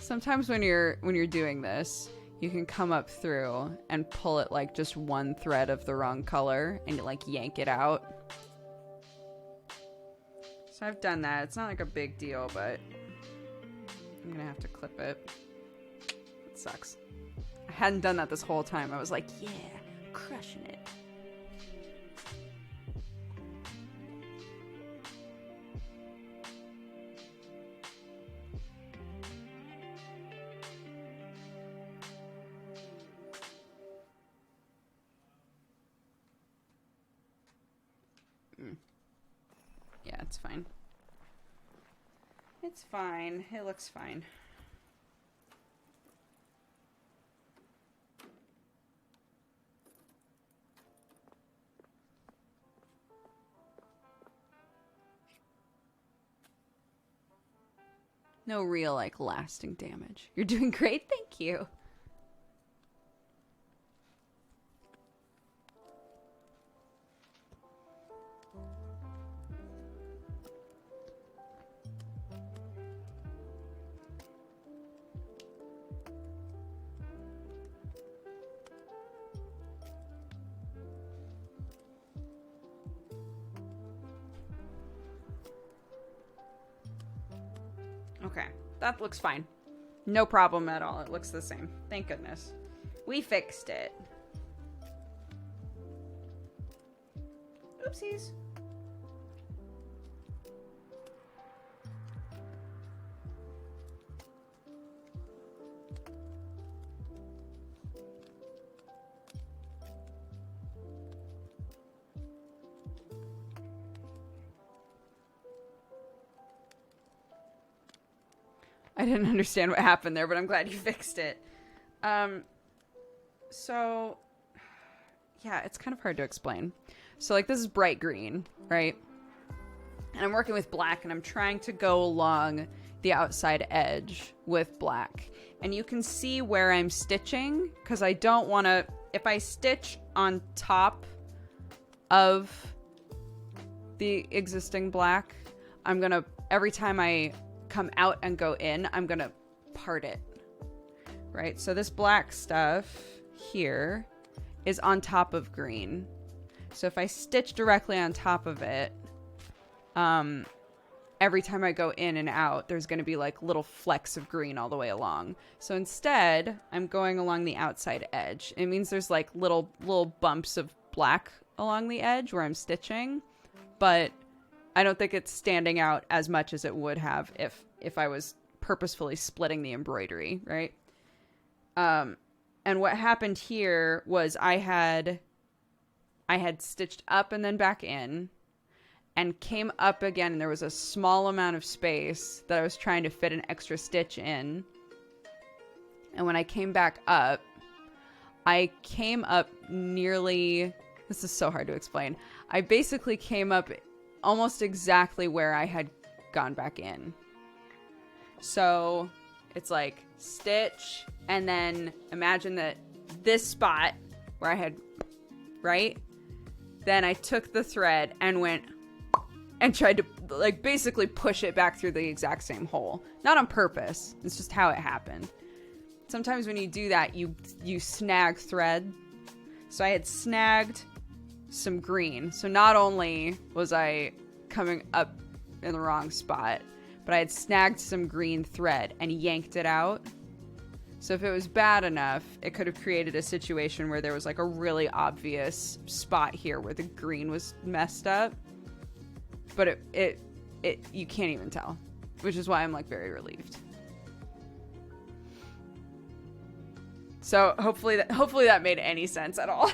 Sometimes when you're doing this, you can come up through and pull it like just one thread of the wrong color and like yank it out. So I've done that. It's not like a big deal, but I'm gonna have to clip it. It sucks. I hadn't done that this whole time. I was like, yeah, crushing it. Yeah, it's fine. It's fine. It looks fine. No real, like, lasting damage. You're doing great, thank you. Okay, that looks fine. No problem at all. It looks the same. Thank goodness. We fixed it. Oopsies. I didn't understand what happened there, but I'm glad you fixed it. So, yeah, it's kind of hard to explain. So, like, this is bright green, right? And I'm working with black, and I'm trying to go along the outside edge with black. And you can see where I'm stitching, because I don't want to, if I stitch on top of the existing black, I'm going to, every time I come out and go in, I'm going to part it, right? So this black stuff here is on top of green. So if I stitch directly on top of it, every time I go in and out, there's going to be like little flecks of green all the way along. So instead, I'm going along the outside edge. It means there's like little bumps of black along the edge where I'm stitching, but I don't think it's standing out as much as it would have if I was purposefully splitting the embroidery, right? And what happened here was I had stitched up and then back in, and came up again, and there was a small amount of space that I was trying to fit an extra stitch in. And when I came back up, I came up nearly, this is so hard to explain. I basically came up almost exactly where I had gone back in. So it's like stitch, and then imagine that this spot where I had, right? Then I took the thread and went and tried to like basically push it back through the exact same hole. Not on purpose. It's just how it happened. Sometimes when you do that, you snag thread. So I had snagged some green. So not only was I coming up in the wrong spot, but I had snagged some green thread and yanked it out. So if it was bad enough, it could have created a situation where there was like a really obvious spot here where the green was messed up. But it you can't even tell, which is why I'm like very relieved. So hopefully that made any sense at all.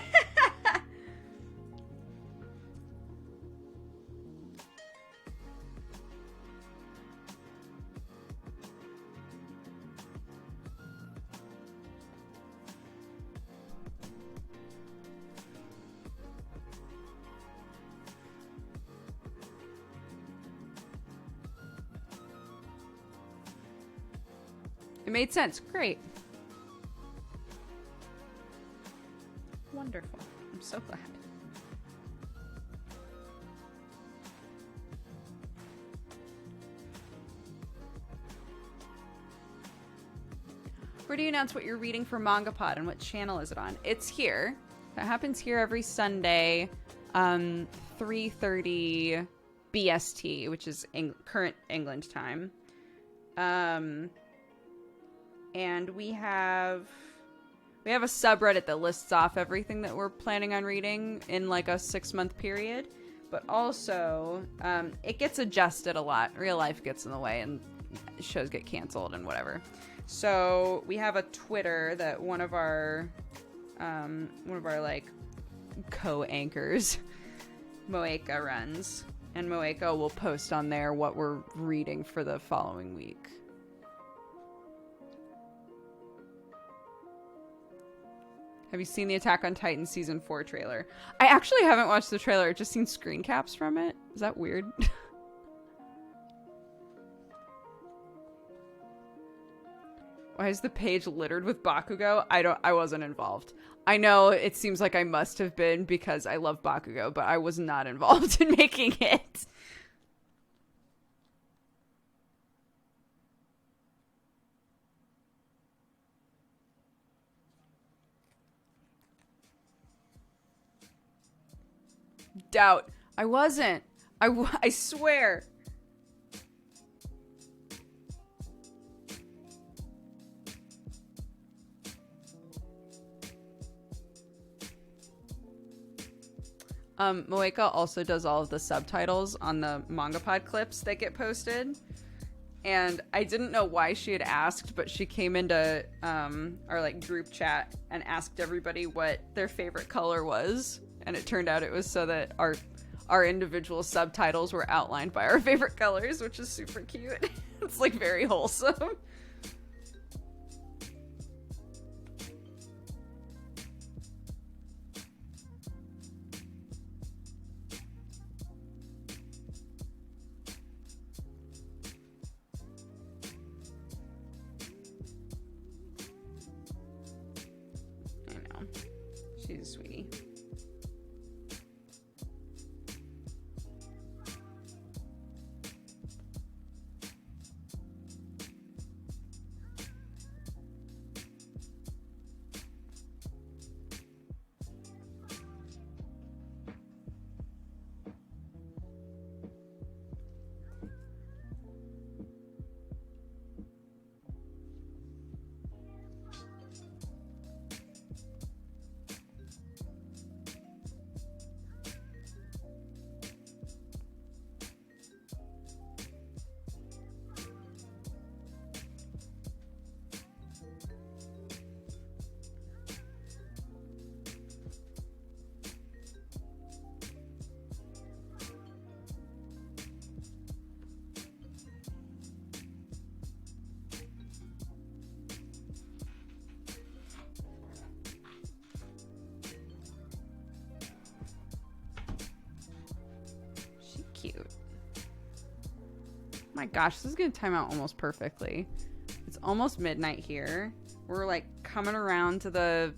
It made sense. Great. Wonderful. I'm so glad. Where do you announce what you're reading for MangaPod, and what channel is it on? It's here. That happens here every Sunday, 3:30 BST, which is current England time. And we have a subreddit that lists off everything that we're planning on reading in like a 6-month period. But also, it gets adjusted a lot. Real life gets in the way, and shows get canceled and whatever. So we have a Twitter that one of our like co-anchors, Moeka, runs, and Moeka will post on there what we're reading for the following week. Have you seen the Attack on Titan Season 4 trailer? I actually haven't watched the trailer. I've just seen screen caps from it. Is that weird? Why is the page littered with Bakugo? I wasn't involved. I know it seems like I must have been because I love Bakugo, but I was not involved in making it. Doubt. I wasn't. I swear. Moeka also does all of the subtitles on the MangaPod clips that get posted. And I didn't know why she had asked, but she came into our like group chat and asked everybody what their favorite color was. And it turned out it was so that our individual subtitles were outlined by our favorite colors, which is super cute. It's like very wholesome. She's a sweetie. Cute. My gosh, this is gonna time out almost perfectly. It's almost midnight here. We're like coming around to the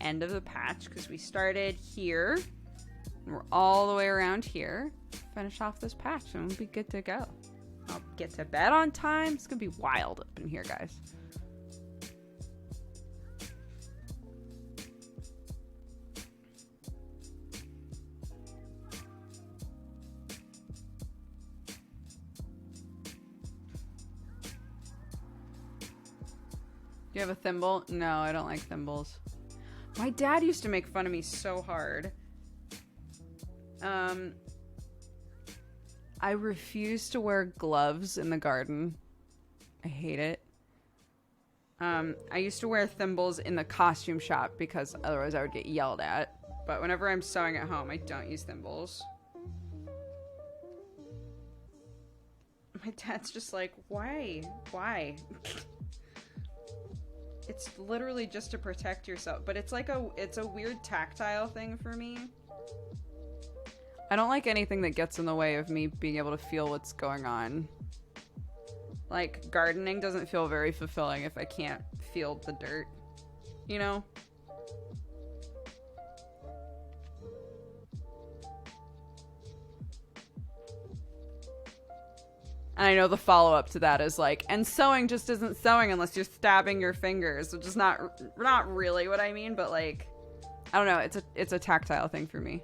end of the patch because we started here and we're all the way around here. Finish off this patch and we'll be good to go. I'll get to bed on time. It's gonna be wild up in here, guys. Do you have a thimble? No, I don't like thimbles. My dad used to make fun of me so hard. I refuse to wear gloves in the garden. I hate it. I used to wear thimbles in the costume shop because otherwise I would get yelled at. But whenever I'm sewing at home, I don't use thimbles. My dad's just like, why? Why? It's literally just to protect yourself, but it's like it's a weird tactile thing for me. I don't like anything that gets in the way of me being able to feel what's going on. Like, gardening doesn't feel very fulfilling if I can't feel the dirt, you know? And I know the follow-up to that is like, and sewing just isn't sewing unless you're stabbing your fingers, which is not really what I mean, but like, I don't know, it's a tactile thing for me.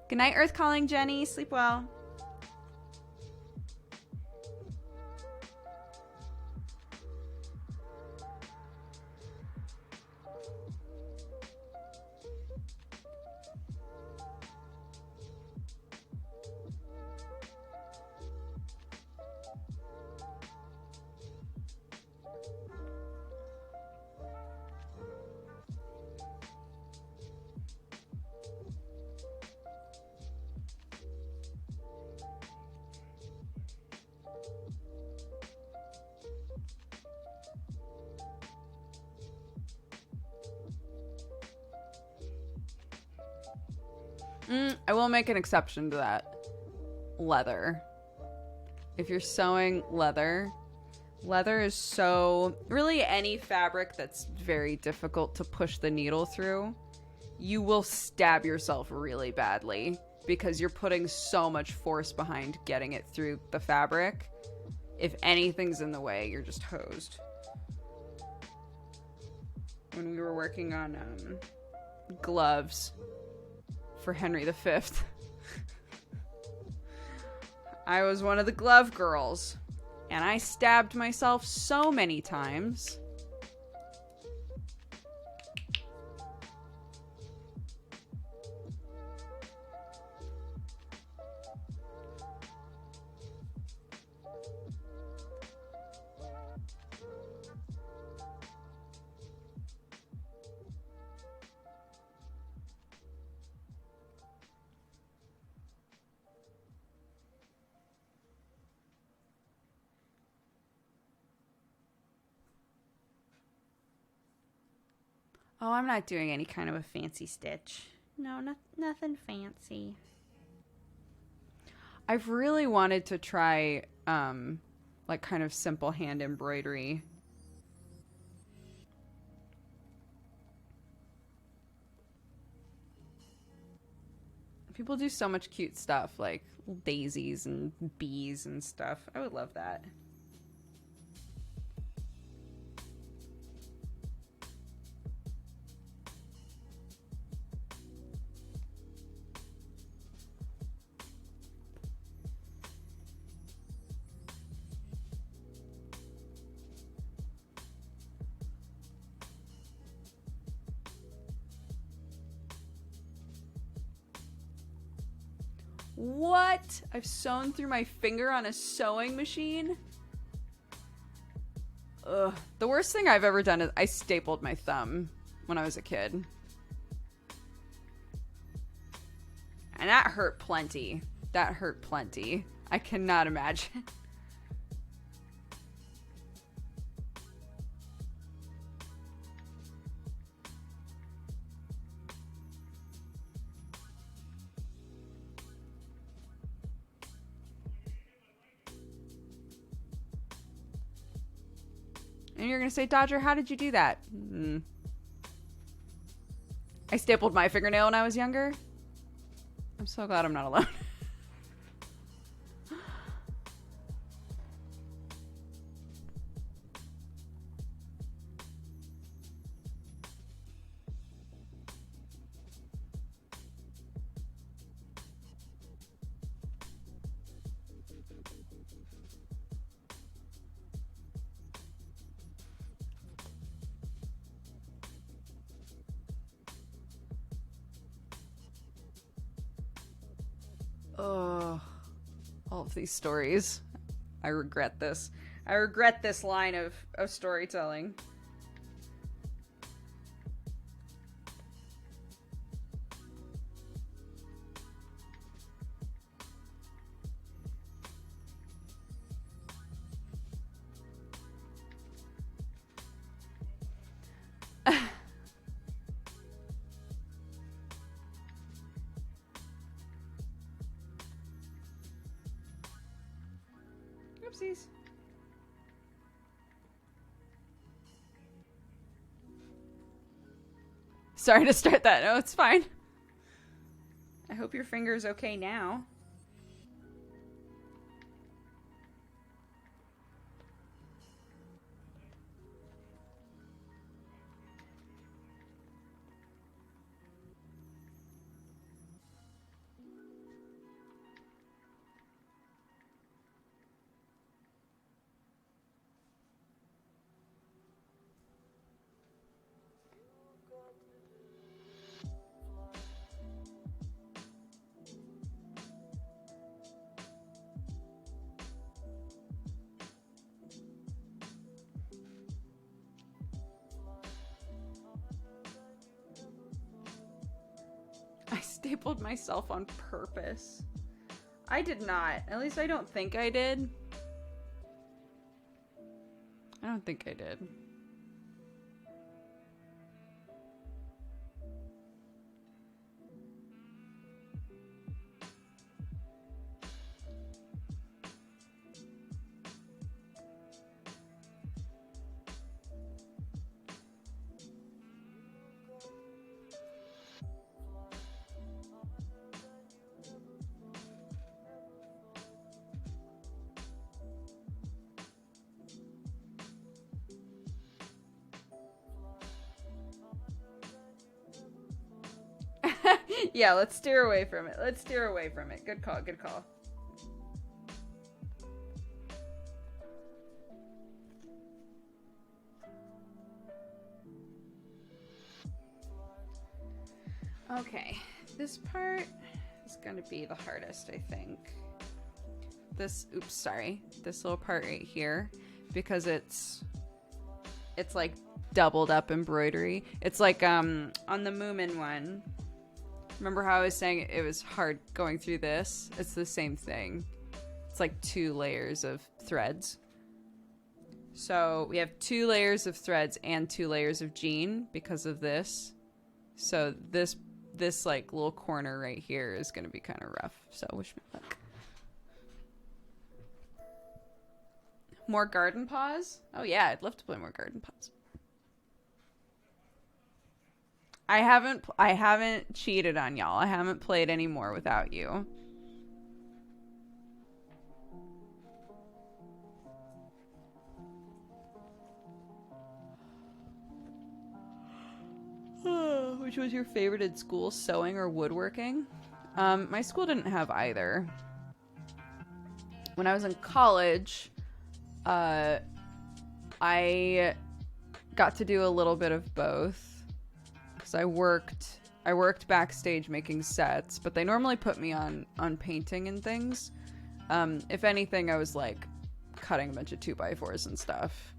Good night, Earth Calling Jenny. Sleep well. I will make an exception to that. Leather. If you're sewing leather is so... Really any fabric that's very difficult to push the needle through, you will stab yourself really badly because you're putting so much force behind getting it through the fabric. If anything's in the way, you're just hosed. When we were working on gloves for Henry V, I was one of the glove girls, and I stabbed myself so many times. Oh, I'm not doing any kind of a fancy stitch. No, nothing fancy. I've really wanted to try like kind of simple hand embroidery. People do so much cute stuff, like daisies and bees and stuff. I would love that. What? I've sewn through my finger on a sewing machine? Ugh. The worst thing I've ever done is I stapled my thumb when I was a kid. And that hurt plenty. That hurt plenty. I cannot imagine. And you're going to say, Dodger, how did you do that? I stapled my fingernail when I was younger. I'm so glad I'm not alone. Oh, all of these stories. I regret this. I regret this line of storytelling. Oopsies. Sorry to start that. No, it's fine. I hope your finger's okay now. I stapled myself on purpose. I did not. At least I don't think I did. I don't think I did. Yeah, let's steer away from it. Let's steer away from it. Good call, good call. Okay, this part is gonna be the hardest, I think. This, oops, sorry. This little part right here, because it's like doubled up embroidery. It's like on the Moomin one. Remember how I was saying it was hard going through this? It's the same thing. It's like 2 layers of threads. So we have 2 layers of threads and 2 layers of jean because of this. So this like little corner right here is going to be kind of rough. So wish me luck. More Garden Paws? Oh yeah, I'd love to play more Garden Paws. I haven't cheated on y'all. I haven't played any more without you. Which was your favorite at school, sewing or woodworking? My school didn't have either. When I was in college, I got to do a little bit of both because I worked backstage making sets, but they normally put me on painting and things. If anything, I was like cutting a bunch of 2x4s and stuff.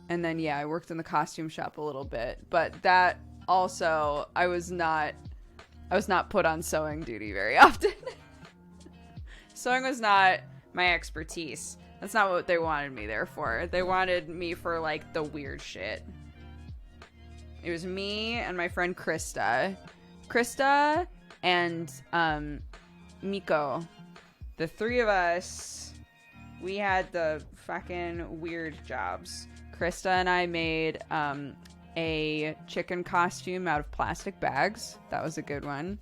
And then yeah, I worked in the costume shop a little bit, but that also I was not put on sewing duty very often. Sewing was not my expertise. That's not what they wanted me there for. They wanted me for like the weird shit. It was me and my friend Krista and Miko. The three of us, we had the fucking weird jobs. Krista and I made a chicken costume out of plastic bags. That was a good one.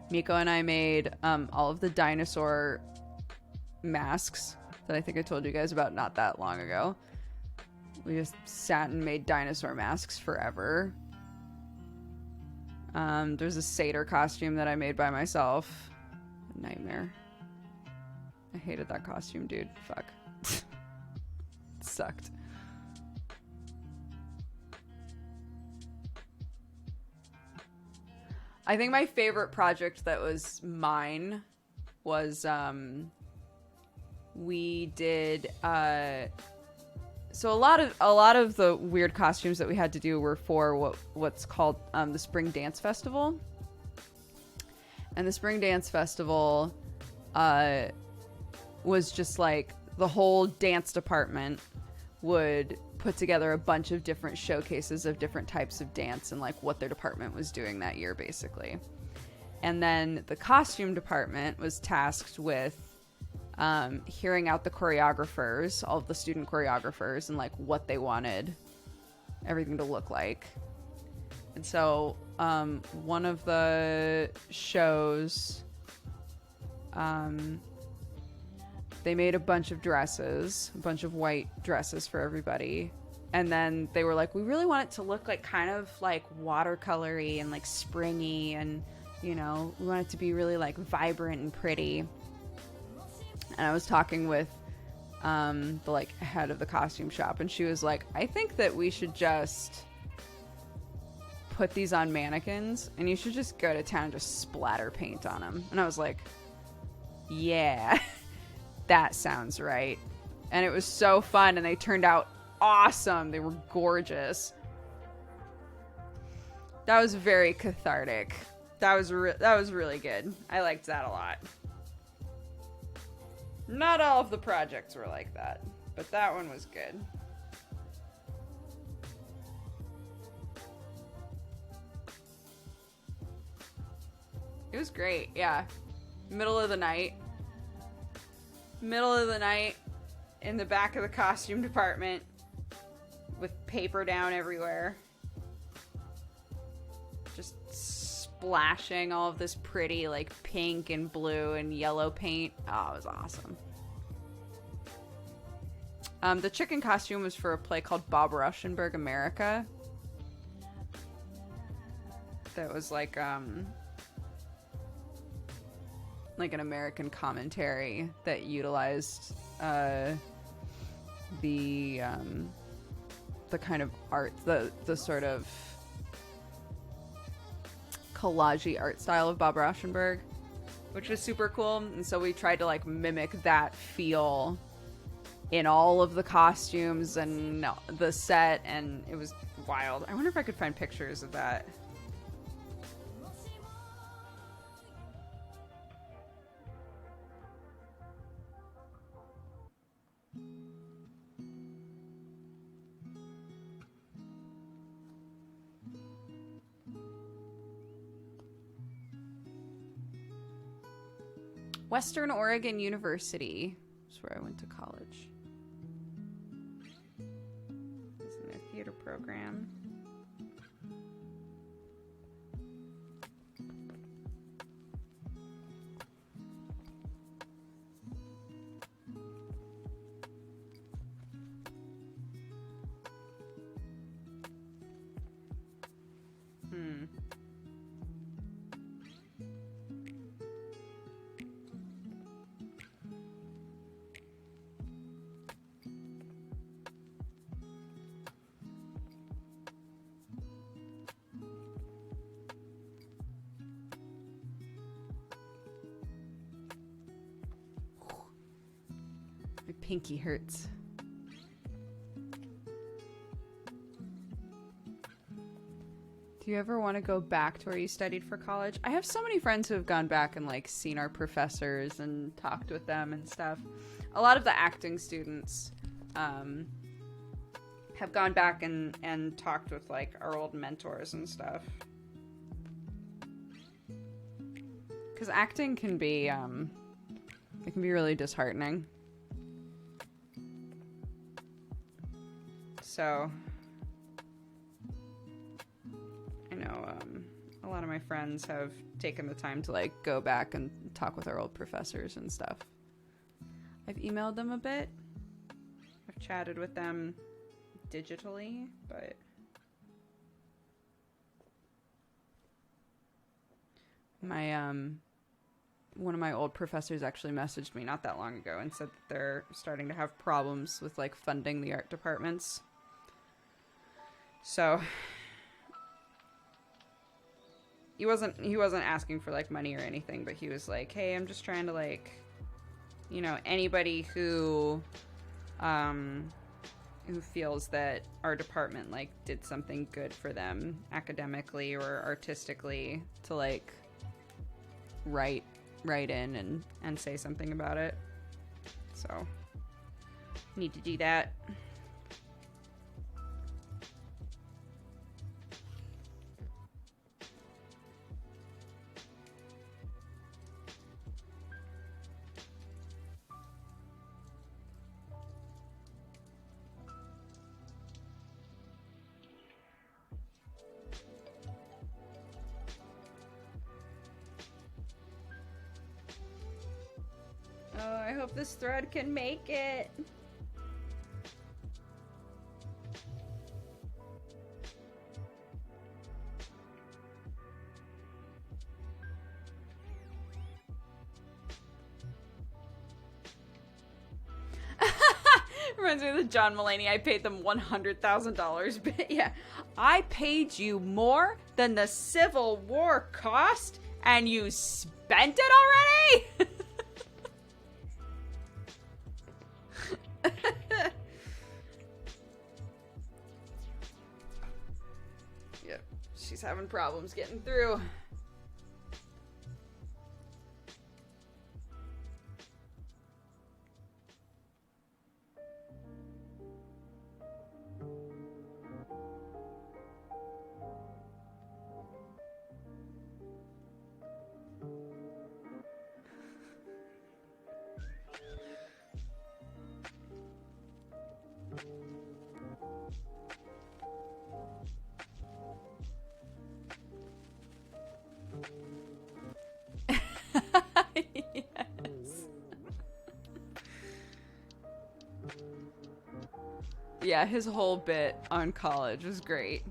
Miko and I made all of the dinosaur masks that I think I told you guys about not that long ago. We just sat and made dinosaur masks forever. There's a satyr costume that I made by myself. A nightmare. I hated that costume, dude. Fuck. It sucked. I think my favorite project that was mine was we did so a lot of the weird costumes that we had to do were for what's called the Spring Dance Festival. And the Spring Dance Festival was just like the whole dance department would put together a bunch of different showcases of different types of dance and like what their department was doing that year, basically. And then the costume department was tasked with hearing out the choreographers, all of the student choreographers, and like what they wanted everything to look like. And so one of the shows, they made a bunch of dresses, a bunch of white dresses for everybody. And then they were like, we really want it to look like kind of like watercolory and like springy, and you know, we want it to be really like vibrant and pretty. And I was talking with the like head of the costume shop, and she was like, I think that we should just put these on mannequins and you should just go to town and just splatter paint on them. And I was like, yeah. That sounds right. And it was so fun, and they turned out awesome. They were gorgeous. That was very cathartic. That was really good. I liked that a lot. Not all of the projects were like that, but that one was good. It was great, yeah. Middle of the night in the back of the costume department with paper down everywhere, just splashing all of this pretty like pink and blue and yellow paint. Oh, it was awesome. The chicken costume was for a play called Bob Rauschenberg America. That was like an American commentary that utilized the kind of art, the sort of collage-y art style of Bob Rauschenberg, which was super cool. And so we tried to like mimic that feel in all of the costumes and the set, and it was wild. I wonder if I could find pictures of that. Western Oregon University is where I went to college. It's in their theater program. My pinky hurts. Do you ever want to go back to where you studied for college? I have so many friends who have gone back and like seen our professors and talked with them and stuff. A lot of the acting students have gone back and talked with like our old mentors and stuff. Because acting can be it can be really disheartening. So I know a lot of my friends have taken the time to like go back and talk with our old professors and stuff. I've emailed them a bit. I've chatted with them digitally, but my one of my old professors actually messaged me not that long ago and said that they're starting to have problems with like funding the art departments. So he wasn't asking for like money or anything, but he was like, "Hey, I'm just trying to like, you know, anybody who feels that our department like did something good for them academically or artistically to like write in and say something about it." So need to do that. Oh, I hope this thread can make it. Reminds me of the John Mulaney. I paid them $100,000, but yeah, I paid you more than the Civil War cost, and you spent it already? Yep, she's having problems getting through. Yes. Yeah, his whole bit on college was great.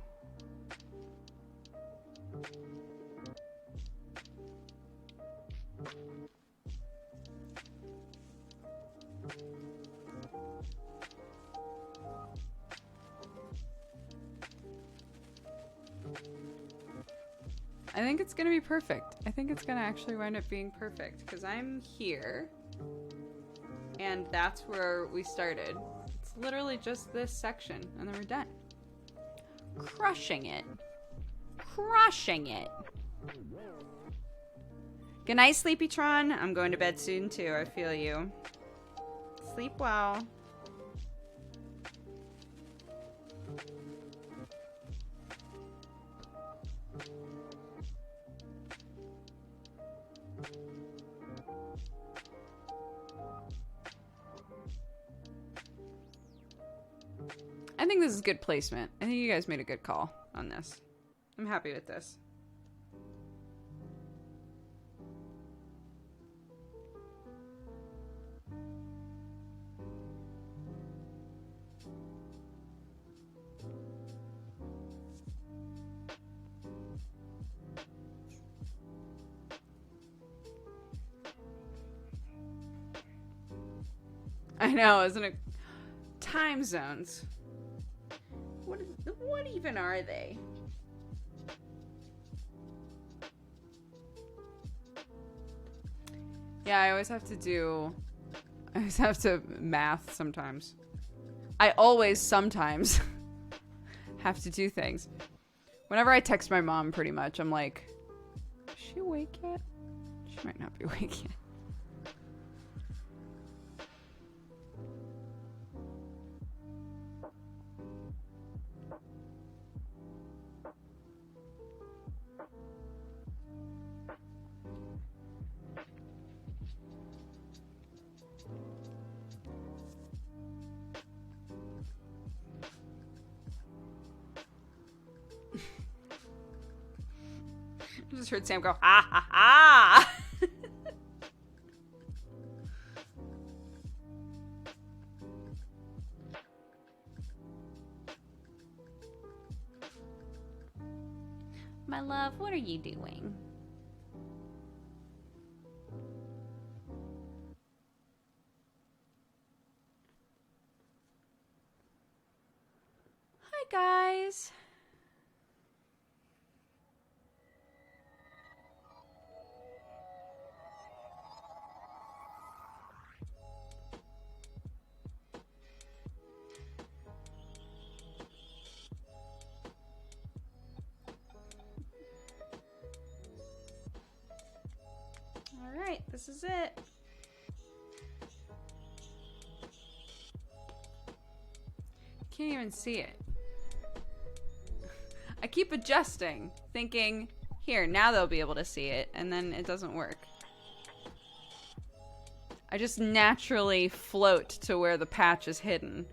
I think it's gonna be perfect. I think it's gonna actually wind up being perfect because I'm here and that's where we started. It's literally just this section and then we're done. Crushing it. Crushing it. Good night, Sleepytron. I'm going to bed soon too. I feel you. Sleep well. I think this is good placement. I think you guys made a good call on this. I'm happy with this. I know, isn't it? Time zones. What even are they? Yeah, I always have to math sometimes. I always sometimes have to do things. Whenever I text my mom, pretty much, I'm like, is she awake yet? She might not be awake yet. I just heard Sam go, ha ha ha! My love, what are you doing? Hi, guys. All right, this is it. Can't even see it. I keep adjusting, thinking, here, now they'll be able to see it, and then it doesn't work. I just naturally float to where the patch is hidden.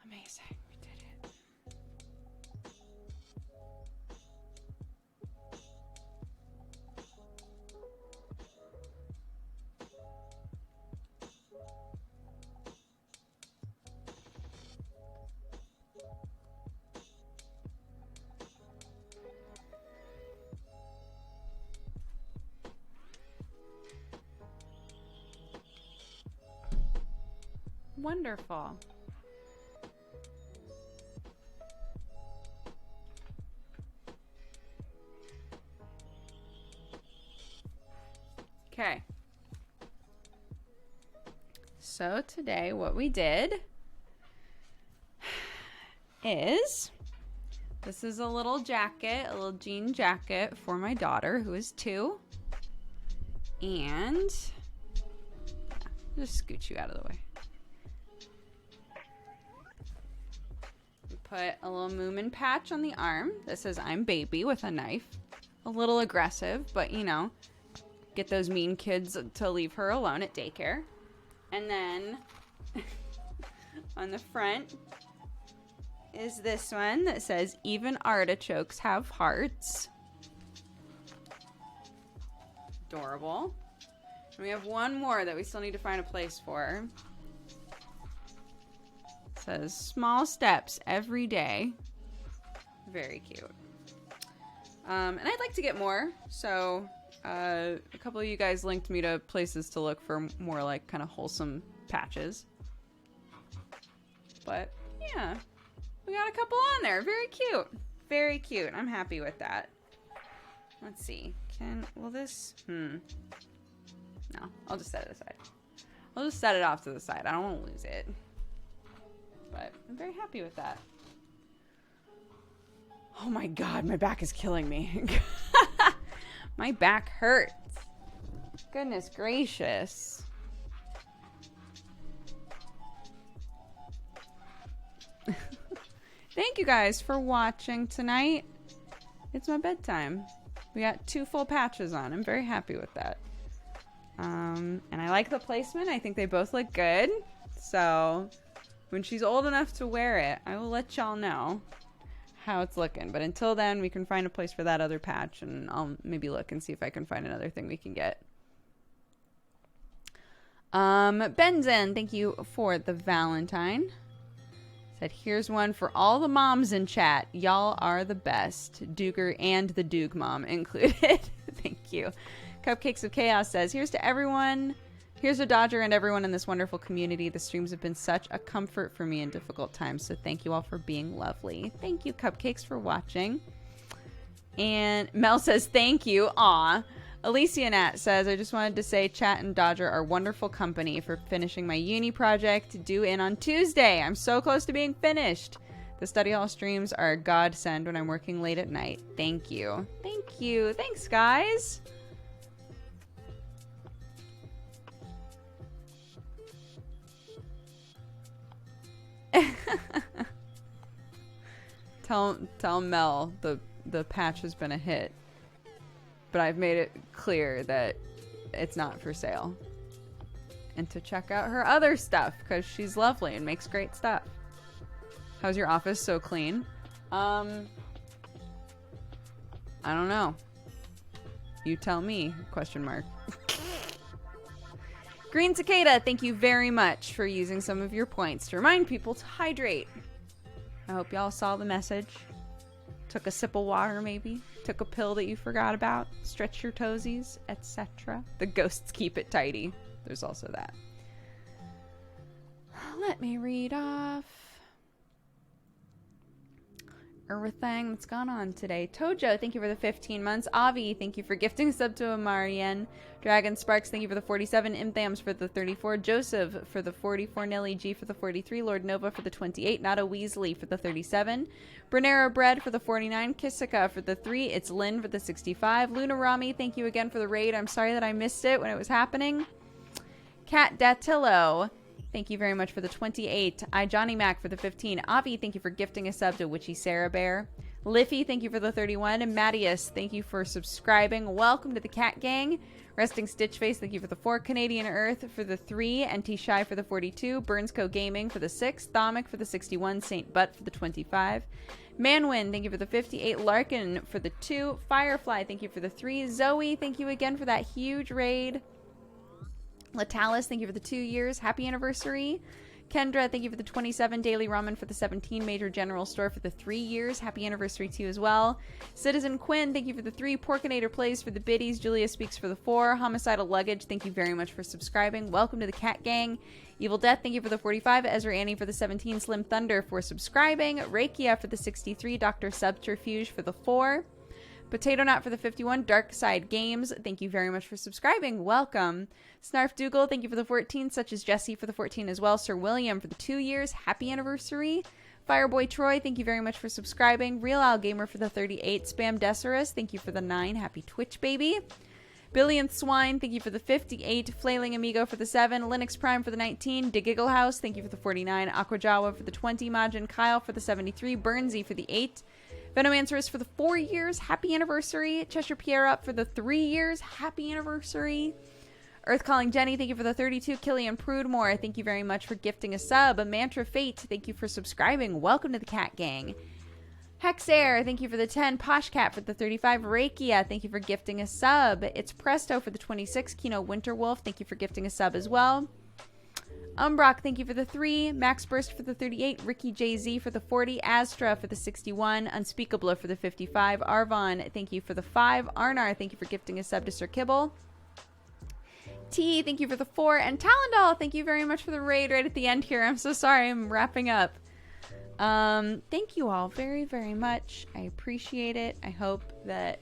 Amazing, we did it. Wonderful. Okay. So today what we did is, this is a little jacket, a little jean jacket for my daughter who is 2. And just scoot you out of the way. We put a little Moomin patch on the arm that says I'm baby with a knife. A little aggressive, but you know, get those mean kids to leave her alone at daycare. And then on the front is this one that says even artichokes have hearts. Adorable. And we have one more that we still need to find a place for. It says small steps every day. Very cute. And I'd like to get more, so a couple of you guys linked me to places to look for more like kind of wholesome patches. But yeah, we got a couple on there. Very cute. Very cute. I'm happy with that. Let's see. Will this? No, I'll just set it aside. I'll just set it off to the side. I don't want to lose it. But I'm very happy with that. Oh my god, my back is killing me. My back hurts. Goodness gracious. thank you guys for watching tonight. It's my bedtime. We got 2 full patches on. I'm very happy with that. And I like the placement. I think they both look good. So when she's old enough to wear it, I will let y'all know how it's looking. But until then, we can find a place for that other patch, and I'll maybe look and see if I can find another thing we can get. Benzen, thank you for the Valentine. Said, here's one for all the moms in chat. Y'all are the best. Duger and the Doog mom included. Thank you. Cupcakes of Chaos says, here's to everyone. Here's to Dodger and everyone in this wonderful community. The streams have been such a comfort for me in difficult times, so thank you all for being lovely. Thank you, Cupcakes, for watching. And Mel says, thank you. Aw. Alicia Nat says, I just wanted to say Chat and Dodger are wonderful company for finishing my uni project due in on Tuesday. I'm so close to being finished. The study hall streams are a godsend when I'm working late at night. Thank you. Thank you. Thanks, guys. Tell Mel the patch has been a hit. But I've made it clear that it's not for sale. And to check out her other stuff, because she's lovely and makes great stuff. How's your office so clean? I don't know. You tell me, question mark. Green Cicada, thank you very much for using some of your points to remind people to hydrate. I hope y'all saw the message. Took a sip of water, maybe. Took a pill that you forgot about. Stretch your toesies, etc. The ghosts keep it tidy. There's also that. Let me read off everything that's gone on today. Tojo, thank you for the 15 months. Avi, thank you for gifting a sub to Amarian. Dragon Sparks, thank you for the 47. Imthams for the 34. Joseph for the 44. Nelly G for the 43. Lord Nova for the 28. Nada Weasley for the 37. Brenera Bread for the 49. Kissika for the 3. It's Lynn for the 65. Luna Rami, thank you again for the raid. I'm sorry that I missed it when it was happening. Kat Datillo, thank you very much for the 28. I Johnny Mac for the 15. Avi, thank you for gifting a sub to Witchy Sarah Bear. Liffy, thank you for the 31. And Mattias, thank you for subscribing. Welcome to the Cat Gang. Resting Stitchface, thank you for the 4. Canadian Earth for the 3. And T-Shy for the 42. Burnsco Gaming for the 6. Thomic for the 61. Saint Butt for the 25. Manwin, thank you for the 58. Larkin for the 2. Firefly, thank you for the 3. Zoe, thank you again for that huge raid. Latalis, thank you for the 2 years. Happy anniversary. Kendra, thank you for the 27. Daily Ramen for the 17. Major General Store for the 3 years. Happy anniversary to you as well. Citizen Quinn, thank you for the 3. Porkinator Plays for the biddies. Julia Speaks for the 4. Homicidal Luggage, thank you very much for subscribing. Welcome to the Cat Gang. Evil Death, thank you for the 45. Ezra Annie for the 17. Slim Thunder for subscribing. Rakia for the 63. Dr. Subterfuge for the 4. Potato Knot for the 51. Dark Side Games, thank you very much for subscribing. Welcome. Snarf Dougal, thank you for the 14. Such as Jesse for the 14 as well. Sir William for the 2 years. Happy anniversary. Fireboy Troy, thank you very much for subscribing. Real Al Gamer for the 38. Spam Decerus, thank you for the 9. Happy Twitch, baby. Billionth Swine, thank you for the 58. Flailing Amigo for the 7. Linux Prime for the 19. DeGiggle House, thank you for the 49. Aquajawa for the 20. Majin Kyle for the 73. Burnsy for the 8. Venomancerous for the 4 years. Happy anniversary. Cheshire Pierre up for the 3 years. Happy anniversary. Earth Calling Jenny, thank you for the 32. Killian Prudemore, thank you very much for gifting a sub. A Mantra Fate, thank you for subscribing. Welcome to the Cat Gang. Hexair, thank you for the 10. Poshcat for the 35. Rakia, thank you for gifting a sub. It's Presto for the 26. Kino Winterwolf, thank you for gifting a sub as well. Umbrock, thank you for the 3. Max Burst for the 38. Ricky JZ for the 40. Astra for the 61. Unspeakable for the 55. Arvon, thank you for the 5. Arnar, thank you for gifting a sub to Sir Kibble. T, thank you for the 4. And Talendal, thank you very much for the raid right at the end here. I'm so sorry, I'm wrapping up. Thank you all very, very much. I appreciate it. I hope that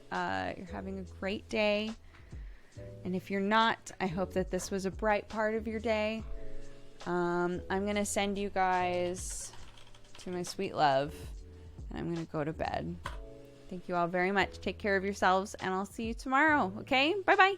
you're having a great day. And if you're not, I hope that this was a bright part of your day. I'm going to send you guys to my sweet love. And I'm going to go to bed. Thank you all very much. Take care of yourselves. And I'll see you tomorrow. Okay? Bye-bye.